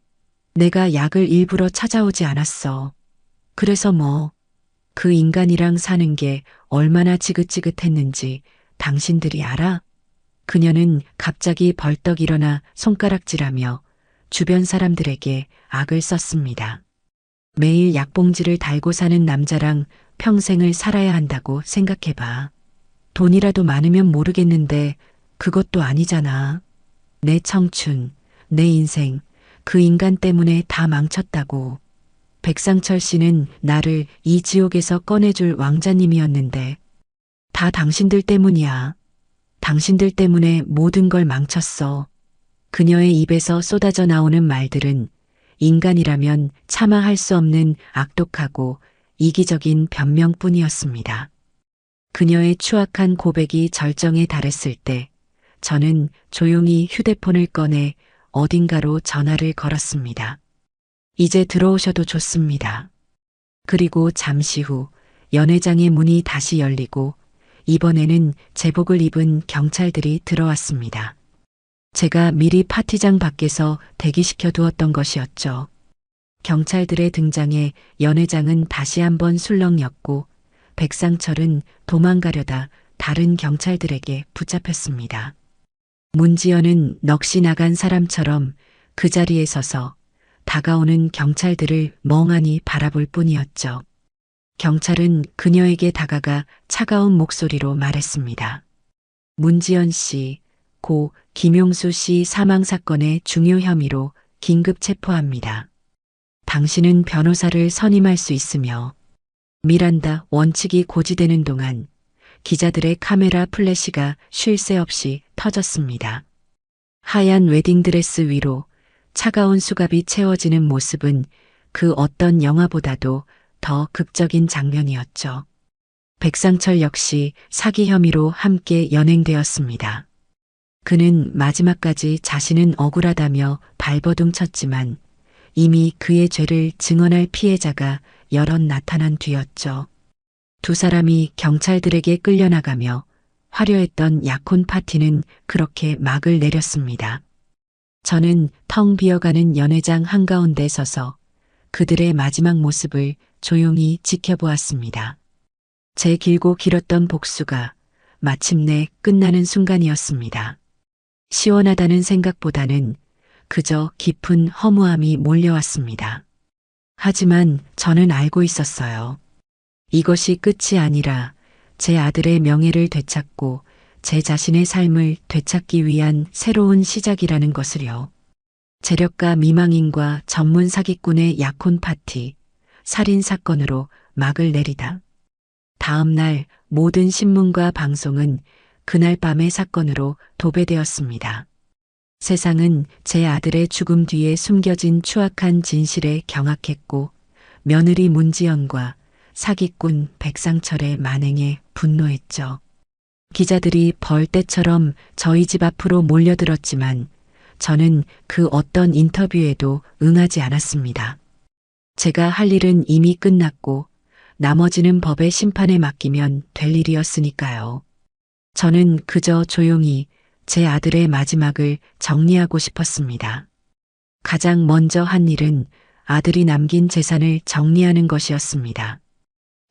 S1: 내가 약을 일부러 찾아오지 않았어. 그래서 뭐, 그 인간이랑 사는 게 얼마나 지긋지긋했는지 당신들이 알아? 그녀는 갑자기 벌떡 일어나 손가락질하며 주변 사람들에게 악을 썼습니다. 매일 약봉지를 달고 사는 남자랑 평생을 살아야 한다고 생각해봐. 돈이라도 많으면 모르겠는데 그것도 아니잖아. 내 청춘, 내 인생, 그 인간 때문에 다 망쳤다고. 백상철 씨는 나를 이 지옥에서 꺼내줄 왕자님이었는데 다 당신들 때문이야. 당신들 때문에 모든 걸 망쳤어. 그녀의 입에서 쏟아져 나오는 말들은 인간이라면 차마 할 수 없는 악독하고 이기적인 변명뿐이었습니다. 그녀의 추악한 고백이 절정에 달했을 때 저는 조용히 휴대폰을 꺼내 어딘가로 전화를 걸었습니다. 이제 들어오셔도 좋습니다. 그리고 잠시 후 연회장의 문이 다시 열리고 이번에는 제복을 입은 경찰들이 들어왔습니다. 제가 미리 파티장 밖에서 대기시켜 두었던 것이었죠. 경찰들의 등장에 연회장은 다시 한번 술렁였고 백상철은 도망가려다 다른 경찰들에게 붙잡혔습니다. 문지연은 넋이 나간 사람처럼 그 자리에 서서 다가오는 경찰들을 멍하니 바라볼 뿐이었죠. 경찰은 그녀에게 다가가 차가운 목소리로 말했습니다. 문지연 씨, 고 김용수 씨 사망 사건의 중요 혐의로 긴급 체포합니다. 당신은 변호사를 선임할 수 있으며 미란다 원칙이 고지되는 동안 기자들의 카메라 플래시가 쉴 새 없이 터졌습니다. 하얀 웨딩드레스 위로 차가운 수갑이 채워지는 모습은 그 어떤 영화보다도 더 극적인 장면이었죠. 백상철 역시 사기 혐의로 함께 연행되었습니다. 그는 마지막까지 자신은 억울하다며 발버둥 쳤지만 이미 그의 죄를 증언할 피해자가 여럿 나타난 뒤였죠. 두 사람이 경찰들에게 끌려나가며 화려했던 약혼 파티는 그렇게 막을 내렸습니다. 저는 텅 비어가는 연회장 한가운데 서서 그들의 마지막 모습을 조용히 지켜보았습니다. 제 길고 길었던 복수가 마침내 끝나는 순간이었습니다. 시원하다는 생각보다는 그저 깊은 허무함이 몰려왔습니다. 하지만 저는 알고 있었어요. 이것이 끝이 아니라 제 아들의 명예를 되찾고 제 자신의 삶을 되찾기 위한 새로운 시작이라는 것을요. 재력가 미망인과 전문 사기꾼의 약혼 파티, 살인 사건으로 막을 내리다. 다음 날 모든 신문과 방송은 그날 밤의 사건으로 도배되었습니다. 세상은 제 아들의 죽음 뒤에 숨겨진 추악한 진실에 경악했고 며느리 문지연과 사기꾼 백상철의 만행에 분노했죠. 기자들이 벌떼처럼 저희 집 앞으로 몰려들었지만 저는 그 어떤 인터뷰에도 응하지 않았습니다. 제가 할 일은 이미 끝났고 나머지는 법의 심판에 맡기면 될 일이었으니까요. 저는 그저 조용히 제 아들의 마지막을 정리하고 싶었습니다. 가장 먼저 한 일은 아들이 남긴 재산을 정리하는 것이었습니다.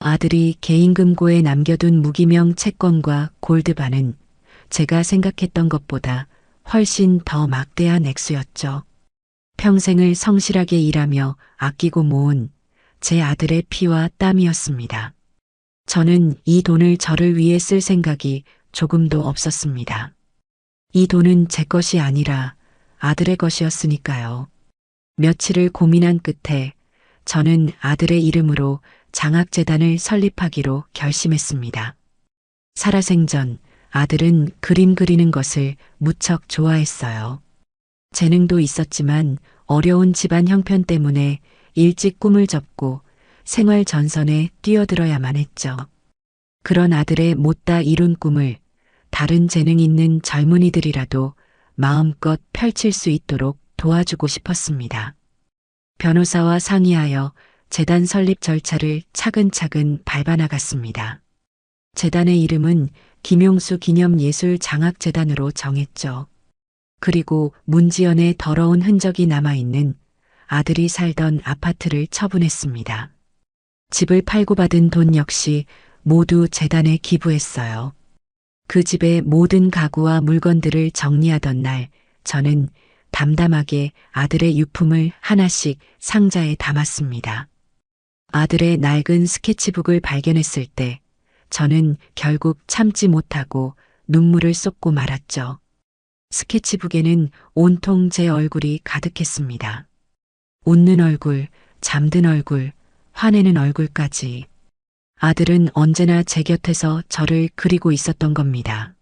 S1: 아들이 개인금고에 남겨둔 무기명 채권과 골드바는 제가 생각했던 것보다 훨씬 더 막대한 액수였죠. 평생을 성실하게 일하며 아끼고 모은 제 아들의 피와 땀이었습니다. 저는 이 돈을 저를 위해 쓸 생각이 조금도 없었습니다. 이 돈은 제 것이 아니라 아들의 것이었으니까요. 며칠을 고민한 끝에 저는 아들의 이름으로 장학재단을 설립하기로 결심했습니다. 살아생전 아들은 그림 그리는 것을 무척 좋아했어요. 재능도 있었지만 어려운 집안 형편 때문에 일찍 꿈을 접고 생활 전선에 뛰어들어야만 했죠. 그런 아들의 못다 이룬 꿈을 다른 재능 있는 젊은이들이라도 마음껏 펼칠 수 있도록 도와주고 싶었습니다. 변호사와 상의하여 재단 설립 절차를 차근차근 밟아나갔습니다. 재단의 이름은 김용수 기념예술장학재단으로 정했죠. 그리고 문지연의 더러운 흔적이 남아있는 아들이 살던 아파트를 처분했습니다. 집을 팔고 받은 돈 역시 모두 재단에 기부했어요. 그 집의 모든 가구와 물건들을 정리하던 날 저는 담담하게 아들의 유품을 하나씩 상자에 담았습니다. 아들의 낡은 스케치북을 발견했을 때 저는 결국 참지 못하고 눈물을 쏟고 말았죠. 스케치북에는 온통 제 얼굴이 가득했습니다. 웃는 얼굴, 잠든 얼굴, 화내는 얼굴까지. 아들은 언제나 제 곁에서 저를 그리고 있었던 겁니다.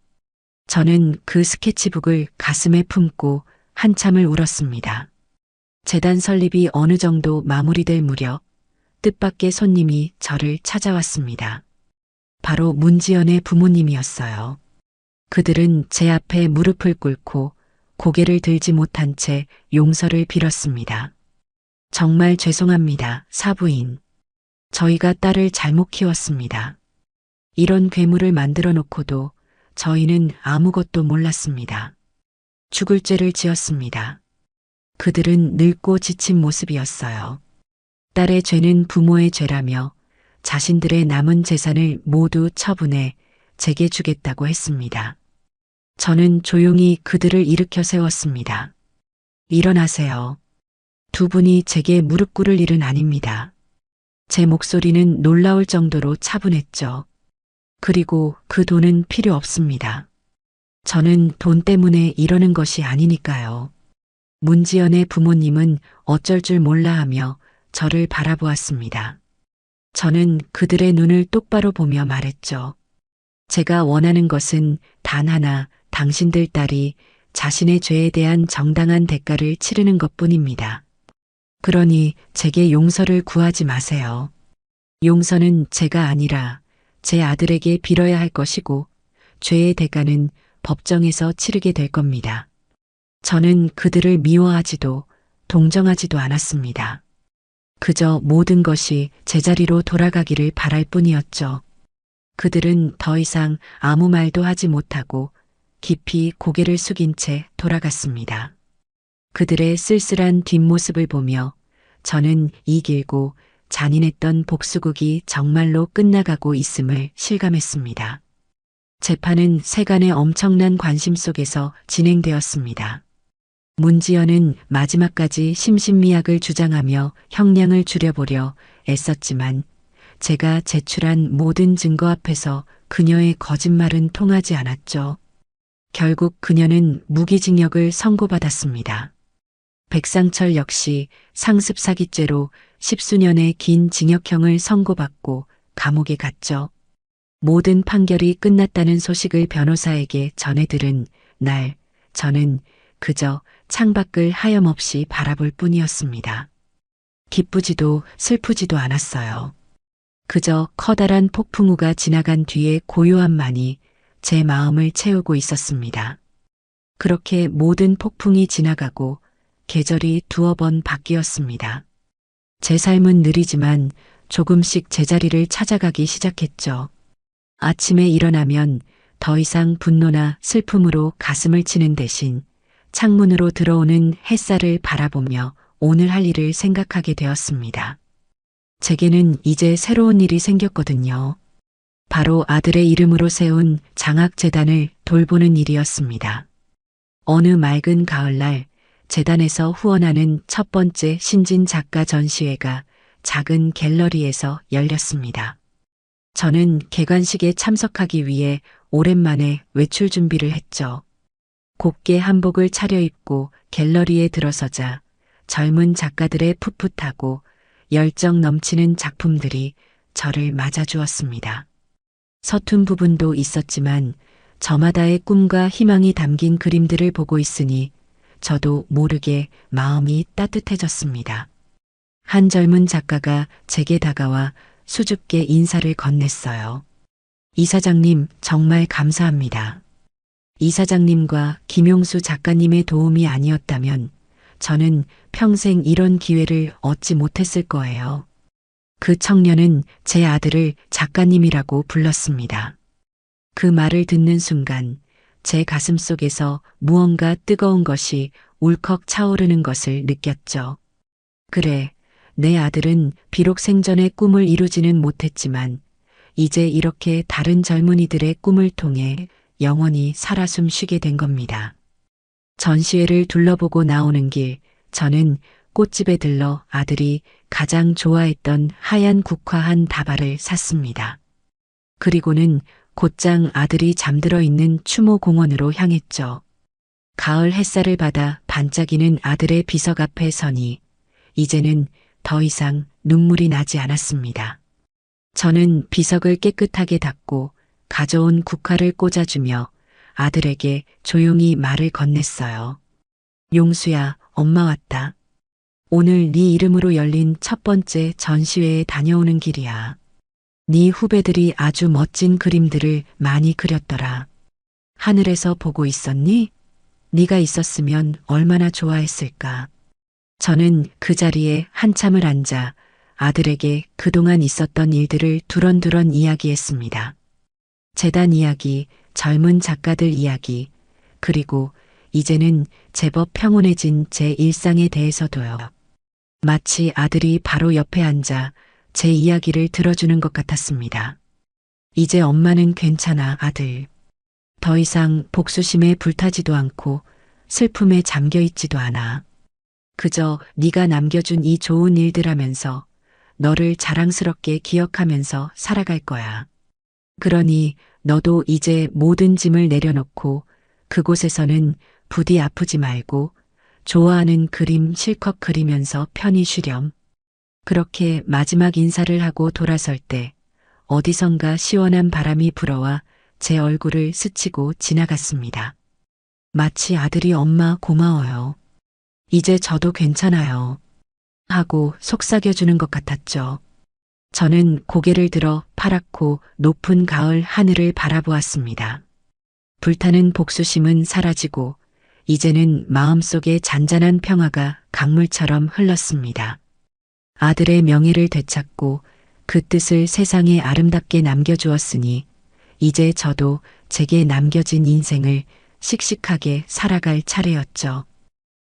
S1: 저는 그 스케치북을 가슴에 품고 한참을 울었습니다. 재단 설립이 어느 정도 마무리될 무렵 뜻밖의 손님이 저를 찾아왔습니다. 바로 문지연의 부모님이었어요. 그들은 제 앞에 무릎을 꿇고 고개를 들지 못한 채 용서를 빌었습니다. 정말 죄송합니다, 사부인. 저희가 딸을 잘못 키웠습니다. 이런 괴물을 만들어 놓고도 저희는 아무것도 몰랐습니다. 죽을 죄를 지었습니다. 그들은 늙고 지친 모습이었어요. 딸의 죄는 부모의 죄라며 자신들의 남은 재산을 모두 처분해 제게 주겠다고 했습니다. 저는 조용히 그들을 일으켜 세웠습니다. 일어나세요. 두 분이 제게 무릎 꿇을 일은 아닙니다. 제 목소리는 놀라울 정도로 차분했죠. 그리고 그 돈은 필요 없습니다. 저는 돈 때문에 이러는 것이 아니니까요. 문지연의 부모님은 어쩔 줄 몰라 하며 저를 바라보았습니다. 저는 그들의 눈을 똑바로 보며 말했죠. 제가 원하는 것은 단 하나, 당신들 딸이 자신의 죄에 대한 정당한 대가를 치르는 것뿐입니다. 그러니 제게 용서를 구하지 마세요. 용서는 제가 아니라 제 아들에게 빌어야 할 것이고 죄의 대가는 법정에서 치르게 될 겁니다. 저는 그들을 미워하지도 동정하지도 않았습니다. 그저 모든 것이 제자리로 돌아가기를 바랄 뿐이었죠. 그들은 더 이상 아무 말도 하지 못하고 깊이 고개를 숙인 채 돌아갔습니다. 그들의 쓸쓸한 뒷모습을 보며 저는 이 길고 잔인했던 복수극이 정말로 끝나가고 있음을 실감했습니다. 재판은 세간의 엄청난 관심 속에서 진행되었습니다. 문지연은 마지막까지 심신미약을 주장하며 형량을 줄여보려 애썼지만 제가 제출한 모든 증거 앞에서 그녀의 거짓말은 통하지 않았죠. 결국 그녀는 무기징역을 선고받았습니다. 백상철 역시 상습 사기죄로 10수년의 긴 징역형을 선고받고 감옥에 갔죠. 모든 판결이 끝났다는 소식을 변호사에게 전해 들은 날, 저는 그저 창밖을 하염없이 바라볼 뿐이었습니다. 기쁘지도 슬프지도 않았어요. 그저 커다란 폭풍우가 지나간 뒤의 고요함만이 제 마음을 채우고 있었습니다. 그렇게 모든 폭풍이 지나가고 계절이 두어 번 바뀌었습니다. 제 삶은 느리지만 조금씩 제자리를 찾아가기 시작했죠. 아침에 일어나면 더 이상 분노나 슬픔으로 가슴을 치는 대신 창문으로 들어오는 햇살을 바라보며 오늘 할 일을 생각하게 되었습니다. 제게는 이제 새로운 일이 생겼거든요. 바로 아들의 이름으로 세운 장학재단을 돌보는 일이었습니다. 어느 맑은 가을날 재단에서 후원하는 첫 번째 신진 작가 전시회가 작은 갤러리에서 열렸습니다. 저는 개관식에 참석하기 위해 오랜만에 외출 준비를 했죠. 곱게 한복을 차려입고 갤러리에 들어서자 젊은 작가들의 풋풋하고 열정 넘치는 작품들이 저를 맞아주었습니다. 서툰 부분도 있었지만 저마다의 꿈과 희망이 담긴 그림들을 보고 있으니 저도 모르게 마음이 따뜻해졌습니다. 한 젊은 작가가 제게 다가와 수줍게 인사를 건넸어요. 이사장님, 정말 감사합니다. 이사장님과 김용수 작가님의 도움이 아니었다면 저는 평생 이런 기회를 얻지 못했을 거예요. 그 청년은 제 아들을 작가님이라고 불렀습니다. 그 말을 듣는 순간 제 가슴 속에서 무언가 뜨거운 것이 울컥 차오르는 것을 느꼈죠. 그래, 내 아들은 비록 생전의 꿈을 이루지는 못했지만 이제 이렇게 다른 젊은이들의 꿈을 통해 영원히 살아 숨쉬게 된 겁니다. 전시회를 둘러보고 나오는 길, 저는 꽃집에 들러 아들이 가장 좋아했던 하얀 국화한 다발을 샀습니다. 그리고는 곧장 아들이 잠들어 있는 추모공원으로 향했죠. 가을 햇살을 받아 반짝이는 아들의 비석 앞에 서니 이제는 더 이상 눈물이 나지 않았습니다. 저는 비석을 깨끗하게 닦고 가져온 국화를 꽂아주며 아들에게 조용히 말을 건넸어요. 용수야, 엄마 왔다. 오늘 네 이름으로 열린 첫 번째 전시회에 다녀오는 길이야. 네 후배들이 아주 멋진 그림들을 많이 그렸더라. 하늘에서 보고 있었니? 네가 있었으면 얼마나 좋아했을까. 저는 그 자리에 한참을 앉아 아들에게 그동안 있었던 일들을 두런두런 이야기했습니다. 재단 이야기, 젊은 작가들 이야기, 그리고 이제는 제법 평온해진 제 일상에 대해서도요. 마치 아들이 바로 옆에 앉아 제 이야기를 들어주는 것 같았습니다. 이제 엄마는 괜찮아, 아들. 더 이상 복수심에 불타지도 않고 슬픔에 잠겨있지도 않아. 그저 네가 남겨준 이 좋은 일들 하면서 너를 자랑스럽게 기억하면서 살아갈 거야. 그러니 너도 이제 모든 짐을 내려놓고 그곳에서는 부디 아프지 말고 좋아하는 그림 실컷 그리면서 편히 쉬렴. 그렇게 마지막 인사를 하고 돌아설 때 어디선가 시원한 바람이 불어와 제 얼굴을 스치고 지나갔습니다. 마치 아들이 엄마 고마워요. 이제 저도 괜찮아요. 하고 속삭여주는 것 같았죠. 저는 고개를 들어 파랗고 높은 가을 하늘을 바라보았습니다. 불타는 복수심은 사라지고 이제는 마음속에 잔잔한 평화가 강물처럼 흘렀습니다. 아들의 명예를 되찾고 그 뜻을 세상에 아름답게 남겨주었으니 이제 저도 제게 남겨진 인생을 씩씩하게 살아갈 차례였죠.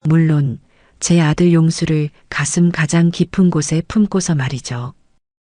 S1: 물론 제 아들 용수를 가슴 가장 깊은 곳에 품고서 말이죠.